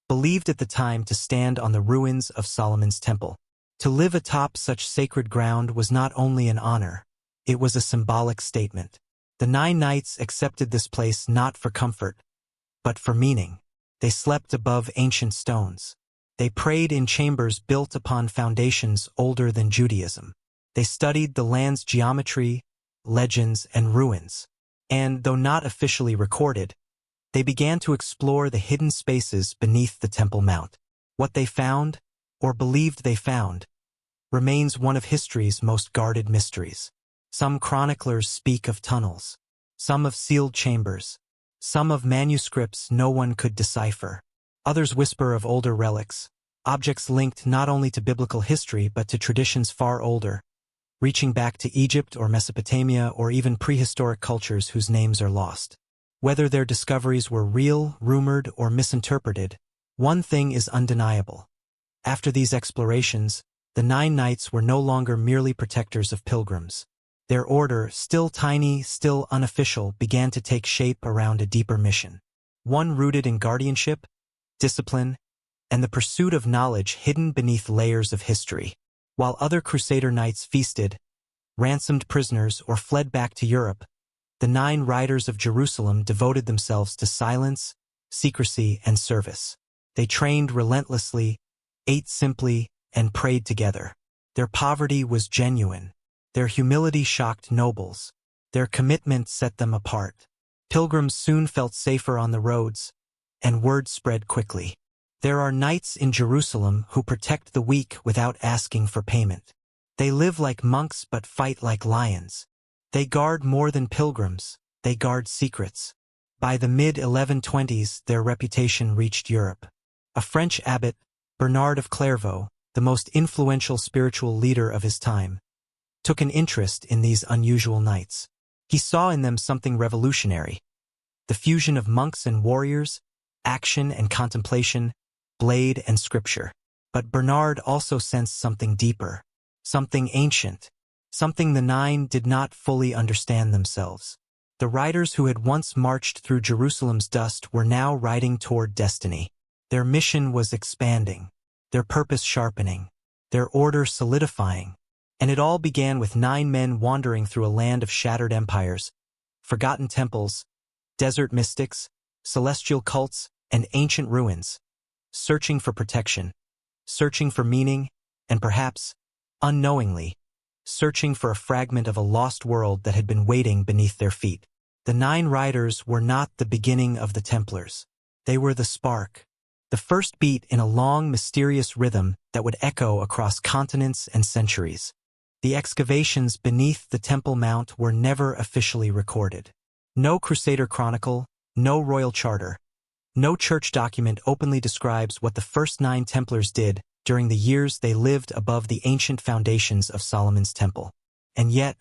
believed at the time to stand on the ruins of Solomon's Temple. To live atop such sacred ground was not only an honor, it was a symbolic statement. The 9 knights accepted this place not for comfort, but for meaning. They slept above ancient stones. They prayed in chambers built upon foundations older than Judaism. They studied the land's geometry, legends, and ruins. And, though not officially recorded, they began to explore the hidden spaces beneath the Temple Mount. What they found, or believed they found, remains one of history's most guarded mysteries. Some chroniclers speak of tunnels, some of sealed chambers, some of manuscripts no one could decipher. Others whisper of older relics, objects linked not only to biblical history but to traditions far older, reaching back to Egypt or Mesopotamia or even prehistoric cultures whose names are lost. Whether their discoveries were real, rumored, or misinterpreted, one thing is undeniable. After these explorations, the 9 knights were no longer merely protectors of pilgrims. Their order, still tiny, still unofficial, began to take shape around a deeper mission. One rooted in guardianship, discipline, and the pursuit of knowledge hidden beneath layers of history. While other Crusader knights feasted, ransomed prisoners, or fled back to Europe, the 9 riders of Jerusalem devoted themselves to silence, secrecy, and service. They trained relentlessly, ate simply, and prayed together. Their poverty was genuine. Their humility shocked nobles. Their commitment set them apart. Pilgrims soon felt safer on the roads, and word spread quickly. There are knights in Jerusalem who protect the weak without asking for payment. They live like monks but fight like lions. They guard more than pilgrims, they guard secrets. By the mid-1120s, their reputation reached Europe. A French abbot, Bernard of Clairvaux, the most influential spiritual leader of his time, took an interest in these unusual knights. He saw in them something revolutionary. The fusion of monks and warriors, action and contemplation, blade and scripture. But Bernard also sensed something deeper, something ancient, something the 9 did not fully understand themselves. The riders who had once marched through Jerusalem's dust were now riding toward destiny. Their mission was expanding, their purpose sharpening, their order solidifying. And it all began with 9 men wandering through a land of shattered empires, forgotten temples, desert mystics, celestial cults, and ancient ruins, searching for protection, searching for meaning, and perhaps, unknowingly, searching for a fragment of a lost world that had been waiting beneath their feet. The 9 riders were not the beginning of the Templars. They were the spark, the first beat in a long, mysterious rhythm that would echo across continents and centuries. The excavations beneath the Temple Mount were never officially recorded. No Crusader chronicle, no royal charter, no church document openly describes what the first 9 Templars did during the years they lived above the ancient foundations of Solomon's Temple. And yet,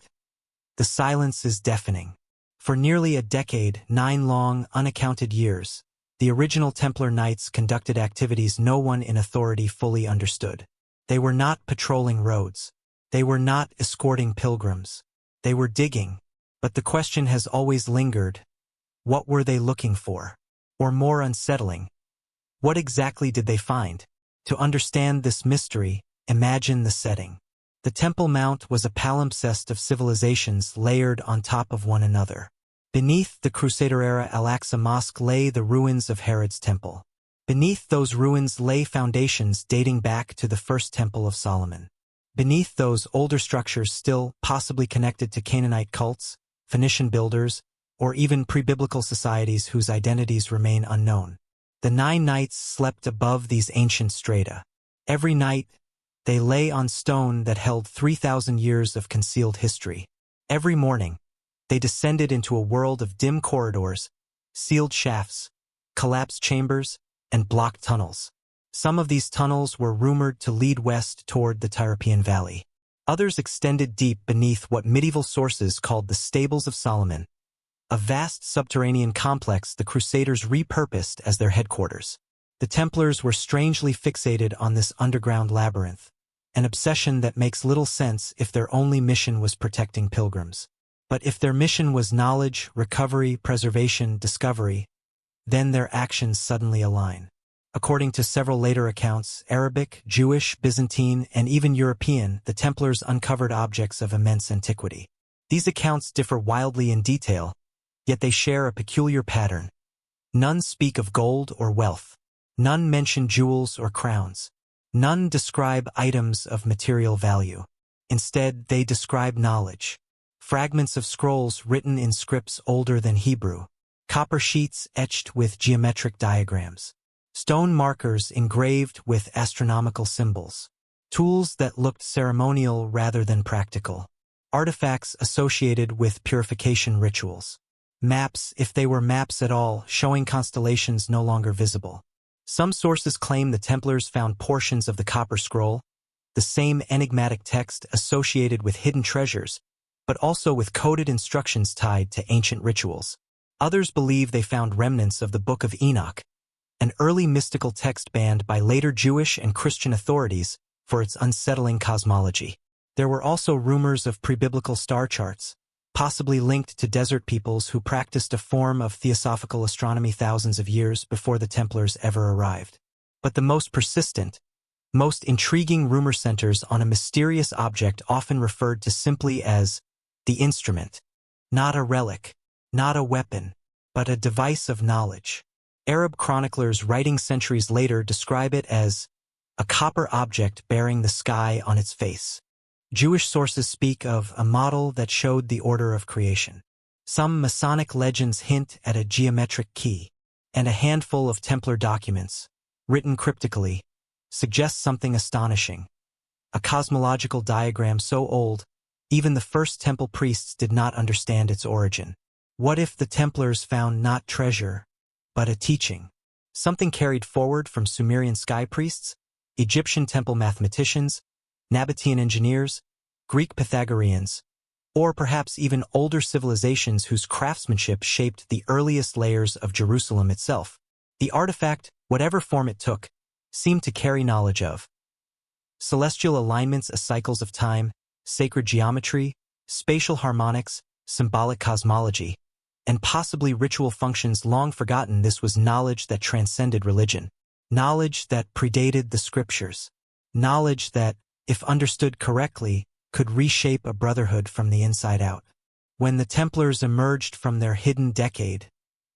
the silence is deafening. For nearly a decade, 9 long, unaccounted years, the original Templar Knights conducted activities no one in authority fully understood. They were not patrolling roads. They were not escorting pilgrims. They were digging. But the question has always lingered. What were they looking for? Or more unsettling, what exactly did they find? To understand this mystery, imagine the setting. The Temple Mount was a palimpsest of civilizations layered on top of one another. Beneath the Crusader-era Al-Aqsa Mosque lay the ruins of Herod's temple. Beneath those ruins lay foundations dating back to the first Temple of Solomon. Beneath those older structures still possibly connected to Canaanite cults, Phoenician builders, or even pre-biblical societies whose identities remain unknown. The 9 knights slept above these ancient strata. Every night, they lay on stone that held 3,000 years of concealed history. Every morning, they descended into a world of dim corridors, sealed shafts, collapsed chambers, and blocked tunnels. Some of these tunnels were rumored to lead west toward the Tyropean Valley. Others extended deep beneath what medieval sources called the Stables of Solomon, a vast subterranean complex the Crusaders repurposed as their headquarters. The Templars were strangely fixated on this underground labyrinth, an obsession that makes little sense if their only mission was protecting pilgrims. But if their mission was knowledge, recovery, preservation, discovery, then their actions suddenly align. According to several later accounts, Arabic, Jewish, Byzantine, and even European, the Templars uncovered objects of immense antiquity. These accounts differ wildly in detail, yet they share a peculiar pattern. None speak of gold or wealth. None mention jewels or crowns. None describe items of material value. Instead, they describe knowledge. Fragments of scrolls written in scripts older than Hebrew. Copper sheets etched with geometric diagrams. Stone markers engraved with astronomical symbols. Tools that looked ceremonial rather than practical. Artifacts associated with purification rituals. Maps, if they were maps at all, showing constellations no longer visible. Some sources claim the Templars found portions of the Copper Scroll, the same enigmatic text associated with hidden treasures, but also with coded instructions tied to ancient rituals. Others believe they found remnants of the Book of Enoch, an early mystical text banned by later Jewish and Christian authorities for its unsettling cosmology. There were also rumors of pre-biblical star charts, possibly linked to desert peoples who practiced a form of theosophical astronomy thousands of years before the Templars ever arrived. But the most persistent, most intriguing rumor centers on a mysterious object often referred to simply as the instrument, not a relic, not a weapon, but a device of knowledge. Arab chroniclers writing centuries later describe it as a copper object bearing the sky on its face. Jewish sources speak of a model that showed the order of creation. Some Masonic legends hint at a geometric key, and a handful of Templar documents, written cryptically, suggest something astonishing. A cosmological diagram so old, even the first temple priests did not understand its origin. What if the Templars found not treasure, but a teaching? Something carried forward from Sumerian sky priests, Egyptian temple mathematicians, Nabatean engineers, Greek Pythagoreans, or perhaps even older civilizations whose craftsmanship shaped the earliest layers of Jerusalem itself. The artifact, whatever form it took, seemed to carry knowledge of celestial alignments as cycles of time, sacred geometry, spatial harmonics, symbolic cosmology, and possibly ritual functions long forgotten. This was knowledge that transcended religion. Knowledge that predated the scriptures. Knowledge that, if understood correctly, could reshape a brotherhood from the inside out. When the Templars emerged from their hidden decade,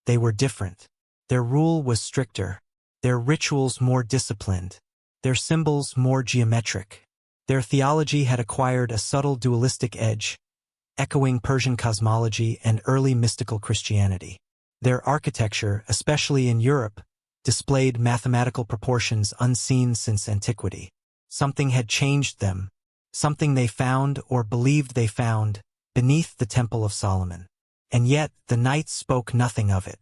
they were different. Their rule was stricter, their rituals more disciplined, their symbols more geometric. Their theology had acquired a subtle dualistic edge, echoing Persian cosmology and early mystical Christianity. Their architecture, especially in Europe, displayed mathematical proportions unseen since antiquity. Something had changed them, something they found or believed they found beneath the Temple of Solomon. And yet the knights spoke nothing of it.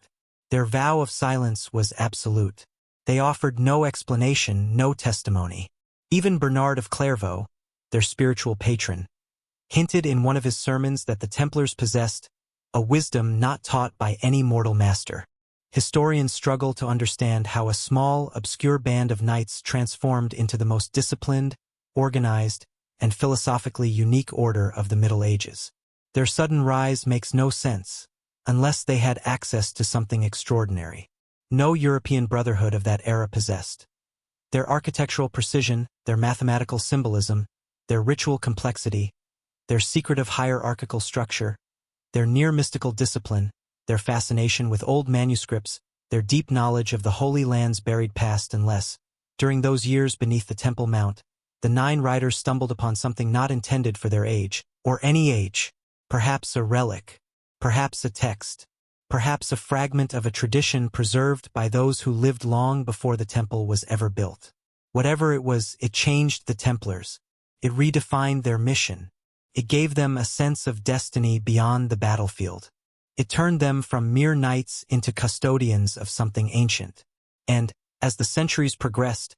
Their vow of silence was absolute. They offered no explanation, no testimony. Even Bernard of Clairvaux, their spiritual patron, hinted in one of his sermons that the Templars possessed a wisdom not taught by any mortal master. Historians struggle to understand how a small, obscure band of knights transformed into the most disciplined, organized, and philosophically unique order of the Middle Ages. Their sudden rise makes no sense, unless they had access to something extraordinary. No European brotherhood of that era possessed. Their architectural precision, their mathematical symbolism, their ritual complexity, their secretive hierarchical structure, their near-mystical discipline, their fascination with old manuscripts, their deep knowledge of the Holy Land's buried past unless, during those years beneath the Temple Mount, the 9 riders stumbled upon something not intended for their age, or any age, perhaps a relic, perhaps a text, perhaps a fragment of a tradition preserved by those who lived long before the temple was ever built. Whatever it was, it changed the Templars. It redefined their mission. It gave them a sense of destiny beyond the battlefield. It turned them from mere knights into custodians of something ancient. And, as the centuries progressed,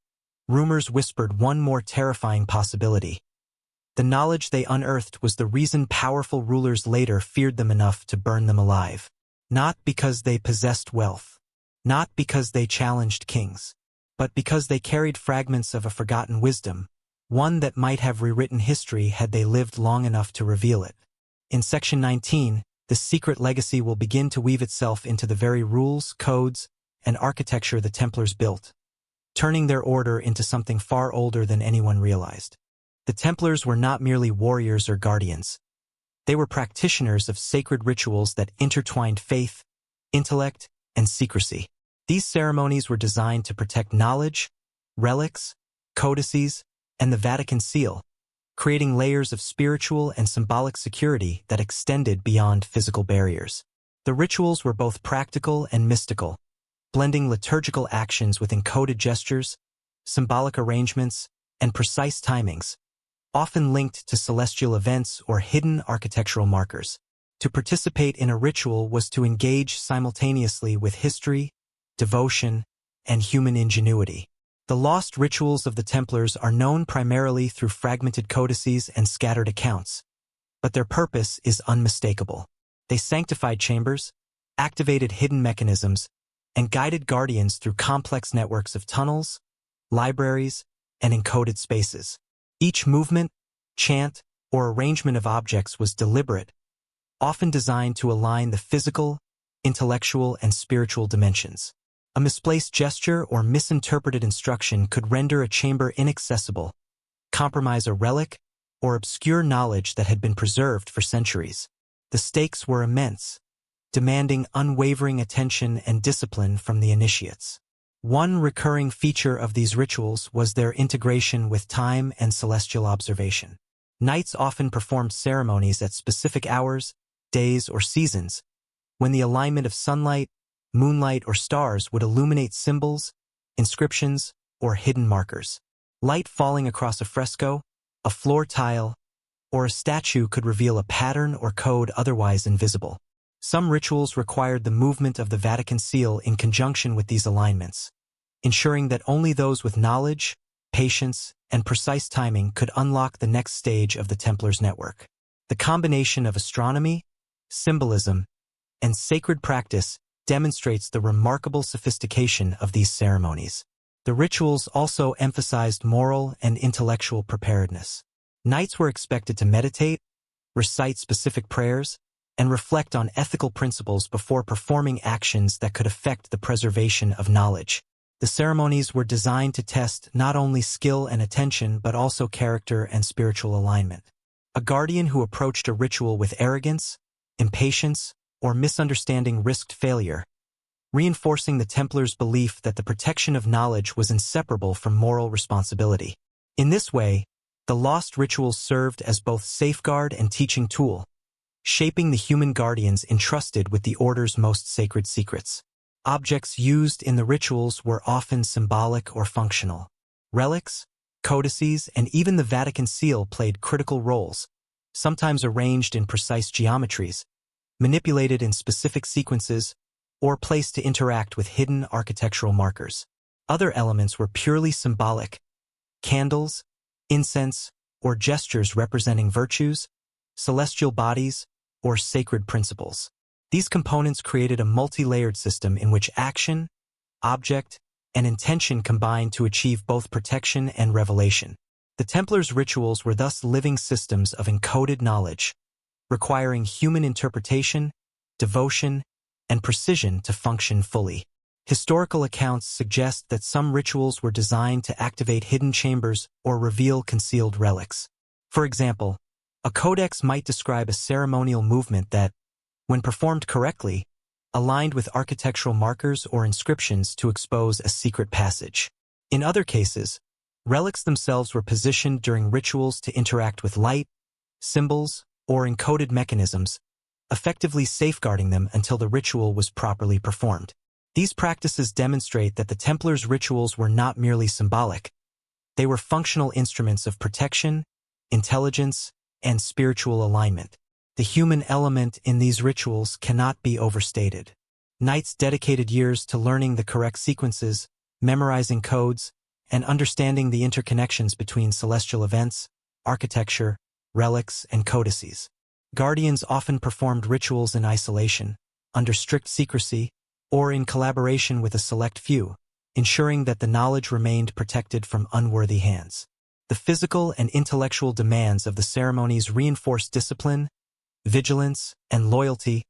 rumors whispered one more terrifying possibility. The knowledge they unearthed was the reason powerful rulers later feared them enough to burn them alive. Not because they possessed wealth, not because they challenged kings, but because they carried fragments of a forgotten wisdom, one that might have rewritten history had they lived long enough to reveal it. In Section 19, this secret legacy will begin to weave itself into the very rules, codes, and architecture the Templars built, turning their order into something far older than anyone realized. The Templars were not merely warriors or guardians. They were practitioners of sacred rituals that intertwined faith, intellect, and secrecy. These ceremonies were designed to protect knowledge, relics, codices, and the Vatican seal, creating layers of spiritual and symbolic security that extended beyond physical barriers. The rituals were both practical and mystical, blending liturgical actions with encoded gestures, symbolic arrangements, and precise timings, often linked to celestial events or hidden architectural markers. To participate in a ritual was to engage simultaneously with history, devotion, and human ingenuity. The lost rituals of the Templars are known primarily through fragmented codices and scattered accounts, but their purpose is unmistakable. They sanctified chambers, activated hidden mechanisms, and guided guardians through complex networks of tunnels, libraries, and encoded spaces. Each movement, chant, or arrangement of objects was deliberate, often designed to align the physical, intellectual, and spiritual dimensions. A misplaced gesture or misinterpreted instruction could render a chamber inaccessible, compromise a relic, or obscure knowledge that had been preserved for centuries. The stakes were immense, demanding unwavering attention and discipline from the initiates. One recurring feature of these rituals was their integration with time and celestial observation. Knights often performed ceremonies at specific hours, days, or seasons, when the alignment of sunlight, moonlight, or stars would illuminate symbols, inscriptions, or hidden markers. Light falling across a fresco, a floor tile, or a statue could reveal a pattern or code otherwise invisible. Some rituals required the movement of the Vatican seal in conjunction with these alignments, ensuring that only those with knowledge, patience, and precise timing could unlock the next stage of the Templars' network. The combination of astronomy, symbolism, and sacred practice demonstrates the remarkable sophistication of these ceremonies. The rituals also emphasized moral and intellectual preparedness. Knights were expected to meditate, recite specific prayers, and reflect on ethical principles before performing actions that could affect the preservation of knowledge. The ceremonies were designed to test not only skill and attention but also character and spiritual alignment. A guardian who approached a ritual with arrogance, impatience, or misunderstanding risked failure, reinforcing the Templars' belief that the protection of knowledge was inseparable from moral responsibility. In this way, the lost rituals served as both safeguard and teaching tool, shaping the human guardians entrusted with the Order's most sacred secrets. Objects used in the rituals were often symbolic or functional. Relics, codices, and even the Vatican seal played critical roles, sometimes arranged in precise geometries, manipulated in specific sequences, or placed to interact with hidden architectural markers. Other elements were purely symbolic: candles, incense, or gestures representing virtues, celestial bodies, or sacred principles. These components created a multi-layered system in which action, object, and intention combined to achieve both protection and revelation. The Templars' rituals were thus living systems of encoded knowledge, requiring human interpretation, devotion, and precision to function fully. Historical accounts suggest that some rituals were designed to activate hidden chambers or reveal concealed relics. For example, a codex might describe a ceremonial movement that, when performed correctly, aligned with architectural markers or inscriptions to expose a secret passage. In other cases, relics themselves were positioned during rituals to interact with light, symbols, or encoded mechanisms, effectively safeguarding them until the ritual was properly performed. These practices demonstrate that the Templars' rituals were not merely symbolic. They were functional instruments of protection, intelligence, and spiritual alignment. The human element in these rituals cannot be overstated. Knights dedicated years to learning the correct sequences, memorizing codes, and understanding the interconnections between celestial events, architecture, relics, and codices. Guardians often performed rituals in isolation, under strict secrecy, or in collaboration with a select few, ensuring that the knowledge remained protected from unworthy hands. The physical and intellectual demands of the ceremonies reinforced discipline, vigilance, and loyalty,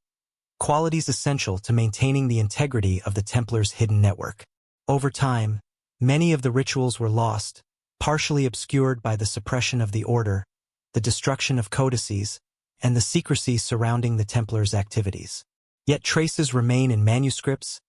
qualities essential to maintaining the integrity of the Templars' hidden network. Over time, many of the rituals were lost, partially obscured by the suppression of the order, the destruction of codices, and the secrecy surrounding the Templars' activities. Yet traces remain in manuscripts,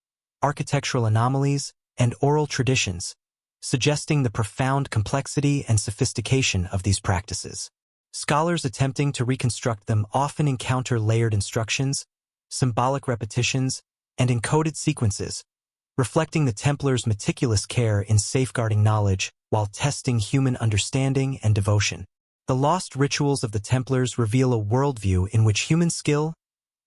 architectural anomalies, and oral traditions, suggesting the profound complexity and sophistication of these practices. Scholars attempting to reconstruct them often encounter layered instructions, symbolic repetitions, and encoded sequences, reflecting the Templars' meticulous care in safeguarding knowledge while testing human understanding and devotion. The lost rituals of the Templars reveal a worldview in which human skill,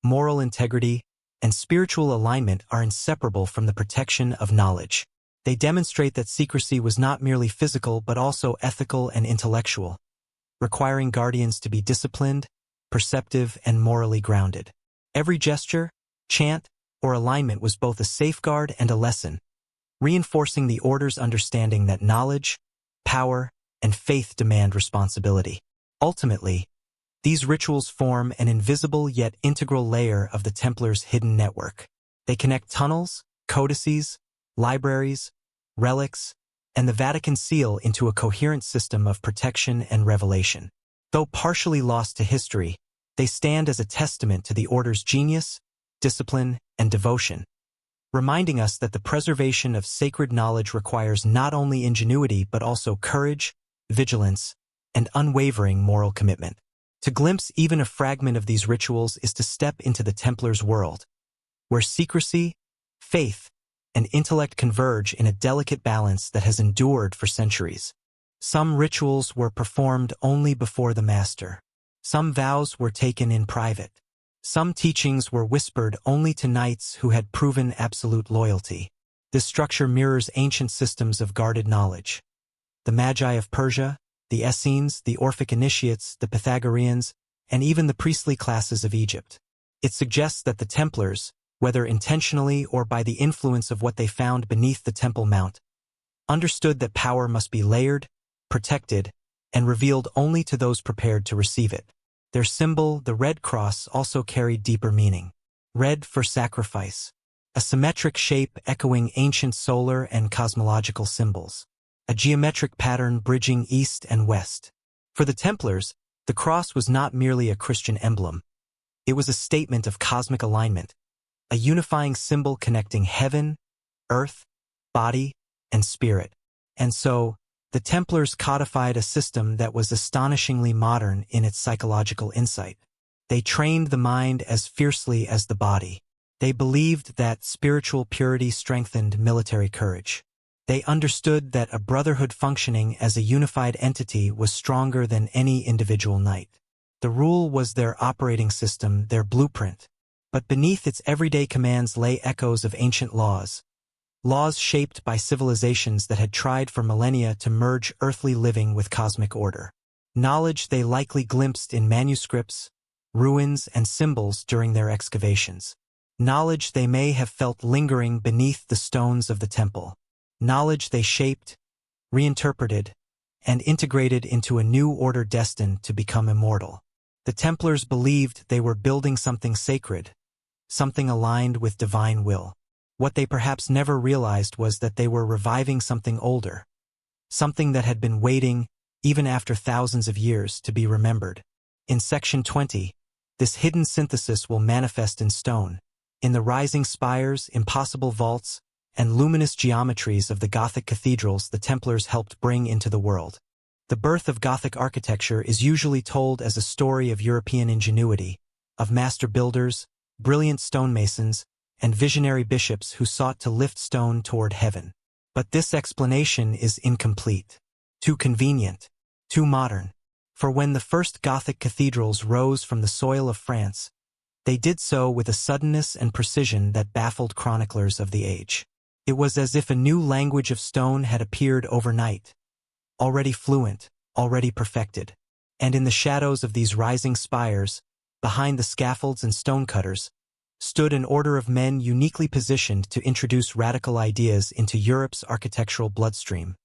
moral integrity, and spiritual alignment are inseparable from the protection of knowledge. They demonstrate that secrecy was not merely physical but also ethical and intellectual, requiring guardians to be disciplined, perceptive, and morally grounded. Every gesture, chant, or alignment was both a safeguard and a lesson, reinforcing the order's understanding that knowledge, power, and faith demand responsibility. Ultimately, these rituals form an invisible yet integral layer of the Templars' hidden network. They connect tunnels, codices, libraries, relics, and the Vatican seal into a coherent system of protection and revelation. Though partially lost to history, they stand as a testament to the order's genius, discipline, and devotion, reminding us that the preservation of sacred knowledge requires not only ingenuity but also courage, vigilance, and unwavering moral commitment. To glimpse even a fragment of these rituals is to step into the Templars' world, where secrecy, faith, and intellect converge in a delicate balance that has endured for centuries. Some rituals were performed only before the master. Some vows were taken in private. Some teachings were whispered only to knights who had proven absolute loyalty. This structure mirrors ancient systems of guarded knowledge. The Magi of Persia, the Essenes, the Orphic initiates, the Pythagoreans, and even the priestly classes of Egypt. It suggests that the Templars, whether intentionally or by the influence of what they found beneath the Temple Mount, understood that power must be layered, protected, and revealed only to those prepared to receive it. Their symbol, the red cross, also carried deeper meaning. Red for sacrifice, a symmetric shape echoing ancient solar and cosmological symbols. A geometric pattern bridging east and west. For the Templars, the cross was not merely a Christian emblem. It was a statement of cosmic alignment, a unifying symbol connecting heaven, earth, body, and spirit. And so, the Templars codified a system that was astonishingly modern in its psychological insight. They trained the mind as fiercely as the body. They believed that spiritual purity strengthened military courage. They understood that a brotherhood functioning as a unified entity was stronger than any individual knight. The rule was their operating system, their blueprint. But beneath its everyday commands lay echoes of ancient laws. Laws shaped by civilizations that had tried for millennia to merge earthly living with cosmic order. Knowledge they likely glimpsed in manuscripts, ruins, and symbols during their excavations. Knowledge they may have felt lingering beneath the stones of the temple. Knowledge they shaped, reinterpreted, and integrated into a new order destined to become immortal. The Templars believed they were building something sacred, something aligned with divine will. What they perhaps never realized was that they were reviving something older, something that had been waiting, even after thousands of years, to be remembered. In Section 20, this hidden synthesis will manifest in stone, in the rising spires, impossible vaults, and luminous geometries of the Gothic cathedrals the Templars helped bring into the world. The birth of Gothic architecture is usually told as a story of European ingenuity, of master builders, brilliant stonemasons, and visionary bishops who sought to lift stone toward heaven. But this explanation is incomplete, too convenient, too modern. For when the first Gothic cathedrals rose from the soil of France, they did so with a suddenness and precision that baffled chroniclers of the age. It was as if a new language of stone had appeared overnight, already fluent, already perfected. And in the shadows of these rising spires, behind the scaffolds and stonecutters, stood an order of men uniquely positioned to introduce radical ideas into Europe's architectural bloodstream,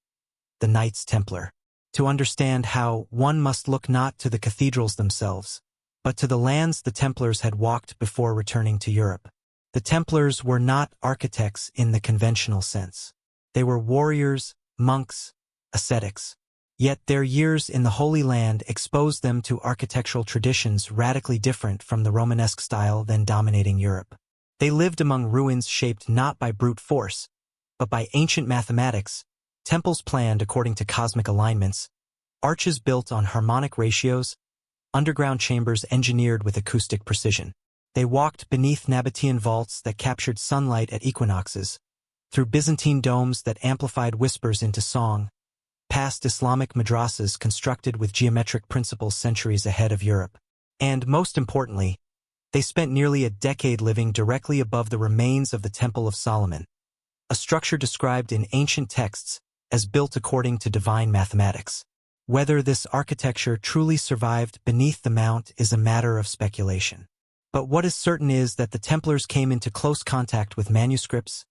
the Knights Templar. To understand how, one must look not to the cathedrals themselves, but to the lands the Templars had walked before returning to Europe. The Templars were not architects in the conventional sense. They were warriors, monks, ascetics. Yet their years in the Holy Land exposed them to architectural traditions radically different from the Romanesque style then dominating Europe. They lived among ruins shaped not by brute force, but by ancient mathematics, temples planned according to cosmic alignments, arches built on harmonic ratios, underground chambers engineered with acoustic precision. They walked beneath Nabatean vaults that captured sunlight at equinoxes, through Byzantine domes that amplified whispers into song, past Islamic madrasas constructed with geometric principles centuries ahead of Europe. And, most importantly, they spent nearly a decade living directly above the remains of the Temple of Solomon, a structure described in ancient texts as built according to divine mathematics. Whether this architecture truly survived beneath the mount is a matter of speculation. But what is certain is that the Templars came into close contact with manuscripts,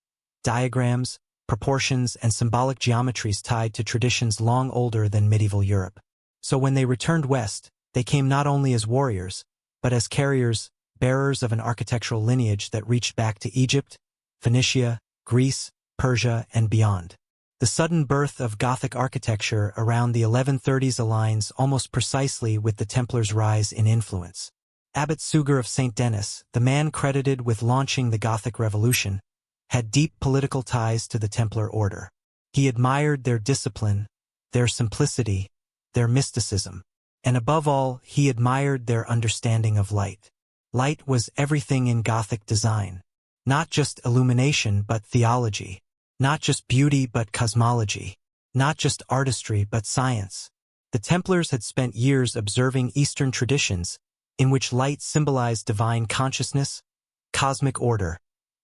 diagrams, proportions, and symbolic geometries tied to traditions long older than medieval Europe. So when they returned west, they came not only as warriors, but as carriers, bearers of an architectural lineage that reached back to Egypt, Phoenicia, Greece, Persia, and beyond. The sudden birth of Gothic architecture around the 1130s aligns almost precisely with the Templars' rise in influence. Abbot Suger of St. Denis, the man credited with launching the Gothic Revolution, had deep political ties to the Templar order. He admired their discipline, their simplicity, their mysticism, and above all, he admired their understanding of light. Light was everything in Gothic design. Not just illumination but theology. Not just beauty but cosmology. Not just artistry but science. The Templars had spent years observing Eastern traditions, in which light symbolized divine consciousness, cosmic order,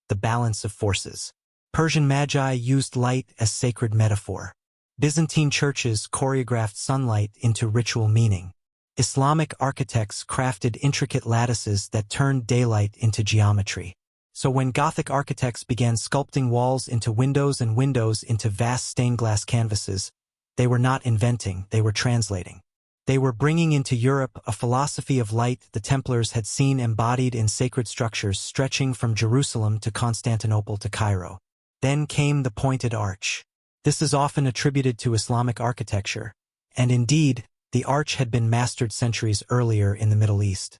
the balance of forces. Persian magi used light as sacred metaphor. Byzantine churches choreographed sunlight into ritual meaning. Islamic architects crafted intricate lattices that turned daylight into geometry. So when Gothic architects began sculpting walls into windows and windows into vast stained glass canvases, they were not inventing, they were translating. They were bringing into Europe a philosophy of light the Templars had seen embodied in sacred structures stretching from Jerusalem to Constantinople to Cairo. Then came the pointed arch. This is often attributed to Islamic architecture, and indeed, the arch had been mastered centuries earlier in the Middle East.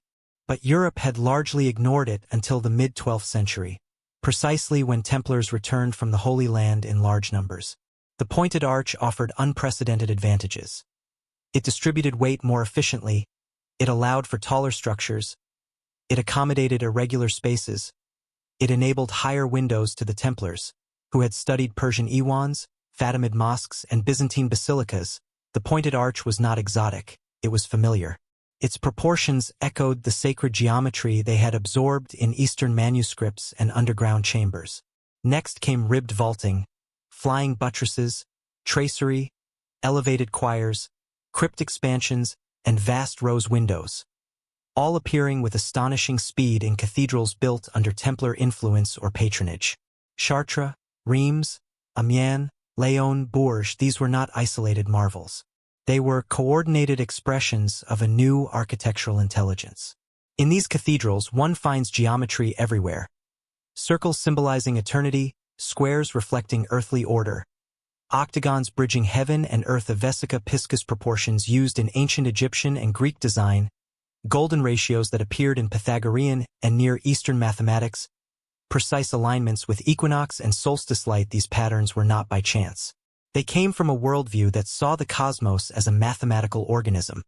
But Europe had largely ignored it until the mid-12th century, precisely when Templars returned from the Holy Land in large numbers. The pointed arch offered unprecedented advantages. It distributed weight more efficiently, it allowed for taller structures, it accommodated irregular spaces, it enabled higher windows to the Templars, who had studied Persian Iwans, Fatimid mosques, and Byzantine basilicas. The pointed arch was not exotic, it was familiar. Its proportions echoed the sacred geometry they had absorbed in Eastern manuscripts and underground chambers. Next came ribbed vaulting, flying buttresses, tracery, elevated choirs, crypt expansions, and vast rose windows, all appearing with astonishing speed in cathedrals built under Templar influence or patronage. Chartres, Reims, Amiens, Lyon, Bourges, these were not isolated marvels. They were coordinated expressions of a new architectural intelligence. In these cathedrals, one finds geometry everywhere. Circles symbolizing eternity, squares reflecting earthly order, octagons bridging heaven and earth of vesica piscis proportions used in ancient Egyptian and Greek design, golden ratios that appeared in Pythagorean and Near Eastern mathematics, precise alignments with equinox and solstice light. These patterns were not by chance. They came from a worldview that saw the cosmos as a mathematical organism,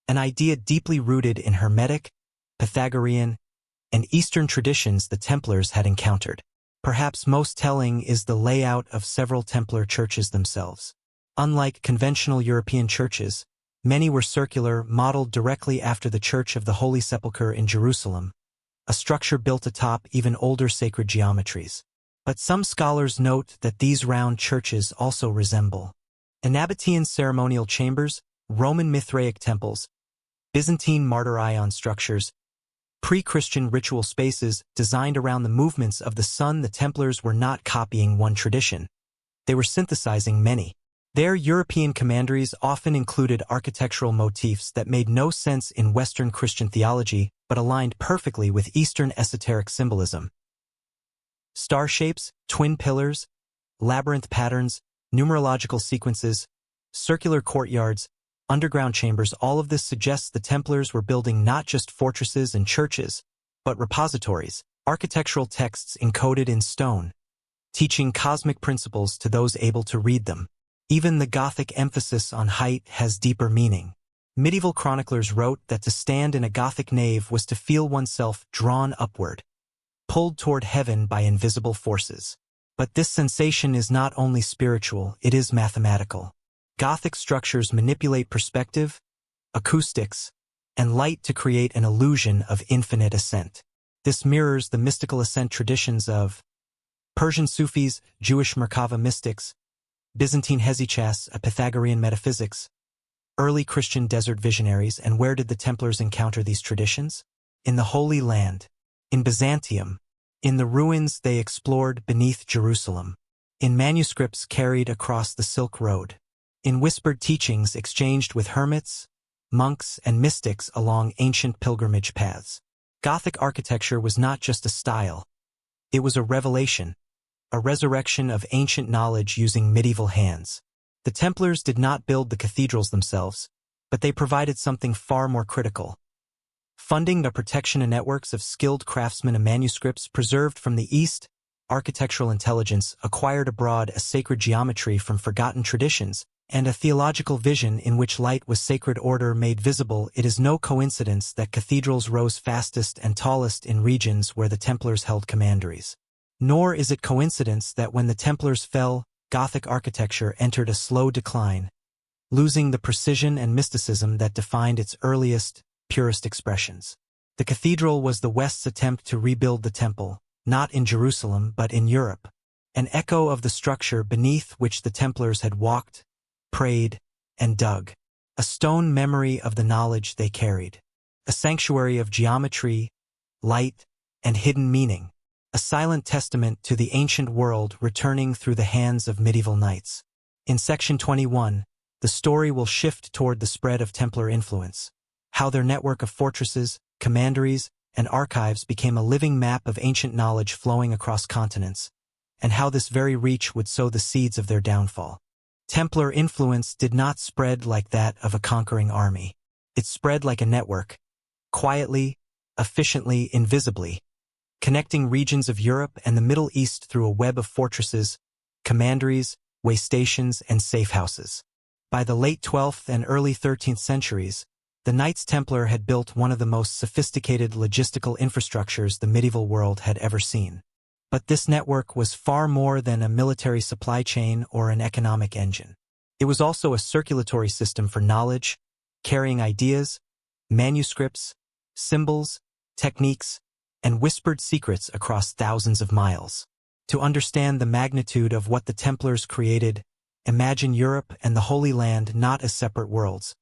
an idea deeply rooted in Hermetic, Pythagorean, and Eastern traditions the Templars had encountered. Perhaps most telling is the layout of several Templar churches themselves. Unlike conventional European churches, Many were circular, modeled directly after the Church of the Holy Sepulchre in Jerusalem, a structure built atop even older sacred geometries. But some scholars note that these round churches also resemble Nabatean ceremonial chambers, Roman Mithraic temples, Byzantine martyr ion structures, pre-Christian ritual spaces designed around the movements of the sun. The Templars were not copying one tradition. They were synthesizing many. Their European commanderies often included architectural motifs that made no sense in Western Christian theology but aligned perfectly with Eastern esoteric symbolism. Star shapes, twin pillars, labyrinth patterns, numerological sequences, circular courtyards, underground chambers, all of this suggests the Templars were building not just fortresses and churches, but repositories, architectural texts encoded in stone, teaching cosmic principles to those able to read them. Even the Gothic emphasis on height has deeper meaning. Medieval chroniclers wrote that to stand in a Gothic nave was to feel oneself drawn upward, pulled toward heaven by invisible forces. But this sensation is not only spiritual, it is mathematical. Gothic structures manipulate perspective, acoustics, and light to create an illusion of infinite ascent. This mirrors the mystical ascent traditions of Persian Sufis, Jewish Merkava mystics, Byzantine Hesychast, a Pythagorean metaphysics, early Christian desert visionaries. And where did the Templars encounter these traditions? In the Holy Land, in Byzantium, in the ruins they explored beneath Jerusalem, in manuscripts carried across the Silk Road, in whispered teachings exchanged with hermits, monks, and mystics along ancient pilgrimage paths. Gothic architecture was not just a style, it was a revelation, a resurrection of ancient knowledge using medieval hands. The Templars did not build the cathedrals themselves, but they provided something far more critical. Funding the protection and networks of skilled craftsmen and manuscripts preserved from the East, architectural intelligence acquired abroad, a sacred geometry from forgotten traditions, and a theological vision in which light was sacred order made visible. It is no coincidence that cathedrals rose fastest and tallest in regions where the Templars held commanderies. Nor is it coincidence that when the Templars fell, Gothic architecture entered a slow decline, losing the precision and mysticism that defined its earliest, purest expressions. The cathedral was the West's attempt to rebuild the temple, not in Jerusalem but in Europe, an echo of the structure beneath which the Templars had walked, prayed, and dug, a stone memory of the knowledge they carried, a sanctuary of geometry, light, and hidden meaning, a silent testament to the ancient world returning through the hands of medieval knights. In Section 21, the story will shift toward the spread of Templar influence, how their network of fortresses, commanderies, and archives became a living map of ancient knowledge flowing across continents, and how this very reach would sow the seeds of their downfall. Templar influence did not spread like that of a conquering army. It spread like a network, quietly, efficiently, invisibly, connecting regions of Europe and the Middle East through a web of fortresses, commanderies, way stations, and safe houses. By the late 12th and early 13th centuries, the Knights Templar had built one of the most sophisticated logistical infrastructures the medieval world had ever seen. But this network was far more than a military supply chain or an economic engine. It was also a circulatory system for knowledge, carrying ideas, manuscripts, symbols, techniques, and whispered secrets across thousands of miles. To understand the magnitude of what the Templars created, imagine Europe and the Holy Land not as separate worlds,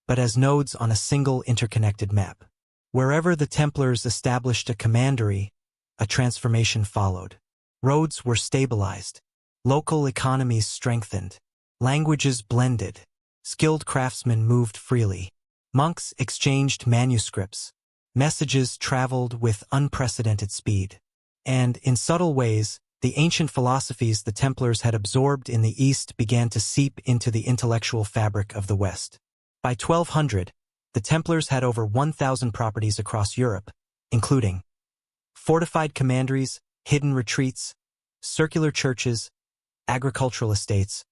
but as nodes on a single interconnected map. Wherever the Templars established a commandery, a transformation followed. Roads were stabilized, local economies strengthened, languages blended, skilled craftsmen moved freely, monks exchanged manuscripts, messages traveled with unprecedented speed. And, in subtle ways, the ancient philosophies the Templars had absorbed in the East began to seep into the intellectual fabric of the West. By 1200, the Templars had over 1,000 properties across Europe, including fortified commanderies, hidden retreats, circular churches, agricultural estates,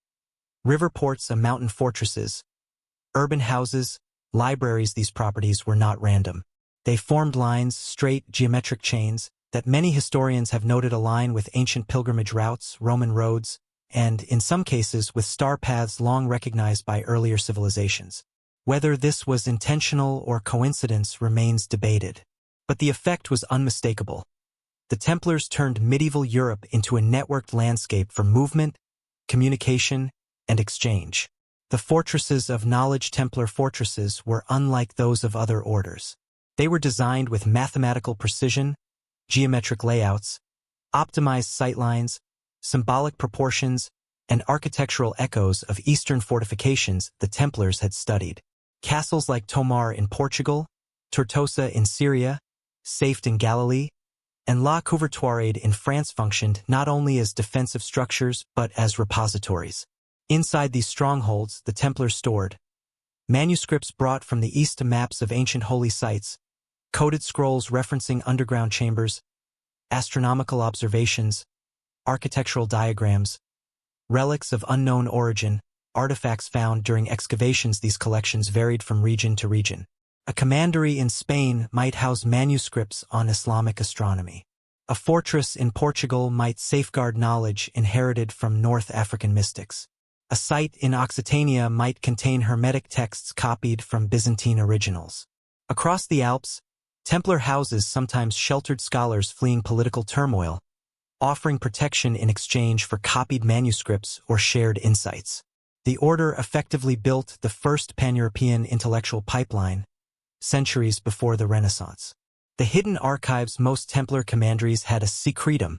river ports and mountain fortresses, urban houses, libraries. These properties were not random. They formed lines, straight, geometric chains, that many historians have noted align with ancient pilgrimage routes, Roman roads, and, in some cases, with star paths long recognized by earlier civilizations. Whether this was intentional or coincidence remains debated. But the effect was unmistakable. The Templars turned medieval Europe into a networked landscape for movement, communication, and exchange. The fortresses of knowledge Templar fortresses were unlike those of other orders. They were designed with mathematical precision, geometric layouts, optimized sightlines, symbolic proportions, and architectural echoes of Eastern fortifications the Templars had studied. Castles like Tomar in Portugal, Tortosa in Syria, Safed in Galilee, and La Couvertoirade in France functioned not only as defensive structures but as repositories. Inside these strongholds, the Templars stored manuscripts brought from the east, maps of ancient holy sites, coded scrolls referencing underground chambers, astronomical observations, architectural diagrams, relics of unknown origin, artifacts found during excavations. These collections varied from region to region. A commandery in Spain might house manuscripts on Islamic astronomy. A fortress in Portugal might safeguard knowledge inherited from North African mystics. A site in Occitania might contain Hermetic texts copied from Byzantine originals. Across the Alps, Templar houses sometimes sheltered scholars fleeing political turmoil, offering protection in exchange for copied manuscripts or shared insights. The order effectively built the first pan-European intellectual pipeline, centuries before the Renaissance. The hidden archives most Templar commanderies had a secretum,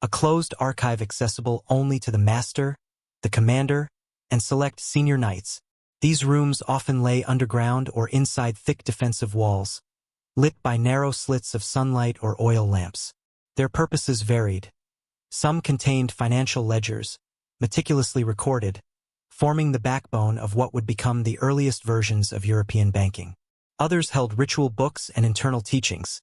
a closed archive accessible only to the master, the commander, and select senior knights. These rooms often lay underground or inside thick defensive walls, lit by narrow slits of sunlight or oil lamps. Their purposes varied. Some contained financial ledgers, meticulously recorded, forming the backbone of what would become the earliest versions of European banking. Others held ritual books and internal teachings,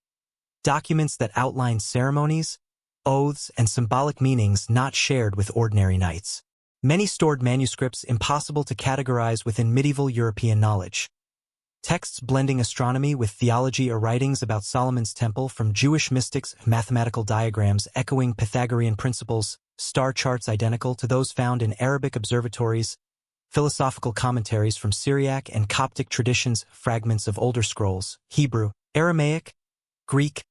documents that outlined ceremonies, oaths, and symbolic meanings not shared with ordinary knights. Many stored manuscripts impossible to categorize within medieval European knowledge. Texts blending astronomy with theology or writings about Solomon's temple from Jewish mystics, mathematical diagrams echoing Pythagorean principles, star charts identical to those found in Arabic observatories, philosophical commentaries from Syriac and Coptic traditions, fragments of older scrolls, Hebrew, Aramaic, Greek,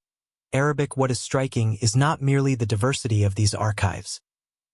Arabic. What is striking is not merely the diversity of these archives,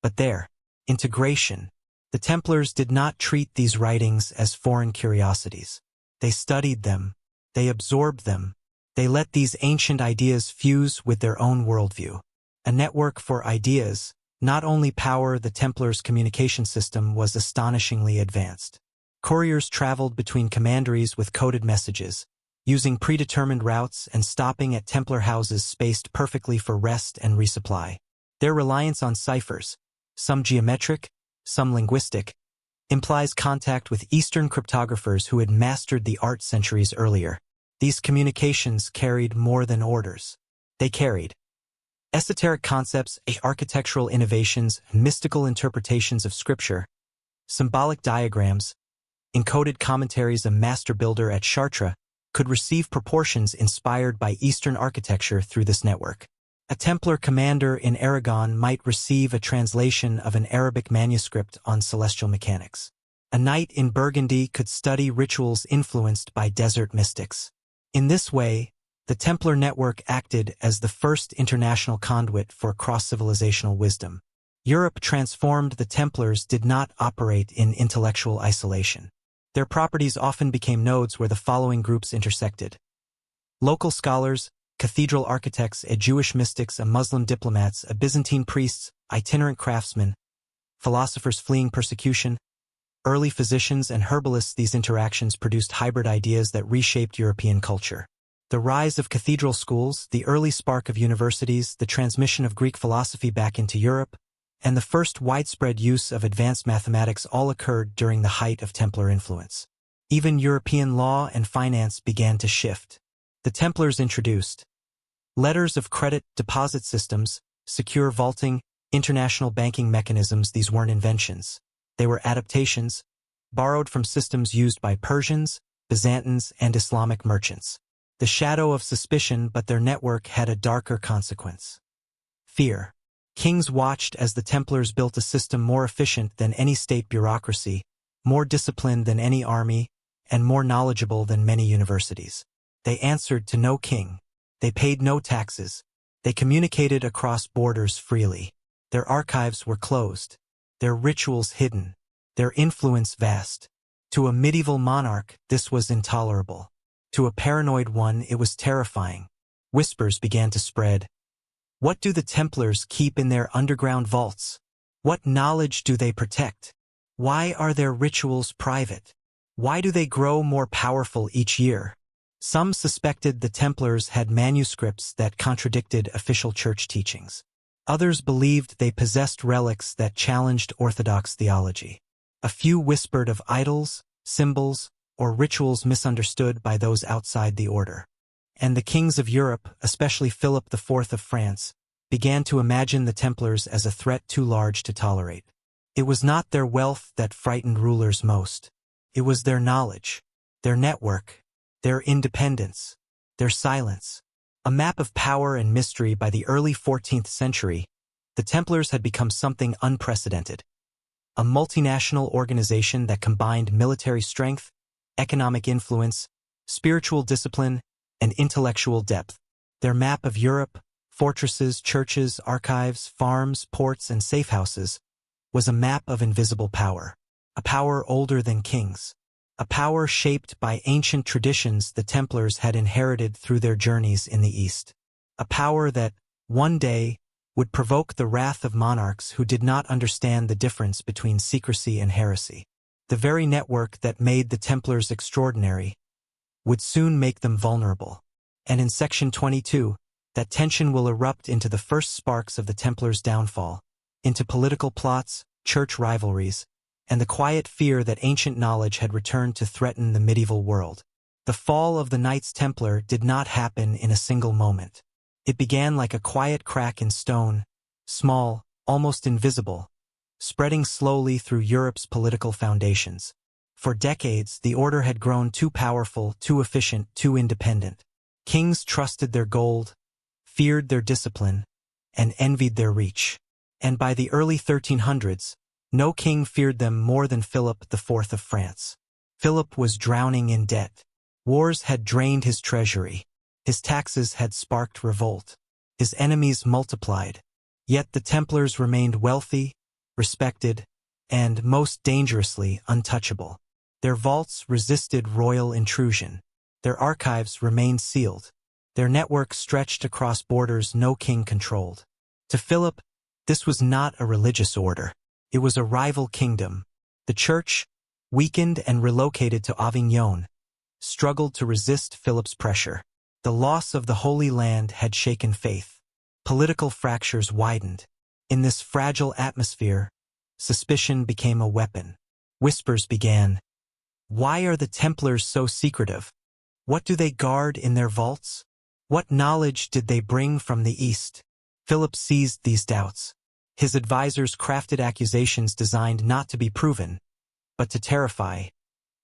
but their integration. The Templars did not treat these writings as foreign curiosities. They studied them, they absorbed them, they let these ancient ideas fuse with their own worldview. A network for ideas, not only power. The Templars' communication system was astonishingly advanced. Couriers traveled between commanderies with coded messages, using predetermined routes and stopping at Templar houses spaced perfectly for rest and resupply. Their reliance on ciphers, some geometric, some linguistic, implies contact with Eastern cryptographers who had mastered the art centuries earlier. These communications carried more than orders. They carried esoteric concepts, architectural innovations, mystical interpretations of scripture, symbolic diagrams, encoded commentaries. A master builder at Chartres could receive proportions inspired by Eastern architecture through this network. A Templar commander in Aragon might receive a translation of an Arabic manuscript on celestial mechanics. A knight in Burgundy could study rituals influenced by desert mystics. In this way, the Templar network acted as the first international conduit for cross-civilizational wisdom. Europe transformed. The Templars did not operate in intellectual isolation. Their properties often became nodes where the following groups intersected: local scholars, cathedral architects, a Jewish mystics, a Muslim diplomats, a Byzantine priests, itinerant craftsmen, philosophers fleeing persecution, early physicians and herbalists. These interactions produced hybrid ideas that reshaped European culture. The rise of cathedral schools, the early spark of universities, the transmission of Greek philosophy back into Europe, and the first widespread use of advanced mathematics all occurred during the height of Templar influence. Even European law and finance began to shift. The Templars introduced letters of credit, deposit systems, secure vaulting, international banking mechanisms. These weren't inventions. They were adaptations, borrowed from systems used by Persians, Byzantines, and Islamic merchants. The shadow of suspicion, but their network had a darker consequence: fear. Kings watched as the Templars built a system more efficient than any state bureaucracy, more disciplined than any army, and more knowledgeable than many universities. They answered to no king. They paid no taxes. They communicated across borders freely. Their archives were closed, their rituals hidden, their influence vast. To a medieval monarch, this was intolerable. To a paranoid one, it was terrifying. Whispers began to spread. What do the Templars keep in their underground vaults? What knowledge do they protect? Why are their rituals private? Why do they grow more powerful each year? Some suspected the Templars had manuscripts that contradicted official church teachings. Others believed they possessed relics that challenged orthodox theology. A few whispered of idols, symbols, or rituals misunderstood by those outside the order. And the kings of Europe, especially Philip IV of France, began to imagine the Templars as a threat too large to tolerate. It was not their wealth that frightened rulers most. It was their knowledge, their network, their independence, their silence. A map of power and mystery. By the early 14th century, the Templars had become something unprecedented. A multinational organization that combined military strength, economic influence, spiritual discipline, and intellectual depth. Their map of Europe, fortresses, churches, archives, farms, ports, and safe houses, was a map of invisible power. A power older than kings. A power shaped by ancient traditions the Templars had inherited through their journeys in the East. A power that, one day, would provoke the wrath of monarchs who did not understand the difference between secrecy and heresy. The very network that made the Templars extraordinary would soon make them vulnerable. And in Section 22, that tension will erupt into the first sparks of the Templars' downfall, into political plots, church rivalries, and the quiet fear that ancient knowledge had returned to threaten the medieval world. The fall of the Knights Templar did not happen in a single moment. It began like a quiet crack in stone, small, almost invisible, spreading slowly through Europe's political foundations. For decades, the order had grown too powerful, too efficient, too independent. Kings trusted their gold, feared their discipline, and envied their reach. And by the early 1300s, no king feared them more than Philip IV of France. Philip was drowning in debt. Wars had drained his treasury. His taxes had sparked revolt. His enemies multiplied. Yet the Templars remained wealthy, respected, and, most dangerously, untouchable. Their vaults resisted royal intrusion. Their archives remained sealed. Their network stretched across borders no king controlled. To Philip, this was not a religious order. It was a rival kingdom. The church, weakened and relocated to Avignon, struggled to resist Philip's pressure. The loss of the Holy Land had shaken faith. Political fractures widened. In this fragile atmosphere, suspicion became a weapon. Whispers began. Why are the Templars so secretive? What do they guard in their vaults? What knowledge did they bring from the East? Philip seized these doubts. His advisors crafted accusations designed not to be proven, but to terrify.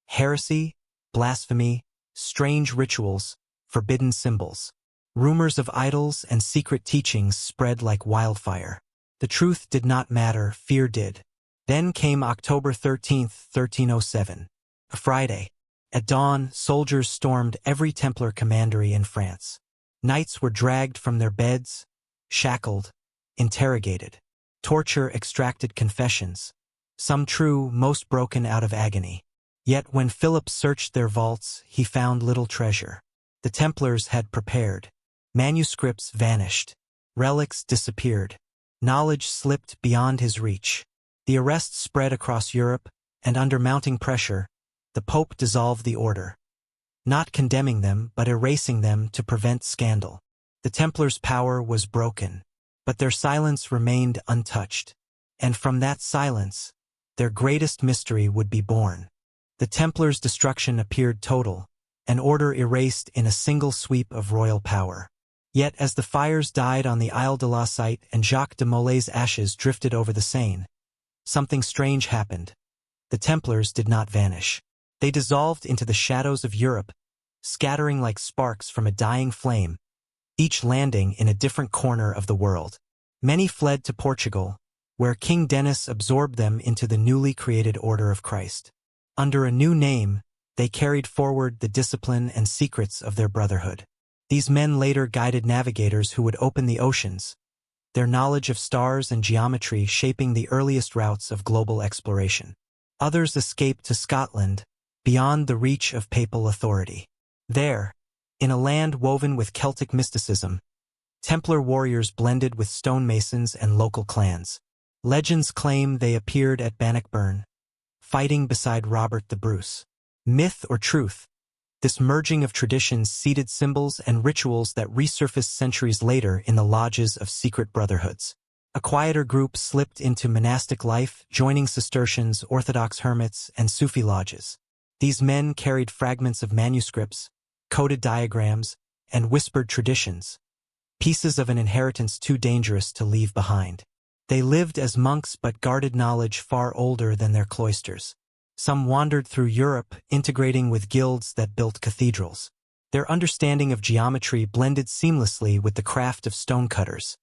Heresy, blasphemy, strange rituals, forbidden symbols. Rumors of idols and secret teachings spread like wildfire. The truth did not matter, fear did. Then came October 13th, 1307, a Friday. At dawn, soldiers stormed every Templar commandery in France. Knights were dragged from their beds, shackled, interrogated. Torture extracted confessions, some true, most broken out of agony. Yet when Philip searched their vaults, he found little treasure. The Templars had prepared. Manuscripts vanished. Relics disappeared. Knowledge slipped beyond his reach. The arrests spread across Europe, and under mounting pressure, the Pope dissolved the order. Not condemning them, but erasing them to prevent scandal. The Templars' power was broken. But their silence remained untouched. And from that silence, their greatest mystery would be born. The Templars' destruction appeared total, an order erased in a single sweep of royal power. Yet as the fires died on the Isle de la Cite and Jacques de Molay's ashes drifted over the Seine, something strange happened. The Templars did not vanish. They dissolved into the shadows of Europe, scattering like sparks from a dying flame, each landing in a different corner of the world. Many fled to Portugal, where King Denis absorbed them into the newly created Order of Christ. Under a new name, They carried forward the discipline and secrets of their brotherhood. These men later guided navigators who would open the oceans, their knowledge of stars and geometry shaping the earliest routes of global exploration. Others escaped to Scotland, beyond the reach of papal authority. There, in a land woven with Celtic mysticism, Templar warriors blended with stonemasons and local clans. Legends claim they appeared at Bannockburn, fighting beside Robert the Bruce. Myth or truth, this merging of traditions seeded symbols and rituals that resurfaced centuries later in the lodges of secret brotherhoods. A quieter group slipped into monastic life, joining Cistercians, Orthodox hermits, and Sufi lodges. These men carried fragments of manuscripts, coded diagrams, and whispered traditions, pieces of an inheritance too dangerous to leave behind. They lived as monks but guarded knowledge far older than their cloisters. Some wandered through Europe, integrating with guilds that built cathedrals. Their understanding of geometry blended seamlessly with the craft of stonecutters,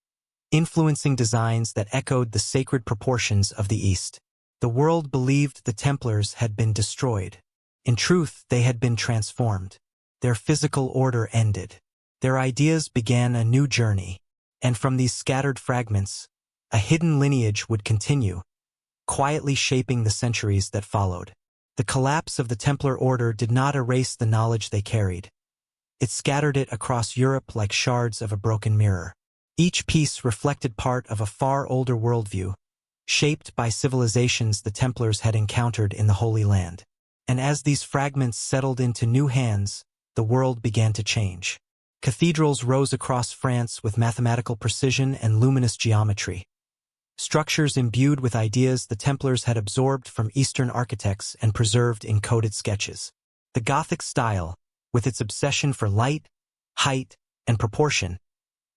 influencing designs that echoed the sacred proportions of the East. The world believed the Templars had been destroyed. In truth, they had been transformed. Their physical order ended. Their ideas began a new journey, and from these scattered fragments, a hidden lineage would continue, quietly shaping the centuries that followed. The collapse of the Templar order did not erase the knowledge they carried. It scattered it across Europe like shards of a broken mirror. Each piece reflected part of a far older worldview, shaped by civilizations the Templars had encountered in the Holy Land. And as these fragments settled into new hands, the world began to change. Cathedrals rose across France with mathematical precision and luminous geometry. Structures imbued with ideas the Templars had absorbed from Eastern architects and preserved in coded sketches. The Gothic style, with its obsession for light, height, and proportion,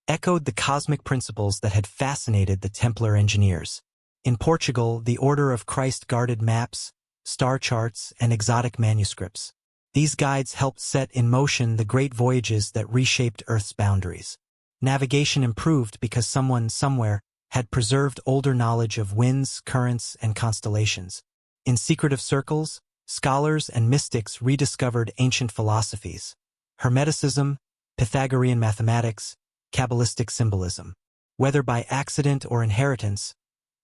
echoed the cosmic principles that had fascinated the Templar engineers. In Portugal, the Order of Christ guarded maps, star charts, and exotic manuscripts. These guides helped set in motion the great voyages that reshaped Earth's boundaries. Navigation improved because someone somewhere had preserved older knowledge of winds, currents, and constellations. In secretive circles, scholars and mystics rediscovered ancient philosophies, Hermeticism, Pythagorean mathematics, Kabbalistic symbolism. Whether by accident or inheritance,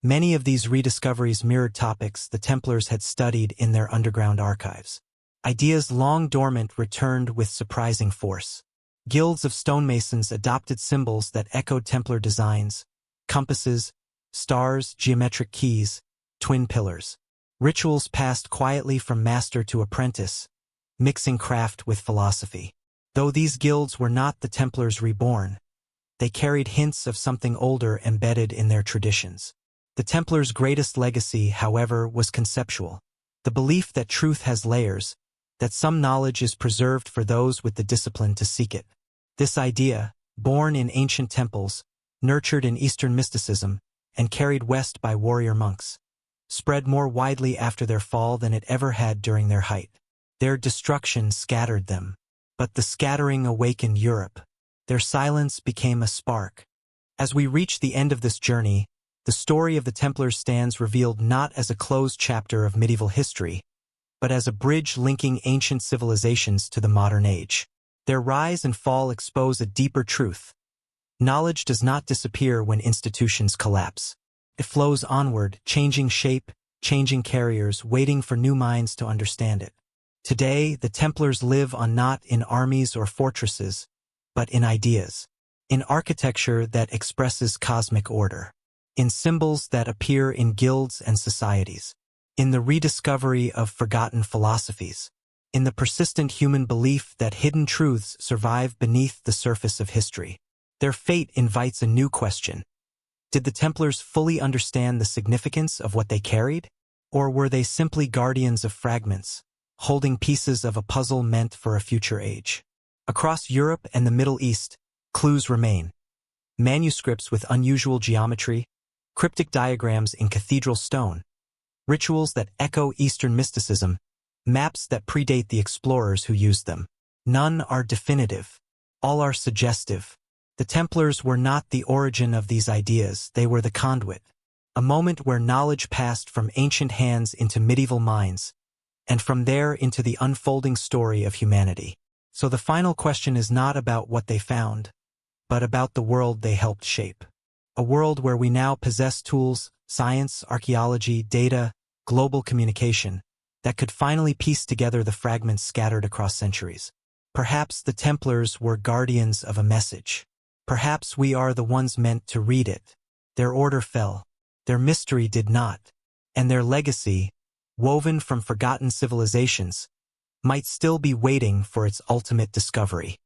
many of these rediscoveries mirrored topics the Templars had studied in their underground archives. Ideas long dormant returned with surprising force. Guilds of stonemasons adopted symbols that echoed Templar designs: compasses, stars, geometric keys, twin pillars. Rituals passed quietly from master to apprentice, mixing craft with philosophy. Though these guilds were not the Templars reborn, they carried hints of something older embedded in their traditions. The Templars' greatest legacy, however, was conceptual. The belief that truth has layers, that some knowledge is preserved for those with the discipline to seek it. This idea, born in ancient temples, nurtured in Eastern mysticism, and carried west by warrior monks, spread more widely after their fall than it ever had during their height. Their destruction scattered them, but the scattering awakened Europe. Their silence became a spark. As we reach the end of this journey, the story of the Templars stands revealed not as a closed chapter of medieval history, but as a bridge linking ancient civilizations to the modern age. Their rise and fall expose a deeper truth. Knowledge does not disappear when institutions collapse. It flows onward, changing shape, changing carriers, waiting for new minds to understand it. Today, the Templars live on not in armies or fortresses, but in ideas. In architecture that expresses cosmic order. In symbols that appear in guilds and societies. In the rediscovery of forgotten philosophies. In the persistent human belief that hidden truths survive beneath the surface of history. Their fate invites a new question. Did the Templars fully understand the significance of what they carried? Or were they simply guardians of fragments, holding pieces of a puzzle meant for a future age? Across Europe and the Middle East, clues remain. Manuscripts with unusual geometry, cryptic diagrams in cathedral stone, rituals that echo Eastern mysticism, maps that predate the explorers who used them. None are definitive. All are suggestive. The Templars were not the origin of these ideas, they were the conduit. A moment where knowledge passed from ancient hands into medieval minds, and from there into the unfolding story of humanity. So the final question is not about what they found, but about the world they helped shape. A world where we now possess tools, science, archaeology, data, global communication, that could finally piece together the fragments scattered across centuries. Perhaps the Templars were guardians of a message. Perhaps we are the ones meant to read it. Their order fell. Their mystery did not. And their legacy, woven from forgotten civilizations, might still be waiting for its ultimate discovery.